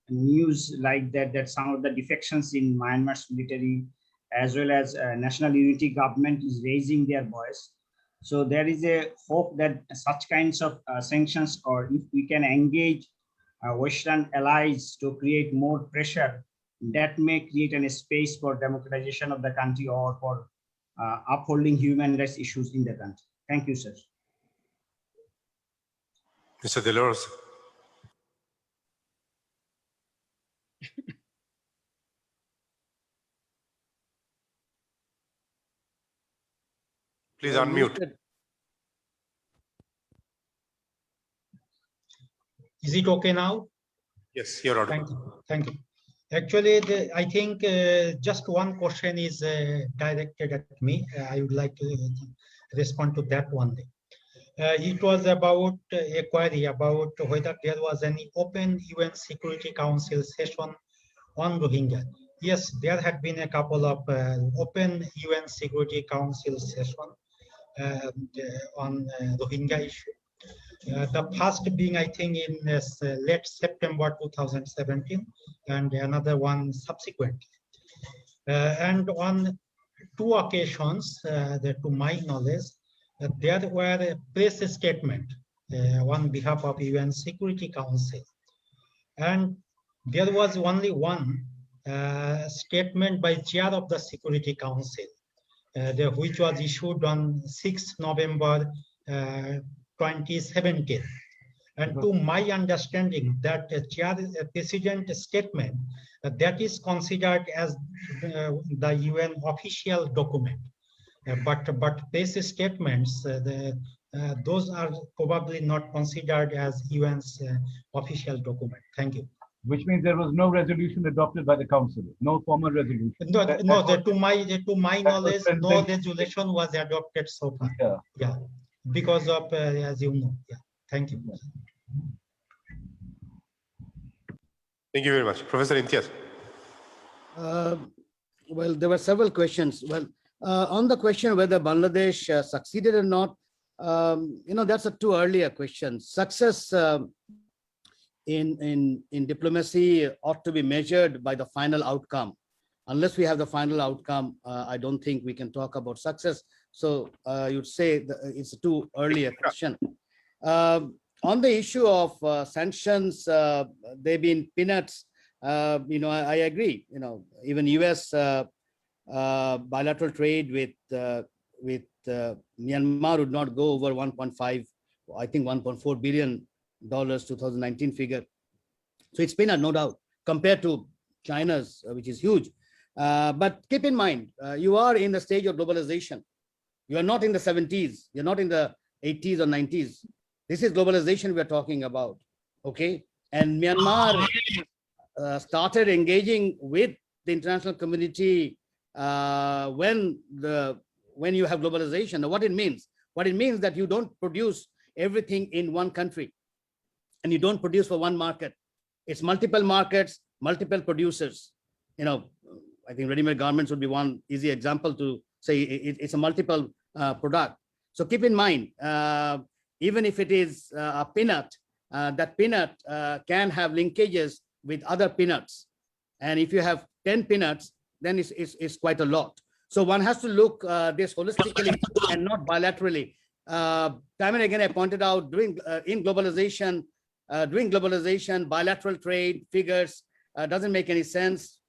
news like that some of the defections in Myanmar's military, as well as national unity government is raising their voice. So there is a hope that such kinds of sanctions, or if we can engage Western allies to create more pressure, that may create a space for democratization of the country or for upholding human rights issues in the country. Thank you, sir. Mr. Delors. Please unmute. Is it okay now? Yes, you're audible. Thank you. Thank you. Actually, I think just one question is directed at me. I would like to respond to that one. It was about a query about whether there was any open UN Security Council session on Rohingya. Yes, there had been a couple of open UN Security Council session on Rohingya issue. The first being, I think, in late September 2017, and another one subsequent. And on two occasions, to my knowledge, there were a press statement on behalf of UN Security Council. And there was only one statement by chair of the Security Council, which was issued on 6 November 2017. And to my understanding, that president statement, that is considered as the UN official document. But press statements, those are probably not considered as UN's official document. Thank you. Which means there was no resolution adopted by the Council, no formal resolution. No, to my knowledge, no resolution was adopted so far. Yeah, because of, as you know. Yeah, thank you. Thank you very much. Professor Imtiaz. Well, there were several questions. Well, on the question whether Bangladesh succeeded or not, that's a too early a question. Success in diplomacy ought to be measured by the final outcome. Unless we have the final outcome, I don't think we can talk about success. So you'd say that it's a too early a question. On the issue of sanctions, they've been peanuts. I agree. Even U.S. Bilateral trade with Myanmar would not go over 1.5, I think $1.4 billion 2019 figure. So it's peanut, no doubt, compared to China's, which is huge. But keep in mind, you are in the stage of globalization. You are not in the 70s. You're not in the 80s or 90s. This is globalization we're talking about, okay? And Myanmar started engaging with the international community when you have globalization. Now, what it means? What it means that you don't produce everything in one country, and you don't produce for one market. It's multiple markets, multiple producers. You know, I think ready-made garments would be one easy example to say it's a multiple product. So keep in mind, even if it is a peanut, that peanut can have linkages with other peanuts. And if you have 10 peanuts, then it's quite a lot. So one has to look this holistically and not bilaterally. Time and again, I pointed out doing globalization, bilateral trade figures doesn't make any sense.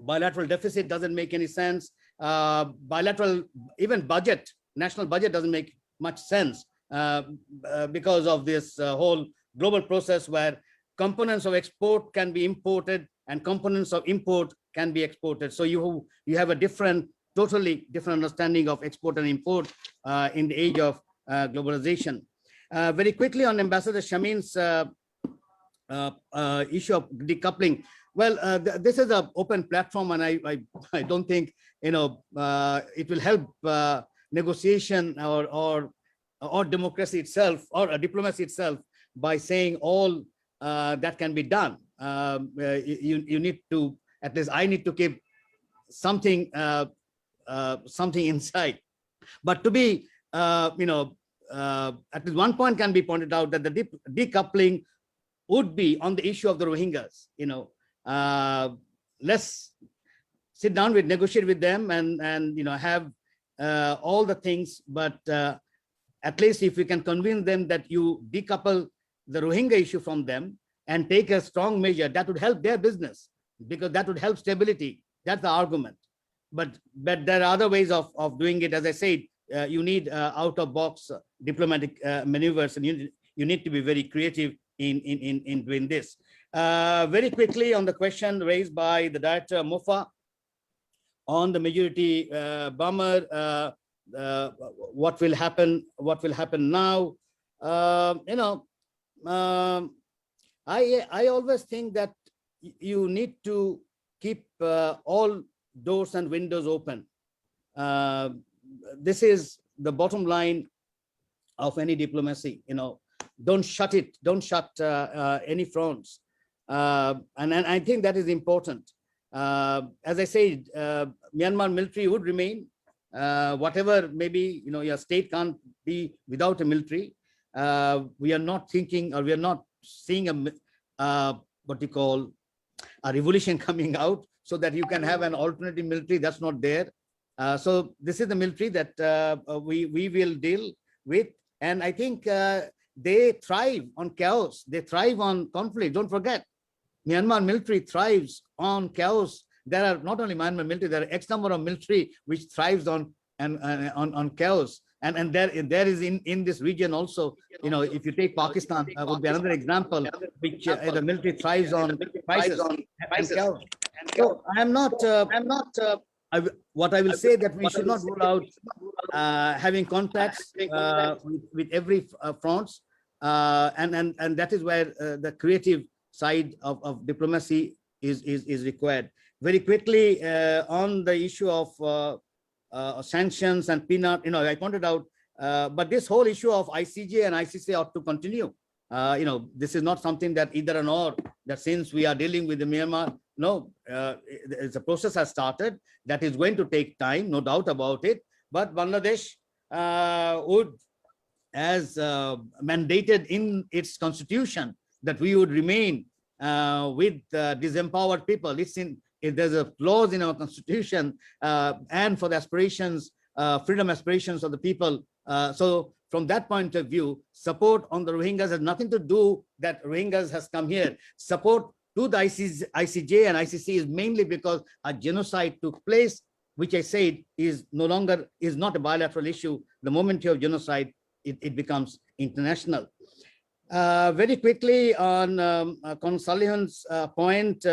Bilateral deficit doesn't make any sense. Bilateral, even budget, national budget doesn't make much sense because of this whole global process where components of export can be imported and components of import can be exported. So you have a totally different understanding of export and import in the age of globalization. Very quickly on Ambassador Shamin's issue of decoupling. Well, this is an open platform, and I don't think it will help negotiation or democracy itself or diplomacy itself by saying all that can be done. You need to, at least I need to keep something inside. But to be at least one point can be pointed out that the decoupling would be on the issue of the Rohingyas. Let's sit down with, negotiate with them, and have all the things. But at least if we can convince them that you decouple the Rohingya issue from them and take a strong measure, that would help their business, because that would help stability. That's the argument. But there are other ways of doing it. As I said, you need out-of-box diplomatic maneuvers, and you need to be very creative in doing this. Very quickly on the question raised by the director Mofa on the majority bomber, what will happen now? I always think that you need to keep all doors and windows open. This is the bottom line of any diplomacy. Don't shut any fronts. And I think that is important. As I said, Myanmar military would remain. Whatever maybe, your state can't be without a military. We are not thinking, or we are not seeing what you call a revolution coming out so that you can have an alternative military. That's not there. So this is the military that we will deal with. And I think they thrive on chaos. They thrive on conflict. Don't forget, Myanmar military thrives on chaos. There are not only Myanmar military, there are X number of military which thrives on chaos. And there is in this region also, if you take Pakistan, would be another example, which the military thrives on crisis and chaos. So what I will say that we should not rule out having contacts with every fronts, and that is where the creative side of diplomacy is required. Very quickly on the issue of sanctions and peanut, I pointed out, but this whole issue of ICJ and ICC ought to continue. This is not something that either and or, that since we are dealing with the Myanmar, no, the process has started. That is going to take time, no doubt about it. But Bangladesh would, as mandated in its constitution, that we would remain with disempowered people. There's a clause in our constitution and for the aspirations, freedom aspirations of the people. So from that point of view, support on the Rohingyas has nothing to do that Rohingyas has come here. Support to the ICJ and ICC is mainly because a genocide took place, which I said is not a bilateral issue. The moment you have genocide, it becomes international. Very quickly on Con Sullivan's point,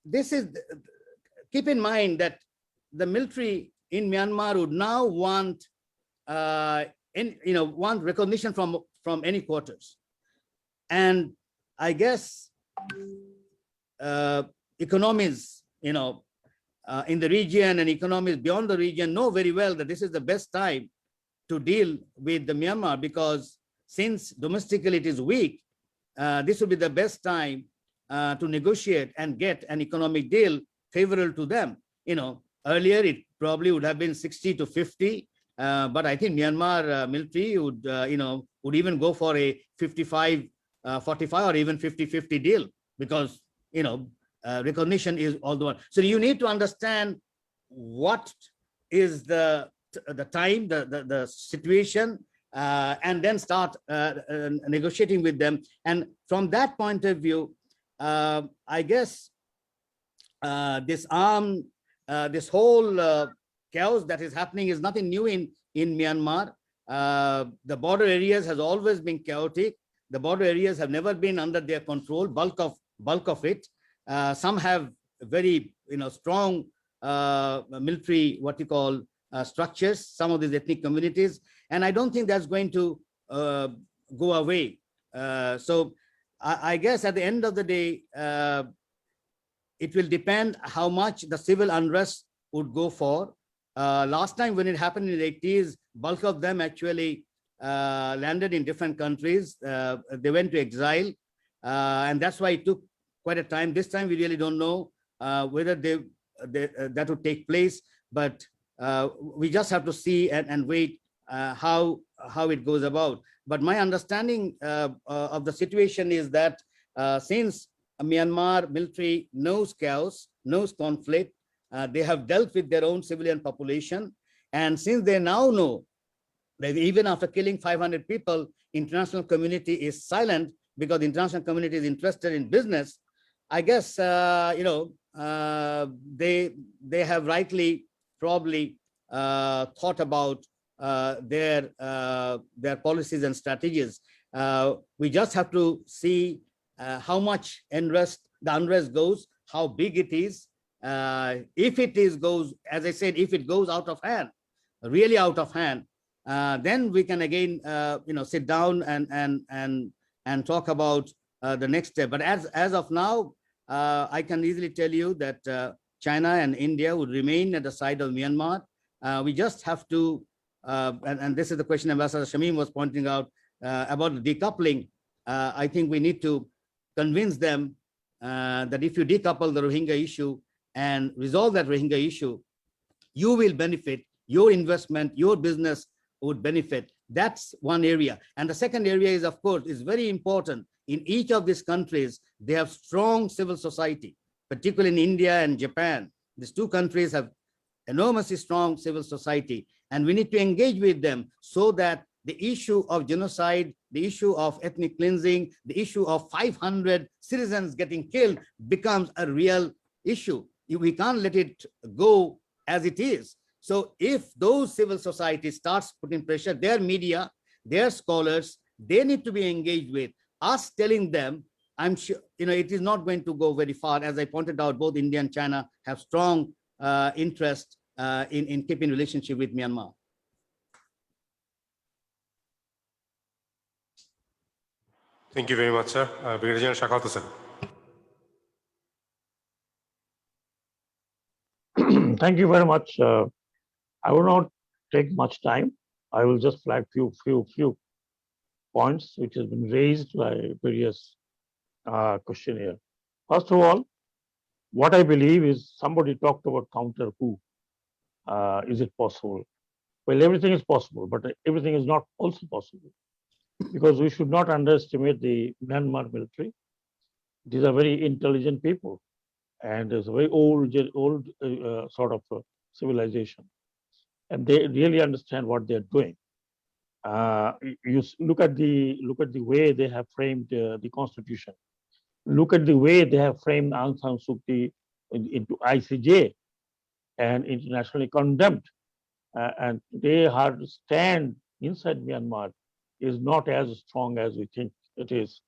this is, keep in mind that the military in Myanmar would now want, want recognition from any quarters. And I guess economies, in the region and economies beyond the region know very well that this is the best time to deal with the Myanmar, because since domestically it is weak, this would be the best time to negotiate and get an economic deal favorable to them. Earlier it probably would have been 60 to 50, but I think Myanmar military would, would even go for a 55, 45 or even 50-50 deal, because, recognition is all the one. So you need to understand what is the time, the situation, and then start negotiating with them. And from that point of view, I guess this whole chaos that is happening is nothing new in Myanmar. The border areas has always been chaotic. The border areas have never been under their control, bulk of it. Some have very strong military, what you call, structures, some of these ethnic communities, and I don't think that's going to go away. So I guess at the end of the day, it will depend how much the civil unrest would go for. Last time when it happened in the 80s, bulk of them actually landed in different countries. They went to exile, and that's why it took quite a time. This time we really don't know whether that would take place, but we just have to see and wait how it goes about. But my understanding of the situation is that since Myanmar military knows chaos, knows conflict, they have dealt with their own civilian population, and since they now know that even after killing 500 people, international community is silent because the international community is interested in business, I guess they have rightly probably thought about their policies and strategies. We just have to see how much the unrest goes, how big it is. If it goes, as I said, if it goes out of hand, really out of hand, then we can again sit down and talk about the next step. But as of now, I can easily tell you that China and India would remain at the side of Myanmar. We just have to, and this is the question Ambassador Shamim was pointing out about the decoupling. I think we need to convince them that if you decouple the Rohingya issue and resolve that Rohingya issue, you will benefit, your investment, your business would benefit. That's one area. And the second area is, of course, is very important. In each of these countries, they have strong civil society, particularly in India and Japan. These two countries have enormously strong civil society, and we need to engage with them so that the issue of genocide, the issue of ethnic cleansing, the issue of 500 citizens getting killed becomes a real issue. We can't let it go as it is. So if those civil societies starts putting pressure, their media, their scholars, they need to be engaged with us, telling them, I'm sure, it is not going to go very far. As I pointed out, both India and China have strong interest in keeping relationship with Myanmar. Thank you very much, sir. Brigadier General Shakawat Hussain. Thank you very much. I will not take much time. I will just flag few points which has been raised by various questionnaire. First of all, what I believe is somebody talked about counter coup. Is it possible? Well, everything is possible, but everything is not also possible, because we should not underestimate the Myanmar military. These are very intelligent people, and it's a very old sort of civilization, and they really understand what they're doing. You look at the way they have framed the constitution. Look at the way they have framed Aung San Suu Kyi into ICJ and internationally condemned. And today her stand inside Myanmar is not as strong as we think it is.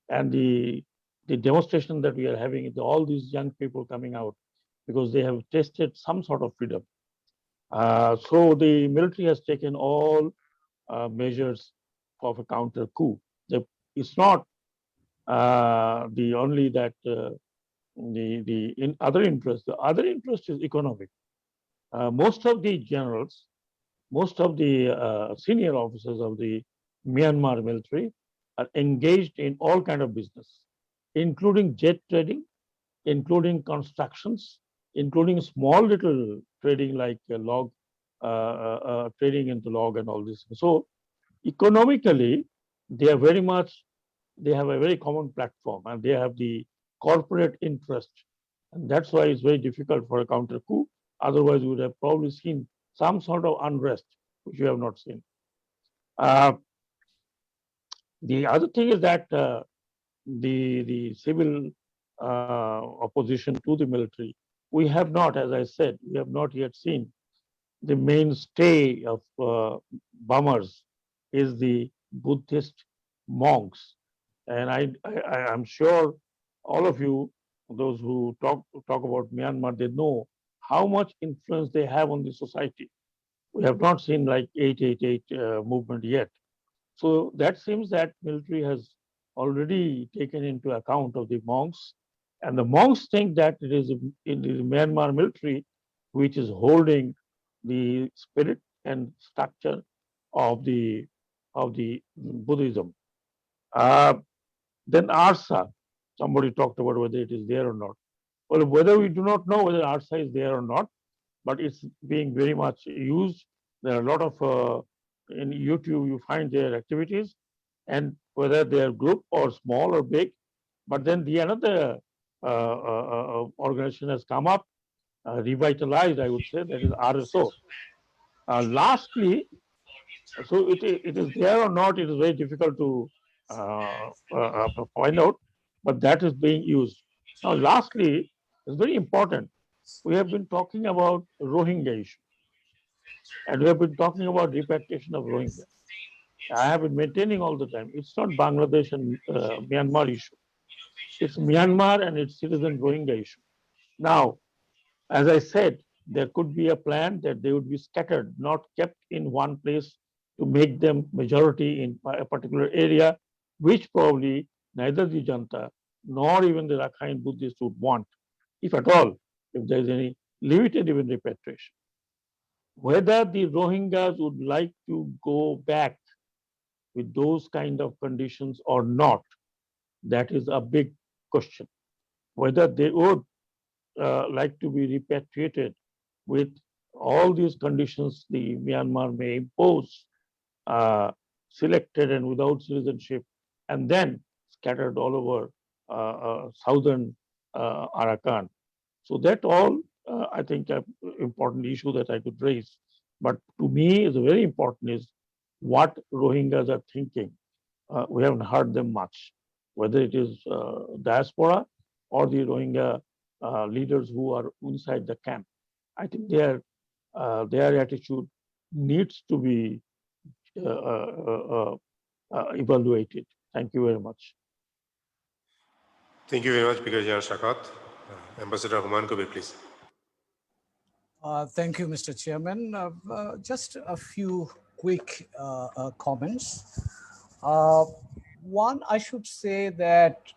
And the the demonstration that we are having is all these young people coming out because they have tasted some sort of freedom. So the military has taken all measures of a counter coup. It's not the only that the in other interest. The other interest is economic. Most of the generals, most of the senior officers of the Myanmar military are engaged in all kind of business, including jet trading, including constructions, including small little trading like log trading into log and all this. So economically, they are very much, they have a very common platform and they have the corporate interest. And that's why it's very difficult for a counter coup. Otherwise, we would have probably seen some sort of unrest, which we have not seen. The other thing is that the civil opposition to the military, we have not, as I said, we have not yet seen the mainstay of Burmers is the Buddhist monks. And I'm sure all of you, those who talk about Myanmar, they know how much influence they have on the society. We have not seen like 888 movement yet. So that seems that military has already taken into account of the monks. And the monks think that it is in the Myanmar military which is holding the spirit and structure of the Buddhism. Then Arsa, somebody talked about whether it is there or not. Well, whether we do not know whether Arsa is there or not, but it's being very much used. There are a lot of in YouTube you find their activities, and whether they are group or small or big. But then the another organization has come up, revitalized, I would say, that is RSO. Lastly, so it is there or not, it is very difficult to find out, but that is being used. Now, lastly, it's very important. We have been talking about Rohingya issue, and we have been talking about repatriation of Rohingya. I have been maintaining all the time. It's not Bangladesh and Myanmar issue. It's Myanmar and its citizen Rohingya issue. Now, as I said, there could be a plan that they would be scattered, not kept in one place to make them majority in a particular area, which probably neither the Janta nor even the Rakhine Buddhists would want, if at all, if there is any limited even repatriation. Whether the Rohingyas would like to go back with those kind of conditions or not, that is a big question. Whether they would like to be repatriated with all these conditions the Myanmar may impose, selected and without citizenship, and then scattered all over southern Arakan. So that all, I think, an important issue that I could raise. But to me, is very important is what Rohingyas are thinking. We haven't heard them much, whether it is diaspora or the Rohingya leaders who are inside the camp. I think their attitude needs to be evaluated. Thank you very much. Thank you very much, Brigadier Shakat. Ambassador Humayun Kabir, please. Thank you, Mr. Chairman. Just a few quick comments. One, I should say that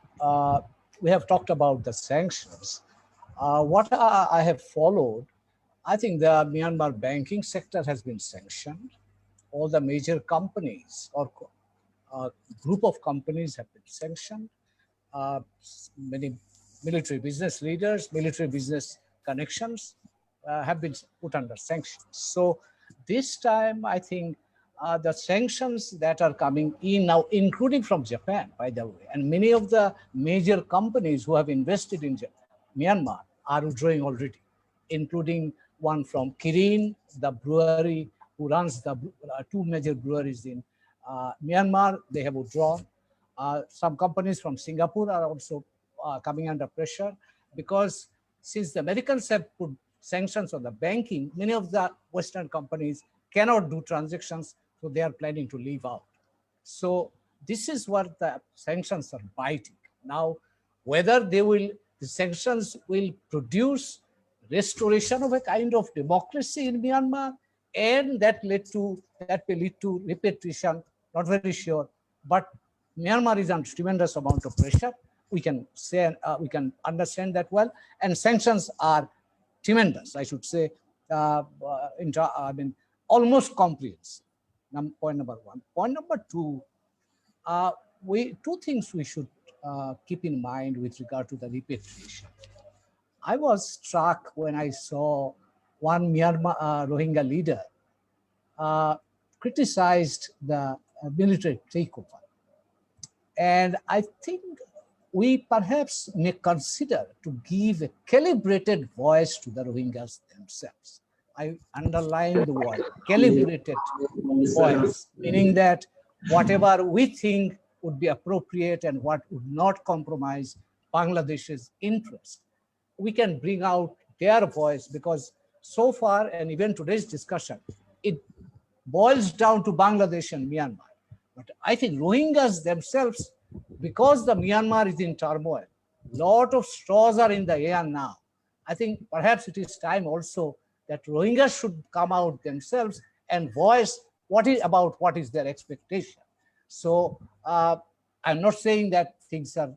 we have talked about the sanctions. What I have followed, I think the Myanmar banking sector has been sanctioned. All the major companies or group of companies have been sanctioned. Many military business leaders, military business connections have been put under sanctions. So this time, I think the sanctions that are coming in now, including from Japan, by the way, and many of the major companies who have invested in Myanmar are withdrawing already, including one from Kirin, the brewery who runs the two major breweries in Myanmar. They have withdrawn. Some companies from Singapore are also coming under pressure because since the Americans have put sanctions on the banking, many of the Western companies cannot do transactions, so they are planning to leave out. So this is what the sanctions are biting. Now, whether the sanctions will produce restoration of a kind of democracy in Myanmar, and that may lead to repatriation, not very sure. But Myanmar is under tremendous amount of pressure. We can say, we can understand that well, and sanctions are tremendous, I should say, almost comprehensive. Point number one. Point number two, two things we should keep in mind with regard to the repatriation. I was struck when I saw one Myanmar Rohingya leader criticized the military takeover. And I think we perhaps may consider to give a calibrated voice to the Rohingyas themselves. I underline the word calibrated voice, meaning that whatever we think would be appropriate and what would not compromise Bangladesh's interest, we can bring out their voice, because so far, and even today's discussion, it boils down to Bangladesh and Myanmar. But I think Rohingyas themselves, because the Myanmar is in turmoil, lot of straws are in the air now. I think perhaps it is time also that Rohingyas should come out themselves and voice what is their expectation. So I'm not saying that things are,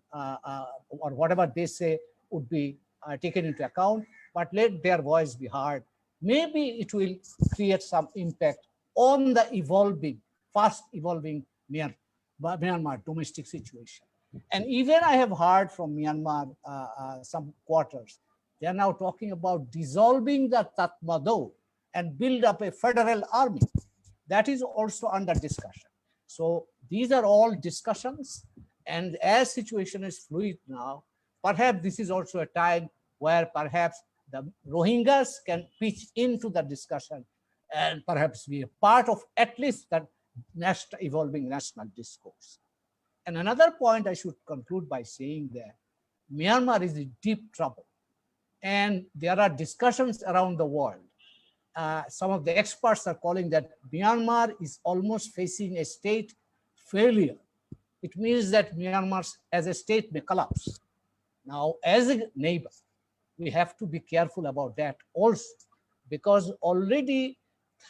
or whatever they say would be taken into account, but let their voice be heard. Maybe it will create some impact on the fast evolving Myanmar domestic situation. And even I have heard from Myanmar, some quarters, they are now talking about dissolving the Tatmadaw and build up a federal army. That is also under discussion. So these are all discussions, and as situation is fluid now, perhaps this is also a time where perhaps the Rohingyas can pitch into the discussion and perhaps be a part of at least that evolving national discourse. And another point I should conclude by saying that Myanmar is in deep trouble, and there are discussions around the world. Some of the experts are calling that Myanmar is almost facing a state failure. It means that Myanmar as a state may collapse. Now, as a neighbor, we have to be careful about that also, because already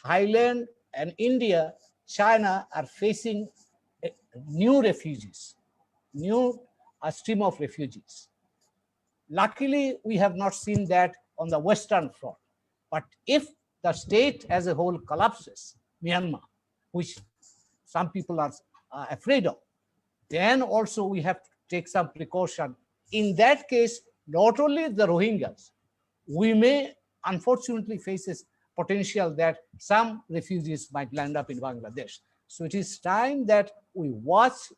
Thailand and India, China are facing new refugees, a stream of refugees. Luckily, we have not seen that on the Western front. But if the state as a whole collapses, Myanmar, which some people are afraid of, then also we have to take some precaution. In that case, not only the Rohingyas, we may unfortunately face this potential that some refugees might land up in Bangladesh. So it is time that we watch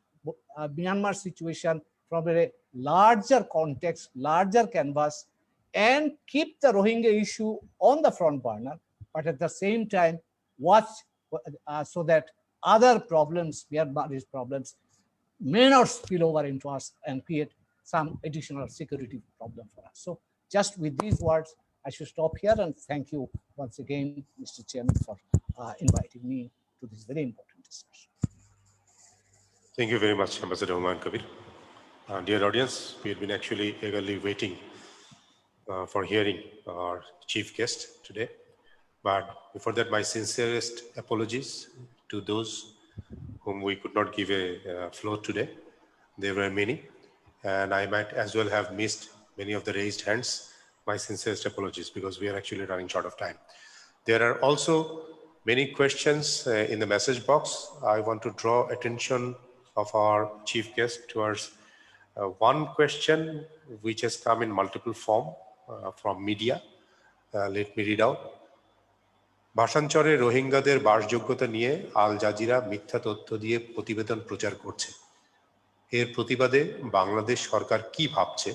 Myanmar situation from a larger context, larger canvas, and keep the Rohingya issue on the front burner, but at the same time, watch so that other problems, Myanmar's problems, may not spill over into us and create some additional security problem for us. So just with these words, I should stop here and thank you once again, Mr. Chairman, for inviting me to this very important discussion. Thank you very much, Ambassador Humayun Kabir. Dear audience, we have been actually eagerly waiting for hearing our chief guest today. But before that, my sincerest apologies to those whom we could not give a floor today. There were many, and I might as well have missed many of the raised hands. My sincerest apologies, because we are actually running short of time. There are also many questions in the message box. I want to draw attention of our chief guest towards one question which has come in multiple form from media. Let me read out. ভাষাঞ্চরে রোহিঙ্গাদের বাসযোগ্যতা নিয়ে Al Jazeera মিথ্যা তথ্য দিয়ে প্রতিবেদন প্রচার করছে। এর প্রতিবাদে বাংলাদেশ সরকার কি ভাবছে?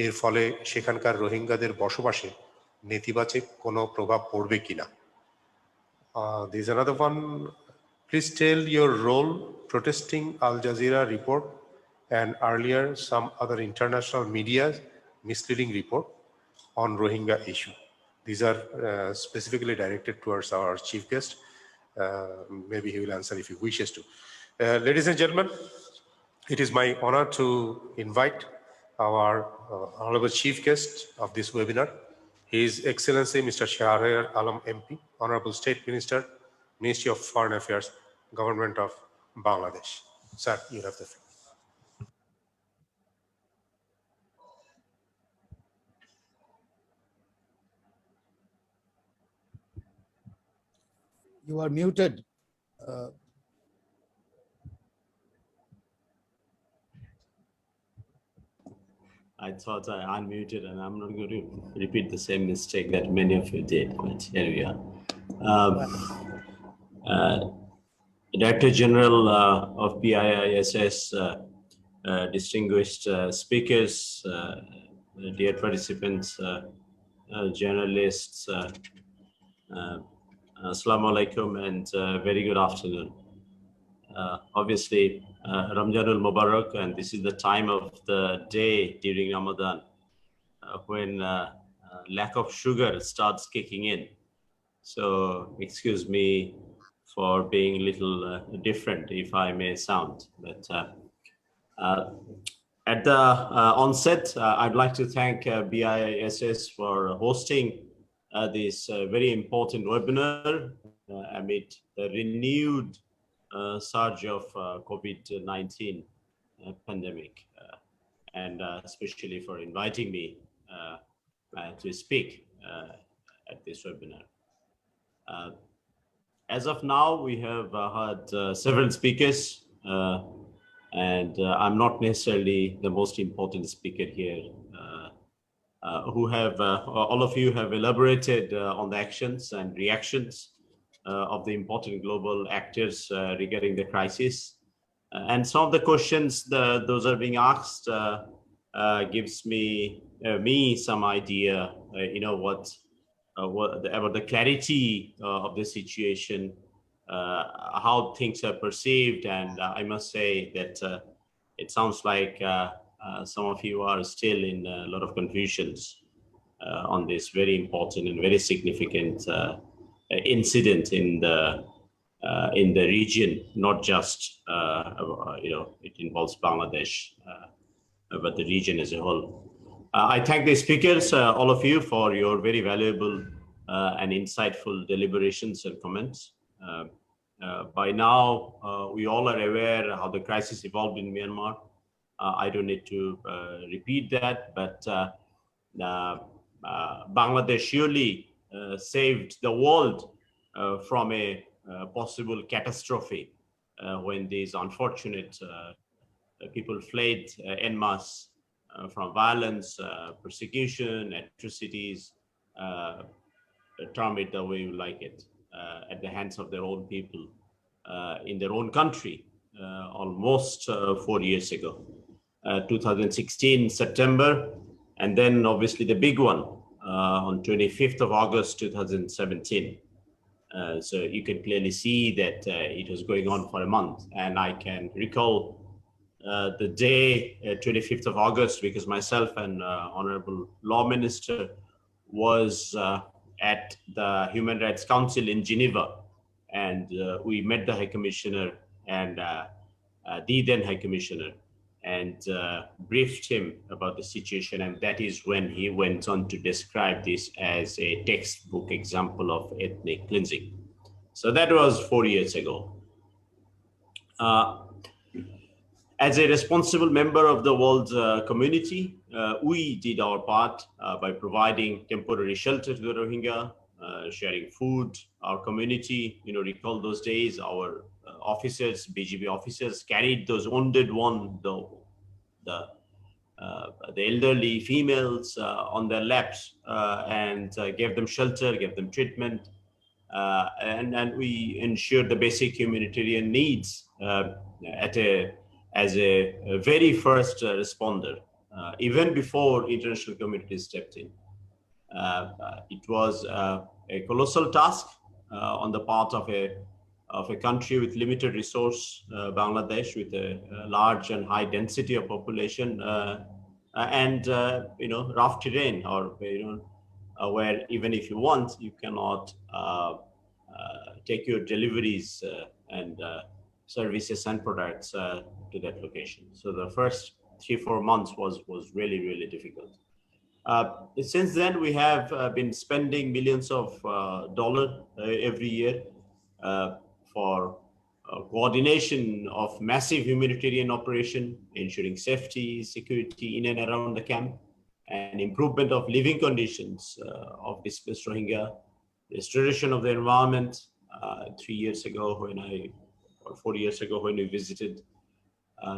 এর ফলে সেখানকার রোহিঙ্গাদের বসবাসে নেতিবাচক কোনো প্রভাব পড়বে কিনা? There's another one. Please tell your role protesting Al Jazeera report and earlier some other international media misleading report on Rohingya issue. These are specifically directed towards our chief guest. Maybe he will answer if he wishes to. Ladies and gentlemen, it is my honor to invite our Honorable Chief Guest of this webinar, His Excellency Mr. Shahriar Alam MP, Honorable State Minister, Ministry of Foreign Affairs, Government of Bangladesh. Sir, you have the floor. You are muted. I thought I unmuted, and I'm not going to repeat the same mistake that many of you did, but here we are. Director General of BIISS, distinguished speakers, dear participants, journalists, Assalamu alaikum, and very good afternoon. Obviously, Ramjanul Mubarak, and this is the time of the day during Ramadan when lack of sugar starts kicking in. So excuse me for being a little different, if I may sound. But at the onset, I'd like to thank BIISS for hosting this very important webinar amid the renewed surge of COVID-19 pandemic, and especially for inviting me to speak at this webinar. As of now, we have had several speakers, and I'm not necessarily the most important speaker here, who have, all of you have elaborated on the actions and reactions of the important global actors regarding the crisis. And some of the questions those are being asked gives me some idea, about the clarity of the situation, how things are perceived. And I must say that it sounds like some of you are still in a lot of confusions on this very important and very significant incident in the region, not just it involves Bangladesh, but the region as a whole. I thank the speakers, all of you, for your very valuable and insightful deliberations and comments. By now, we all are aware how the crisis evolved in Myanmar. I don't need to repeat that, but Bangladesh surely saved the world from a possible catastrophe when these unfortunate people fled en masse from violence, persecution, atrocities, term it the way you like it, at the hands of their own people in their own country almost 4 years ago, 2016 September, and then obviously the big one on 25th of August 2017. So you can clearly see that it was going on for a month, and I can recall the day 25th of August because myself and Honorable Law Minister was at the Human Rights Council in Geneva, and we met the High Commissioner and the then High Commissioner, and briefed him about the situation, and that is when he went on to describe this as a textbook example of ethnic cleansing. So that was 4 years ago. As a responsible member of the world community, we did our part by providing temporary shelter to the Rohingya, sharing food. Our community, recall those days, our officers, BGB officers, carried those wounded one, the elderly females on their laps, and gave them shelter, gave them treatment, and we ensured the basic humanitarian needs as a very first responder, even before international community stepped in. It was a colossal task on the part of a country with limited resource, Bangladesh, with a large and high density of population, and rough terrain, or where even if you want, you cannot take your deliveries and services and products to that location. So the first 3-4 months was really difficult. Since then, we have been spending millions of dollars every year for coordination of massive humanitarian operation, ensuring safety, security in and around the camp, and improvement of living conditions of displaced Rohingya, restoration of the environment. 3 years ago or 4 years ago when we visited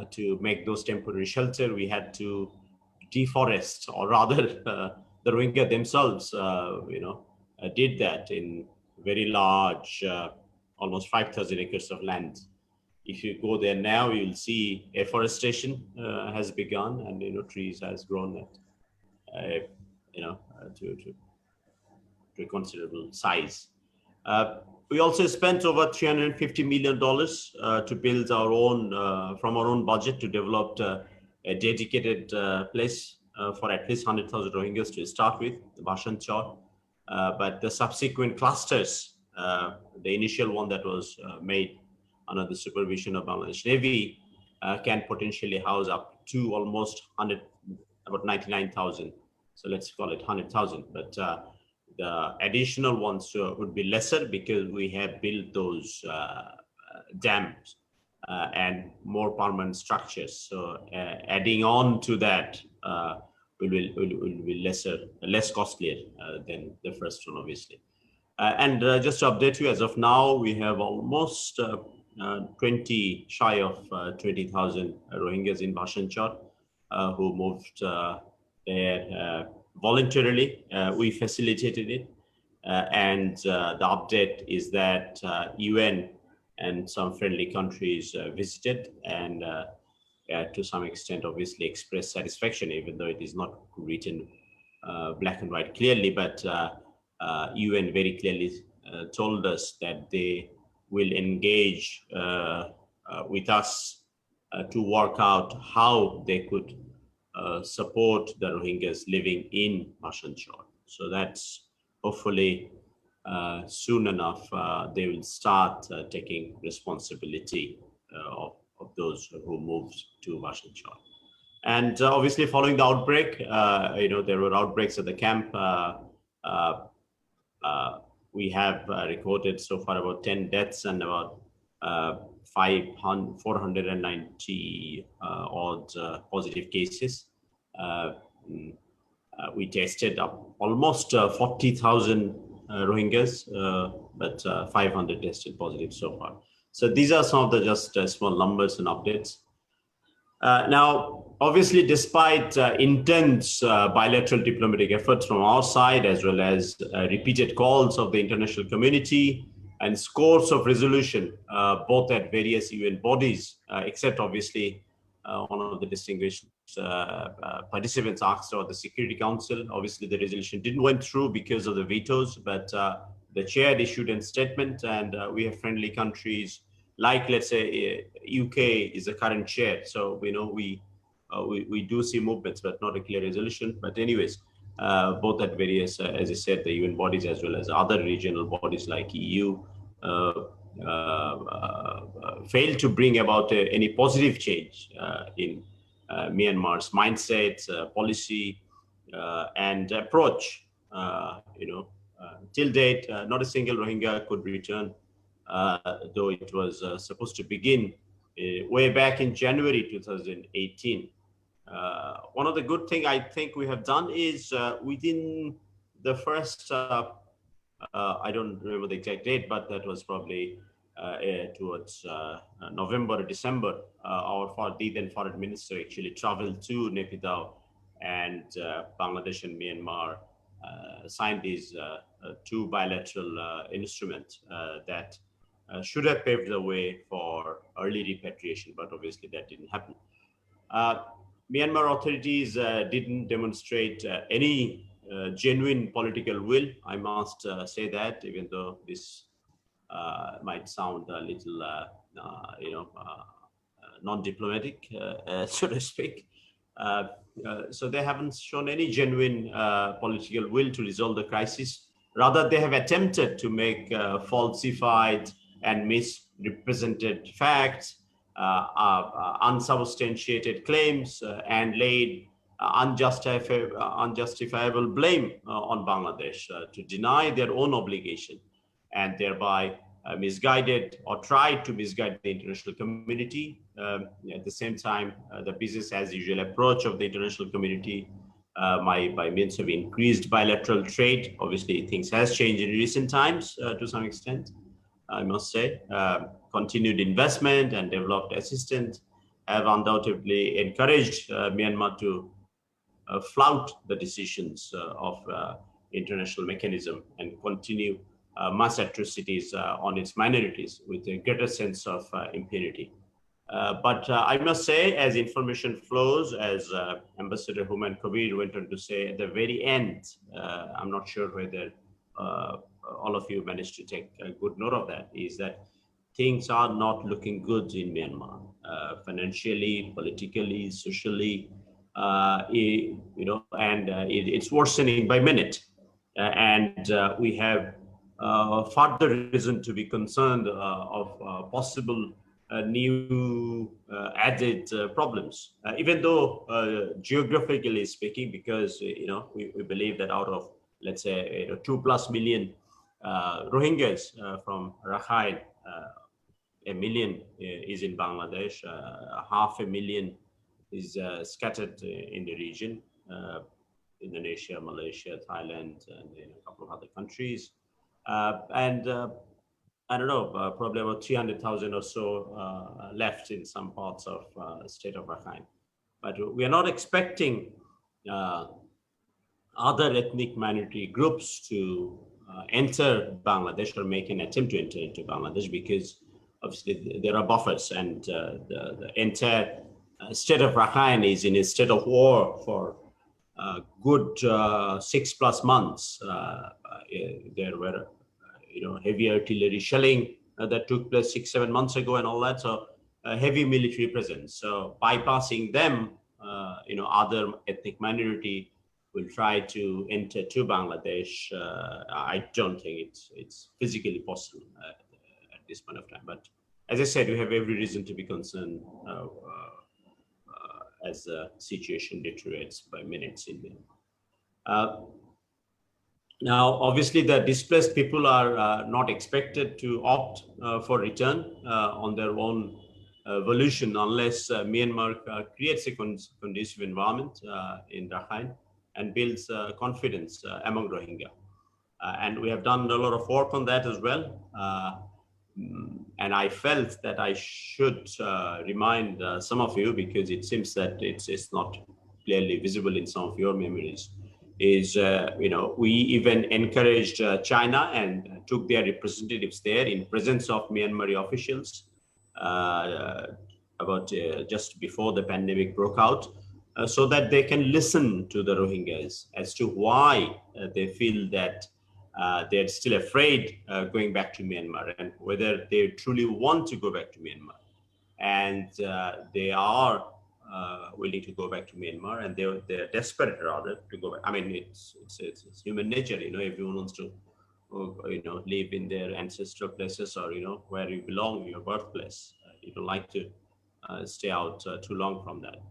to make those temporary shelter, we had to deforest, or rather the Rohingya themselves, did that in very large, almost 5,000 acres of land. If you go there now, you'll see afforestation has begun, and trees has grown at, to a considerable size. We also spent over $350 million to build our own, from our own budget, to develop a dedicated place for at least 100,000 Rohingyas to start with, the Bhasan Char. But the subsequent clusters, the initial one that was made under the supervision of Bangladesh Navy, can potentially house up to almost about 99,000. So let's call it 100,000. But the additional ones would be lesser because we have built those dams and more permanent structures. So adding on to that will be less costlier than the first one, obviously. And just to update you, as of now, we have almost 20,000 Rohingyas in Bhasan Char who moved there voluntarily. We facilitated it. And the update is that UN and some friendly countries visited and to some extent obviously expressed satisfaction, even though it is not written black and white clearly, but UN very clearly told us that they will engage with us to work out how they could support the Rohingyas living in Bhasan Char. So that's hopefully soon enough they will start taking responsibility of those who moved to Bhasan Char. And obviously following the outbreak, there were outbreaks at the camp. We have recorded so far about 10 deaths and about 490 odd positive cases. We tested up almost 40,000 Rohingyas, but 500 tested positive so far. So these are some of the just small numbers and updates. Now, obviously, despite intense bilateral diplomatic efforts from our side, as well as repeated calls of the international community and scores of resolution, both at various UN bodies, except obviously one of the distinguished participants asked about the Security Council. Obviously, the resolution didn't went through because of the vetoes, but the chair issued a statement, and we have friendly countries like, let's say, UK is the current chair. So we know we do see movements, but not a clear resolution. But anyways, both at various, as I said, the UN bodies as well as other regional bodies like EU failed to bring about any positive change in Myanmar's mindset, policy, and approach. Till date, not a single Rohingya could return, though it was supposed to begin way back in January 2018. One of the good things I think we have done is within the first, I don't remember the exact date, but that was probably towards November or December, our then foreign minister actually traveled to Naypyidaw, and Bangladesh and Myanmar signed these two bilateral instruments that should have paved the way for early repatriation, but obviously that didn't happen. Myanmar authorities didn't demonstrate any genuine political will. I must say that, even though this might sound a little, non-diplomatic, so to speak. So they haven't shown any genuine political will to resolve the crisis. Rather, they have attempted to make falsified and misrepresented facts unsubstantiated claims and laid unjustifiable blame on Bangladesh to deny their own obligation, and thereby misguided or tried to misguide the international community. At the same time, the business as usual approach of the international community by means of increased bilateral trade. Obviously, things has changed in recent times to some extent, I must say. Continued investment and developed assistance have undoubtedly encouraged Myanmar to flout the decisions of international mechanism and continue mass atrocities on its minorities with a greater sense of impunity. But I must say, as information flows, as Ambassador Humayun Kabir went on to say at the very end, I'm not sure whether all of you managed to take a good note of that, is that things are not looking good in Myanmar, financially, politically, socially, it's worsening by minute. And we have further reason to be concerned of possible new added problems, even though geographically speaking, because we believe that out of, let's say, 2+ million Rohingyas from Rakhine, 1 million is in Bangladesh, 500,000 is scattered in the region, Indonesia, Malaysia, Thailand, and a couple of other countries. I don't know, probably about 300,000 or so left in some parts of the state of Rakhine. But we are not expecting other ethnic minority groups to enter Bangladesh or make an attempt to enter into Bangladesh, because obviously there are buffers, and the entire state of Rakhine is in a state of war for good 6+ months. There were heavy artillery shelling that took place 6-7 months ago and all that. So heavy military presence. So bypassing them, other ethnic minority will try to enter to Bangladesh. I don't think it's physically possible at this point of time. But as I said, we have every reason to be concerned as the situation deteriorates by minutes in there. Now, obviously, the displaced people are not expected to opt for return on their own volition unless Myanmar creates a conducive environment in Rakhine and builds confidence among Rohingya. And we have done a lot of work on that as well. And I felt that I should remind some of you, because it seems that it's not clearly visible in some of your memories, is, we even encouraged China and took their representatives there in presence of Myanmar officials about just before the pandemic broke out, so that they can listen to the Rohingyas as to why they feel that they're still afraid going back to Myanmar, and whether they truly want to go back to Myanmar. And they are willing to go back to Myanmar, and they're desperate rather to go back. I mean, it's human nature, everyone wants to, live in their ancestral places, or, where you belong, your birthplace. You don't like to stay out too long from that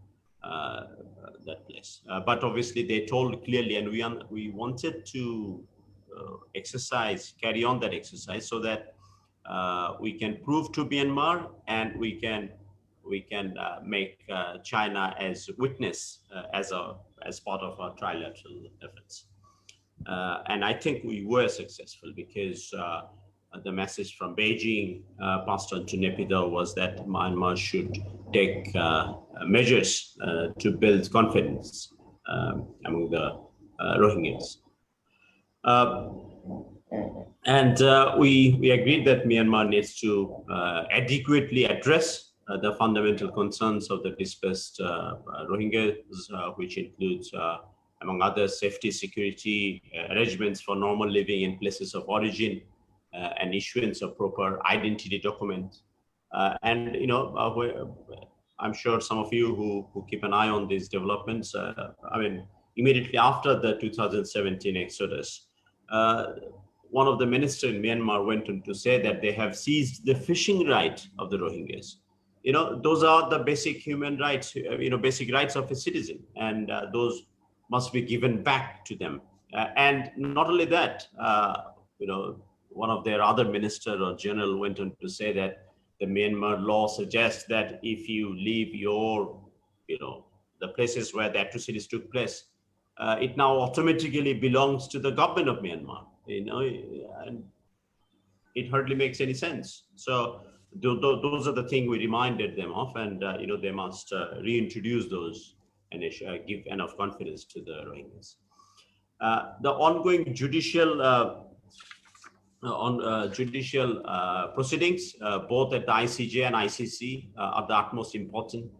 place. But obviously they told clearly, and we wanted to carry on that exercise, so that we can prove to Myanmar, and we can make China as witness as part of our trilateral efforts. And I think we were successful, because the message from Beijing passed on to Naypyidaw was that Myanmar should take measures to build confidence among the Rohingyas. And we agreed that Myanmar needs to adequately address the fundamental concerns of the displaced Rohingyas, which includes, among others, safety, security, arrangements for normal living in places of origin, and issuance of proper identity document. And I'm sure some of you who keep an eye on these developments, immediately after the 2017 exodus, one of the ministers in Myanmar went on to say that they have seized the fishing right of the Rohingyas. those are the basic human rights, basic rights of a citizen, and those must be given back to them. And not only that, one of their other minister or general went on to say that the Myanmar law suggests that if you leave your, the places where the atrocities took place, it now automatically belongs to the government of Myanmar, and it hardly makes any sense. So those are the things we reminded them of, and they must reintroduce those and give enough confidence to the Rohingyas. The ongoing judicial proceedings, both at the ICJ and ICC, are the utmost important,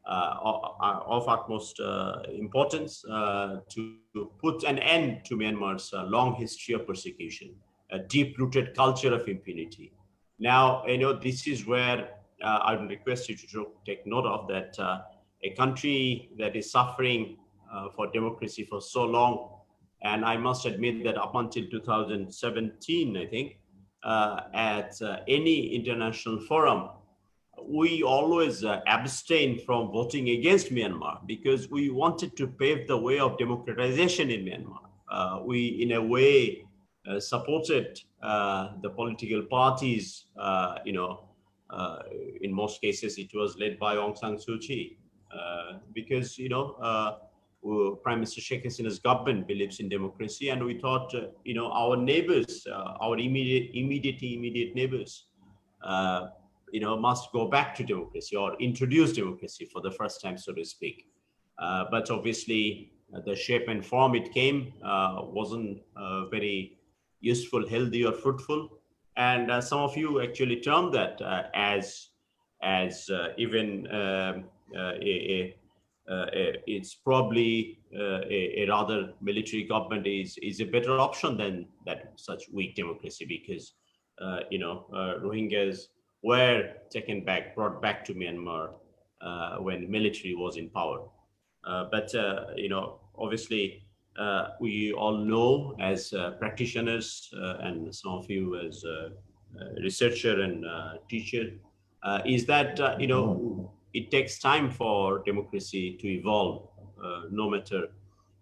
of utmost importance to put an end to Myanmar's long history of persecution, a deep-rooted culture of impunity. Now, this is where I would request you to take note of that a country that is suffering for democracy for so long, and I must admit that up until 2017, I think, at any international forum, we always abstained from voting against Myanmar because we wanted to pave the way of democratization in Myanmar. We, in a way, supported the political parties, in most cases it was led by Aung San Suu Kyi, because, Prime Minister Sheikh Hasina's government believes in democracy, and we thought, our neighbors, our immediate neighbors, must go back to democracy or introduce democracy for the first time, so to speak. But obviously, the shape and form it came wasn't very useful, healthy, or fruitful. And some of you actually termed that as even it's probably a rather military government is a better option than that such weak democracy, because Rohingyas were brought back to Myanmar when military was in power. But obviously, we all know as practitioners, and some of you as researcher and teacher, is that it takes time for democracy to evolve. No matter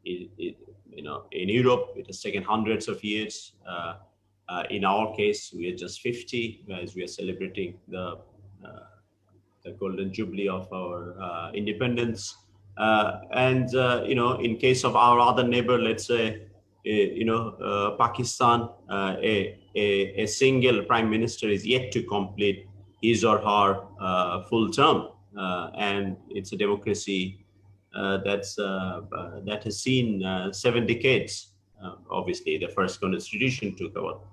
in Europe, it has taken hundreds of years. In our case, we are just 50 as we are celebrating the golden jubilee of our independence. And in case of our other neighbor, let's say, Pakistan, a single prime minister is yet to complete his or her full term, and it's a democracy that has seen 7 decades. Obviously, the first constitution took about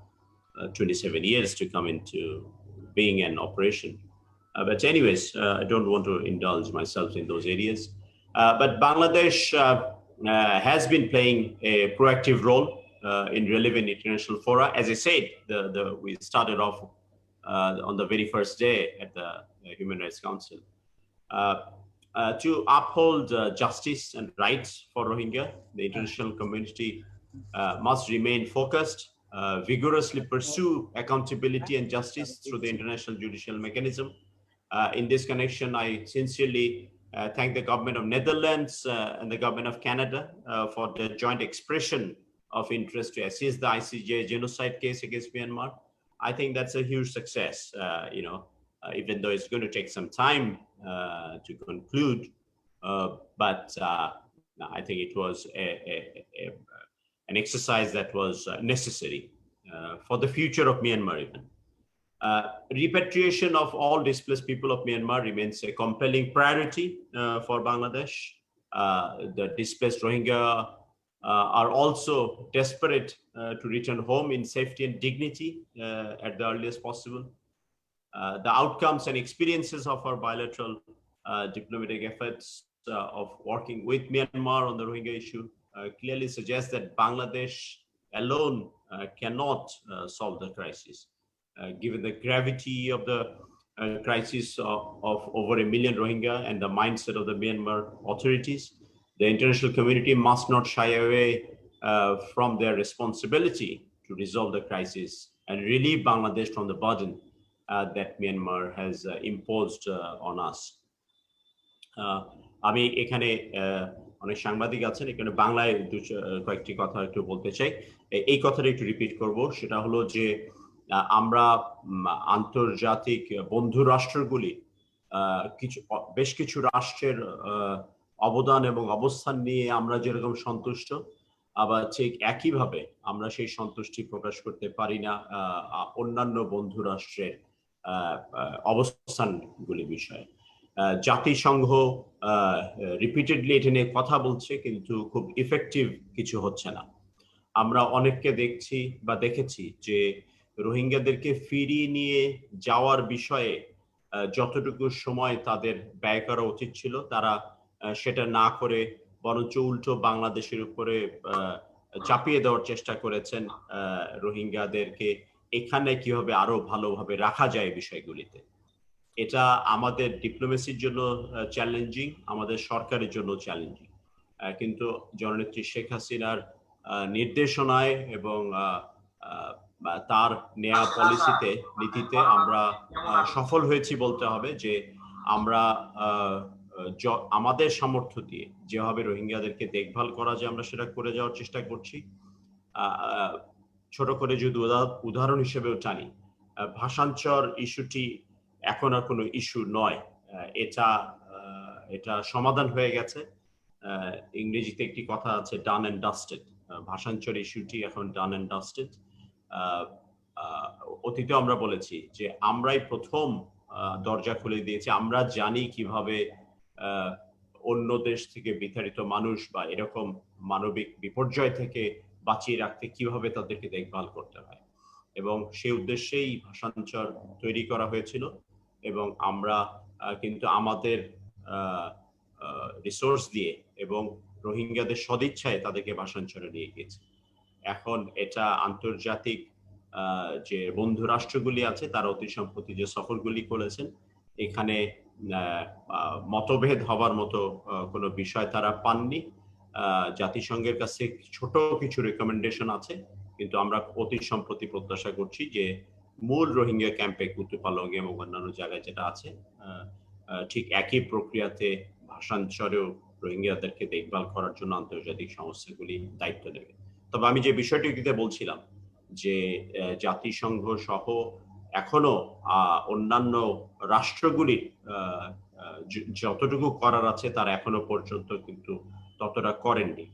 27 years to come into being an operation. But anyways, I don't want to indulge myself in those areas. But Bangladesh has been playing a proactive role in relevant international fora. As I said, we started off on the very first day at the Human Rights Council to uphold justice and rights for Rohingya. The international community must remain focused, vigorously pursue accountability and justice through the international judicial mechanism. In this connection, I sincerely thank the government of Netherlands and the government of Canada for the joint expression of interest to assist the ICJ genocide case against Myanmar. I think that's a huge success, even though it's going to take some time to conclude. But I think it was an exercise that was necessary for the future of Myanmar even. Repatriation of all displaced people of Myanmar remains a compelling priority for Bangladesh. The displaced Rohingya are also desperate to return home in safety and dignity at the earliest possible. The outcomes and experiences of our bilateral diplomatic efforts of working with Myanmar on the Rohingya issue clearly suggest that Bangladesh alone cannot solve the crisis. Given the gravity of the crisis of over 1 million Rohingya and the mindset of the Myanmar authorities, the international community must not shy away from their responsibility to resolve the crisis and relieve Bangladesh from the burden that Myanmar has imposed on us. আমি এখানে অনেক সাংবাদিক আছেন, এখানে বাংলায় কয়েকটি কথা একটু বলতে চাই। এই কথাটা একটু রিপিট করব, সেটা হলো যে আমরা আন্তর্জাতিক বন্ধু রাষ্ট্রগুলি বেশ কিছু রাষ্ট্রের অবদান এবং অবস্থান নিয়ে আমরা যেরকম সন্তুষ্ট, আবার ঠিক একইভাবে আমরা সেই সন্তুষ্টি প্রকাশ করতে পারি না অন্যান্য বন্ধু রাষ্ট্রের অবস্থানগুলি বিষয়ে। জাতিসংঘ রিপিটেডলি এটা নিয়ে কথা বলছে, কিন্তু খুব ইফেক্টিভ কিছু হচ্ছে না। আমরা অনেককে দেখছি বা দেখেছি যে রোহিঙ্গাদেরকে ফিরিয়ে নিয়ে যাওয়ার বিষয়ে যতটুকু সময় তাদের ব্যয় করা উচিত ছিল, তারা সেটা না করে বরঞ্চ উল্টো বাংলাদেশের উপরে চাপিয়ে দেওয়ার চেষ্টা করেছেন রোহিঙ্গাদেরকে এখানে কিভাবে আরো ভালোভাবে রাখা যায় বিষয়গুলিতে। এটা আমাদের ডিপ্লোমেসির জন্য চ্যালেঞ্জিং, আমাদের সরকারের জন্য চ্যালেঞ্জিং, কিন্তু জননেত্রী শেখ হাসিনার নির্দেশনায় এবং তার নেয়া পলিসিতে, নীতিতে আমরা সফল হয়েছি বলতে হবে, যে আমরা আমাদের সামর্থ্য দিয়ে যেভাবে রোহিঙ্গাদেরকে দেখভাল করা যায় আমরা সেটা করে যাওয়ার চেষ্টা করছি। ছোট করে যদি উদাহরণ হিসেবেও টানি, ভাষান্তর ইস্যুটি এখন আর কোনো ইস্যু নয়, এটা সমাধান হয়ে গেছে। ইংরেজিতে একটি কথা আছে, ডান অ্যান্ড ডাস্টেড। ভাষান্তর ইস্যুটি এখন ডান অ্যান্ড ডাস্টেড। অতীতে আমরা বলেছি যে আমরাই প্রথম দরজা খুলে দিয়েছি, আমরা জানি কিভাবে অন্য দেশ থেকে বিতাড়িত মানুষ বা এরকম মানবিক বিপর্যয় থেকে বাঁচিয়ে রাখতে কিভাবে তাদেরকে দেখভাল করতে হয়, এবং সেই উদ্দেশ্যেই ভাষান্তর তৈরি করা হয়েছিল। এবং আমরা কিন্তু আমাদের রিসোর্স দিয়ে এবং রোহিঙ্গাদের সদিচ্ছায় তাদেরকে ভাষান্তরে নিয়ে গিয়েছি। এখন এটা আন্তর্জাতিক যে বন্ধু রাষ্ট্রগুলি আছে তারা অতি সম্প্রতি যে সফরগুলি করেছেন, এখানে মতভেদ হবার মতো কোনো বিষয় তারা পাননি। জাতিসংঘের কাছে ছোট কিছু রেকমেন্ডেশন আছে, কিন্তু আমরা অতি সম্প্রতি প্রত্যাশা করছি যে মূল রোহিঙ্গা ক্যাম্পে কুতুপালং এবং অন্যান্য জায়গায় যেটা আছে, ঠিক একই প্রক্রিয়াতে ভাষান্তরেও রোহিঙ্গাদেরকে দেখভাল করার জন্য আন্তর্জাতিক সংস্থাগুলি দায়িত্ব নেবে। তবে আমি যে বিষয়টিতে বলছিলাম যে জাতিসংঘ সহ এখনো অন্যান্য রাষ্ট্রগুলির যতটুকু করার আছে তারা এখনো পর্যন্ত কিন্তু ততটা করেননি।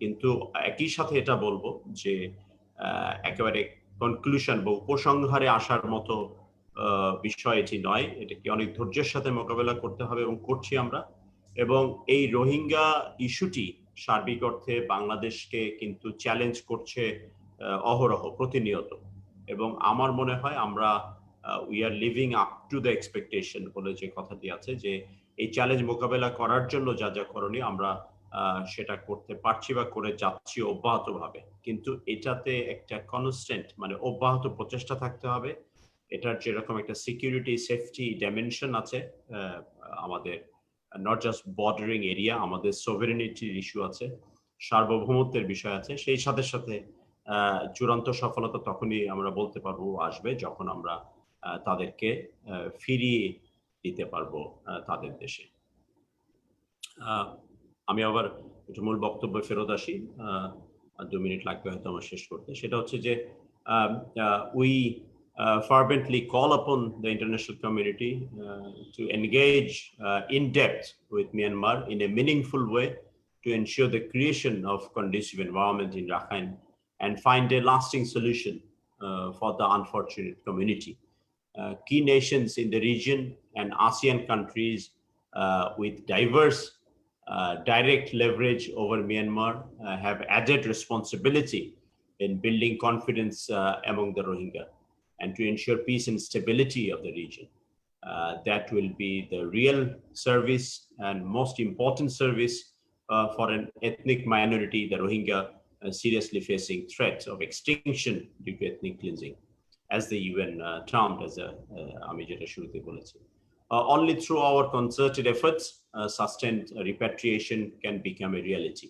কিন্তু একই সাথে এটা বলবো যে একেবারে কনক্লুশন বা উপসংহারে আসার মতো বিষয় এটি নয়, এটাকে অনেক ধৈর্যের সাথে মোকাবেলা করতে হবে এবং করছি আমরা। এবং এই রোহিঙ্গা ইস্যুটি সার্বিক অর্থে বাংলাদেশকে কিন্তু চ্যালেঞ্জ করছে অহরহ, প্রতিনিয়ত। এবং আমার মনে হয় আমরা we are living up to the expectation বলে যে কথাটি আছে, যে এই চ্যালেঞ্জ মোকাবেলা করার জন্য যা যা করণীয় আমরা সেটা করতে পারছি বা করে যাচ্ছি অব্যাহতভাবে। কিন্তু এটাতে একটা কনস্ট্যান্ট মানে অব্যাহত প্রচেষ্টা থাকতে হবে। এটার যেরকম একটা সিকিউরিটি সেফটি ডাইমেনশন আছে, আমাদের নট জাস্ট বর্ডারিং এরিয়া, আমাদের সভেরেনিটির ইস্যু আছে, সার্বভৌমত্বের বিষয় আছে। সেই সাথে সাথে চূড়ান্ত সফলতা তখনই আমরা বলতে পারবো আসবে যখন আমরা তাদেরকে ফিরিয়ে দিতে পারবো তাদের দেশে। আমি আবার একটু মূল বক্তব্যে ফেরত আসি, 2 মিনিট লাগবে হয়তো আমার শেষ করতে। সেটা হচ্ছে যে we fervently call upon the international community to engage in depth with Myanmar in a meaningful way to ensure the creation of conducive environment in Rakhine and find a lasting solution for the unfortunate community. Key nations in the region and ASEAN countries with diverse direct leverage over Myanmar have added responsibility in building confidence among the Rohingya and to ensure peace and stability of the region. That will be the real service and most important service for an ethnic minority, the Rohingya, seriously facing threat of extinction due to ethnic cleansing, as the UN termed as a only through our concerted efforts, sustained repatriation can become a reality.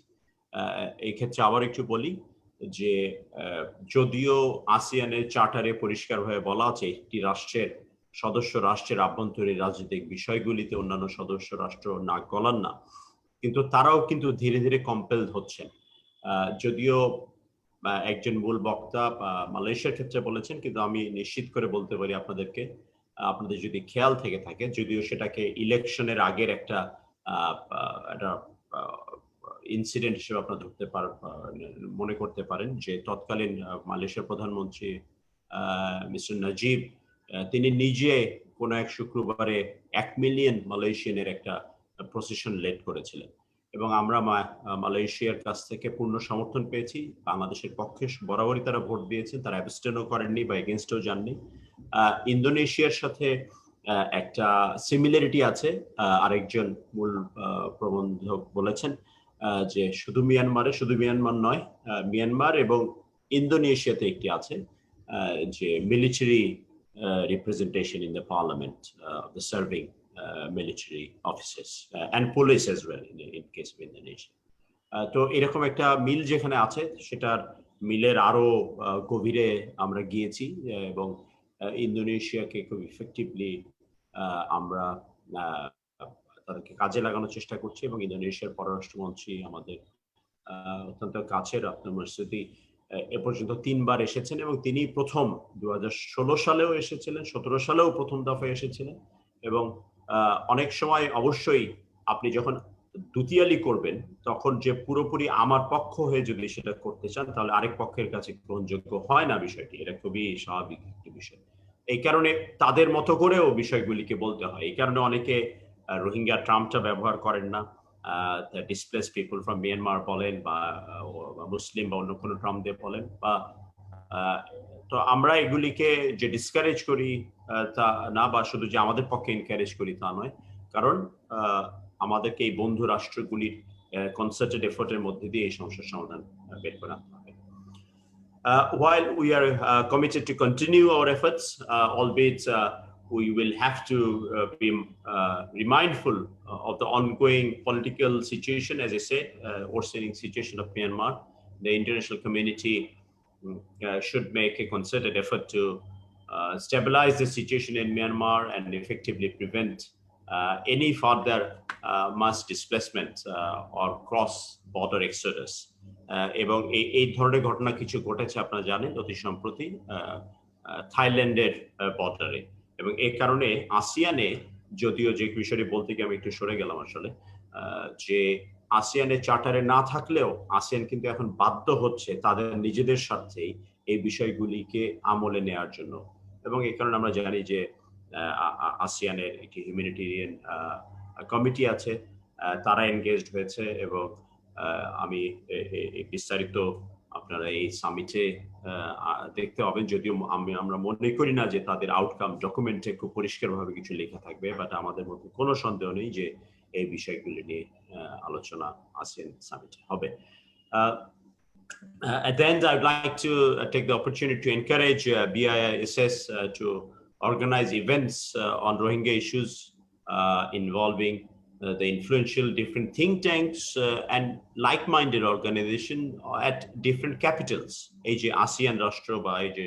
এই ক্ষেত্রে আবার একটু বলি যে যদিও আসিয়ানের চার্টারে পরিষ্কারভাবে বলা আছে একটি রাষ্ট্রের সদস্য রাষ্ট্রের আভ্যন্তরীণ রাজনৈতিক বিষয়গুলিতে অন্যান্য সদস্য রাষ্ট্র নাক গলান না, কিন্তু তারাও কিন্তু ধীরে ধীরে কম্পেলড হচ্ছেন। যদিও একজন মূল বক্তা মালয়েশিয়ার ক্ষেত্রে বলেছেন, কিন্তু আমি নিশ্চিত করে বলতে পারি আপনাদেরকে, আপনাদের যদি খেয়াল থেকে থাকে, যদিও সেটাকে ইলেকশনের আগের একটা ইনসিডেন্ট হিসেবে আপনারা ধরতে মনে করতে পারেন, যে তৎকালীন মালয়েশিয়ার প্রধানমন্ত্রী মিস্টার নাজিব, তিনি নিজে কোন এক শুক্রবারে 1 মিলিয়ন মালয়েশিয়ানের একটা প্রসেশন লেড করেছিলেন, এবং আমরা মালয়েশিয়ার কাছ থেকে পূর্ণ সমর্থন পেয়েছি। বাংলাদেশের পক্ষে বরাবরই তারা ভোট দিয়েছেন, তারা অ্যাবস্টেনও করেননি বা এগেনস্টও যাননি। ইন্দোনেশিয়ার সাথে একটা সিমিলারিটি আছে, আরেকজন মূল প্রবন্ধক বলেছেন যে শুধু মিয়ানমার নয়, মিয়ানমার এবং ইন্দোনেশিয়াতে একটি আছে যে military representation in the parliament, the serving military officers and police as well in case of Indonesia. তো এরকম একটা মিল যেখানে আছে, সেটার মিলের আরো গভীরে আমরা গিয়েছি এবং ইন্দোনেশিয়াকে খুব ইফেক্টিভলি আমরা তাদেরকে কাজে লাগানোর চেষ্টা করছি, এবং ইন্দোনেশিয়ার পররাষ্ট্রমন্ত্রী আমাদের অত্যন্ত কাছের আপনার মসজিদি এ পর্যন্ত 3 বার এসেছেন, এবং তিনি প্রথম 2016 সালেও এসেছিলেন, 17 সালেও প্রথম দফায় এসেছিলেন। এবং অনেক সময় অবশ্যই আপনি যখন দুতিয়ালি করবেন, তখন যে পুরোপুরি আমার পক্ষ হয়ে যদি সেটা করতে চান, তাহলে আরেক পক্ষের কাছে গ্রহণযোগ্য হয় না বিষয়টি। এটা খুবই স্বাভাবিক একটি বিষয়। এই কারণে তাদের মতো করেও বিষয়গুলিকে বলতে হয়। এই কারণে অনেকে রোহিঙ্গা ট্রাম্পটা ব্যবহার করেন না, displaced people from Myanmar বলেন বা মুসলিম বা অন্য কোনো ট্রাম দিয়ে বলেন, বা তো আমরা এগুলিকে যে ডিসকারেজ করি তা না, বা শুধু যে আমাদের পক্ষে এনকারেজ করি তা নয়, কারণ আমাদেরকে এই বন্ধু রাষ্ট্রগুলির কনসার্টেড এফোর্টের মধ্যে দিয়ে এই সমস্যার সমাধান বের করা হবে। While we are committed to continue our efforts, albeit we will have to be mindful of the ongoing political situation, as I said, worsening situation of Myanmar. The international community should make a concerted effort to stabilize the situation in Myanmar and effectively prevent any further mass displacement or cross-border exodus. এবং এই ধরনের ঘটনা কিছু ঘটেছে, আপনারা জানেন, অতি সম্প্রতি থাইল্যান্ডের বর্ডারে। এবং এই কারণে আসিয়ানে, যদিও যে বিষয়টি বলতে গিয়ে আমি একটু সরে গেলাম আসলে, যে আসিয়ানের চার্টারে না থাকলেও আসিয়ান কিন্তু এখন বাধ্য হচ্ছে তাদের নিজেদের স্বার্থেই এই বিষয়গুলিকে আমলে নেওয়ার জন্য। এবং এই কারণে আমরা জানি যে আসিয়ানের একটি হিউম্যানিটেরিয়ান কমিটি আছে, তারা এনগেজড হয়েছে, এবং আমি বিস্তারিত আপনারা এই সামিটে দেখতে পাবেন। যদিও আমরা মনে করি না যে তাদের আউটকাম ডকুমেন্টে খুব পরিষ্কারভাবে কিছু লেখা থাকবে, বাট আমাদের মধ্যে কোনো সন্দেহ নেই যে এই বিষয়গুলি নিয়ে আলোচনা ASEAN সামিটে হবে। At the end, I'd like to take the opportunity to encourage BISS to organize events on Rohingya issues involving the influential different think tanks and like-minded organizations at different capitals. এই যে ASEAN রাষ্ট্র বা এই যে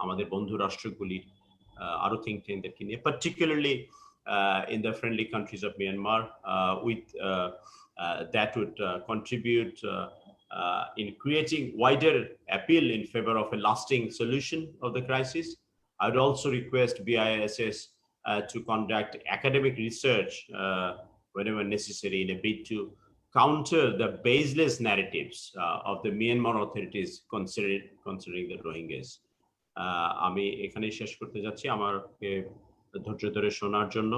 আমাদের বন্ধু রাষ্ট্রগুলির আরো think tank দেখি নিয়ে, particularly in the friendly countries of Myanmar, with that would contribute in creating wider appeal in favor of a lasting solution of the crisis. I would also request BISS to conduct academic research whenever necessary in a bid to counter the baseless narratives of the Myanmar authorities considering the Rohingyas. আমি এখানেই শেষ করতে যাচ্ছি, আমাকে ধৈর্য ধরে শোনার জন্য।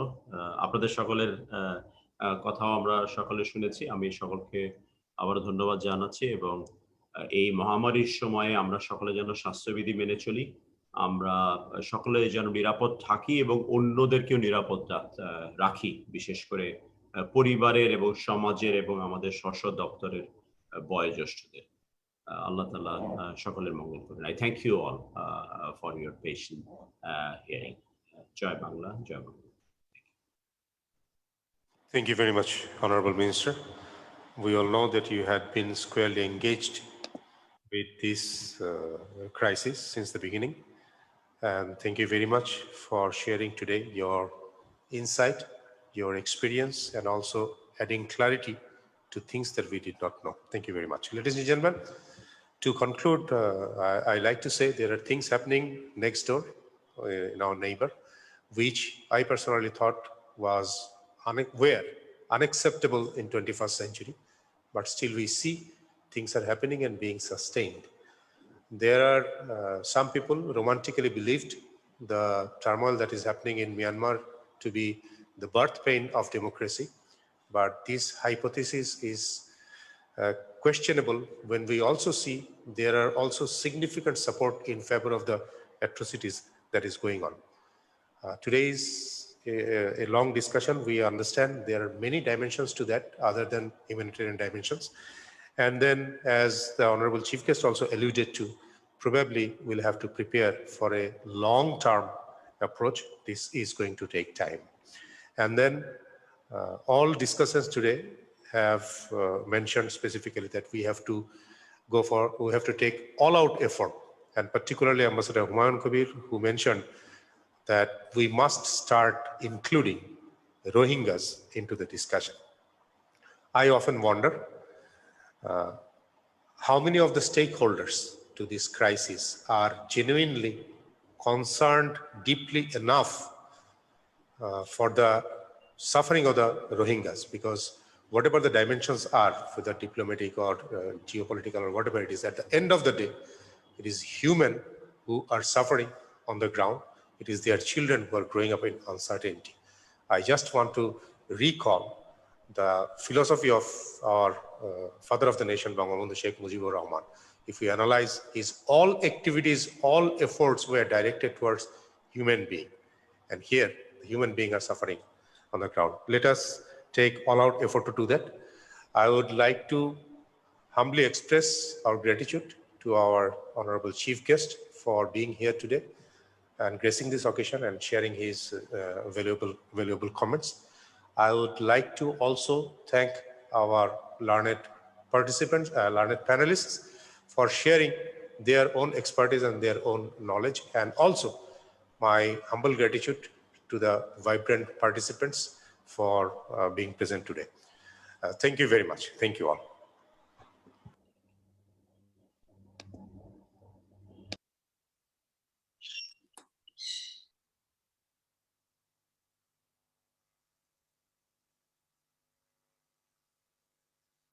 আপনাদের সকলের কথাও আমরা সকলে শুনেছি। আমি সকলকে আবার ধন্যবাদ জানাচ্ছি, এবং এই মহামারীর সময়ে আমরা সকলে যেন স্বাস্থ্যবিধি মেনে চলি, আমরা সকলে যেন নিরাপদ থাকি এবং অন্যদেরকেও নিরাপদ রাখি, বিশেষ করে পরিবারের এবং সমাজের এবং আমাদের স্ব দপ্তরের বয়োজ্যেষ্ঠদের। আল্লাহ তাআলা সকলের মঙ্গল করুন। I thank you all for your patient hearing. Joy Bangla, Joy Bangla. Thank you very much, Honorable Minister. We all know that you had been squarely engaged with this crisis since the beginning, And thank you very much for sharing today your insight, your experience, and also adding clarity to things that we did not know. Thank you very much. Ladies and gentlemen, to conclude, I like to say there are things happening next door in our neighbor, which I personally thought was unacceptable in 21st century, but still we see things are happening and being sustained. There are some people romantically believed the turmoil that is happening in Myanmar to be the birth pain of democracy, but this hypothesis is questionable when we also see there are also significant support in favor of the atrocities that is going on. Today is a long discussion. We understand there are many dimensions to that other than humanitarian dimensions. And then, as the Honorable Chief Guest also alluded to, probably we'll have to prepare for a long-term approach. This is going to take time. And then all discussants today have mentioned specifically that we have to take all-out effort, and particularly Ambassador Humayun Kabir, who mentioned that we must start including Rohingyas into the discussion. I often wonder how many of the stakeholders to this crisis are genuinely concerned deeply enough for the suffering of the Rohingyas, because whatever the dimensions are, whether diplomatic or geopolitical or whatever it is, at the end of the day, it is human who are suffering on the ground. It is their children who are growing up in uncertainty. I just want to recall the philosophy of our father of the nation, Bangabandhu Sheikh Mujibur Rahman. If we analyze his all activities, all efforts were directed towards human being. And here, the human beings are suffering on the ground. Let us take all-out effort to do that. I would like to humbly express our gratitude to our Honorable Chief Guest for being here today and gracing this occasion and sharing his valuable comments. I would like to also thank our learned participants, learned panelists for sharing their own expertise and their own knowledge, and also my humble gratitude to the vibrant participants for being present today. Thank you very much. Thank you all.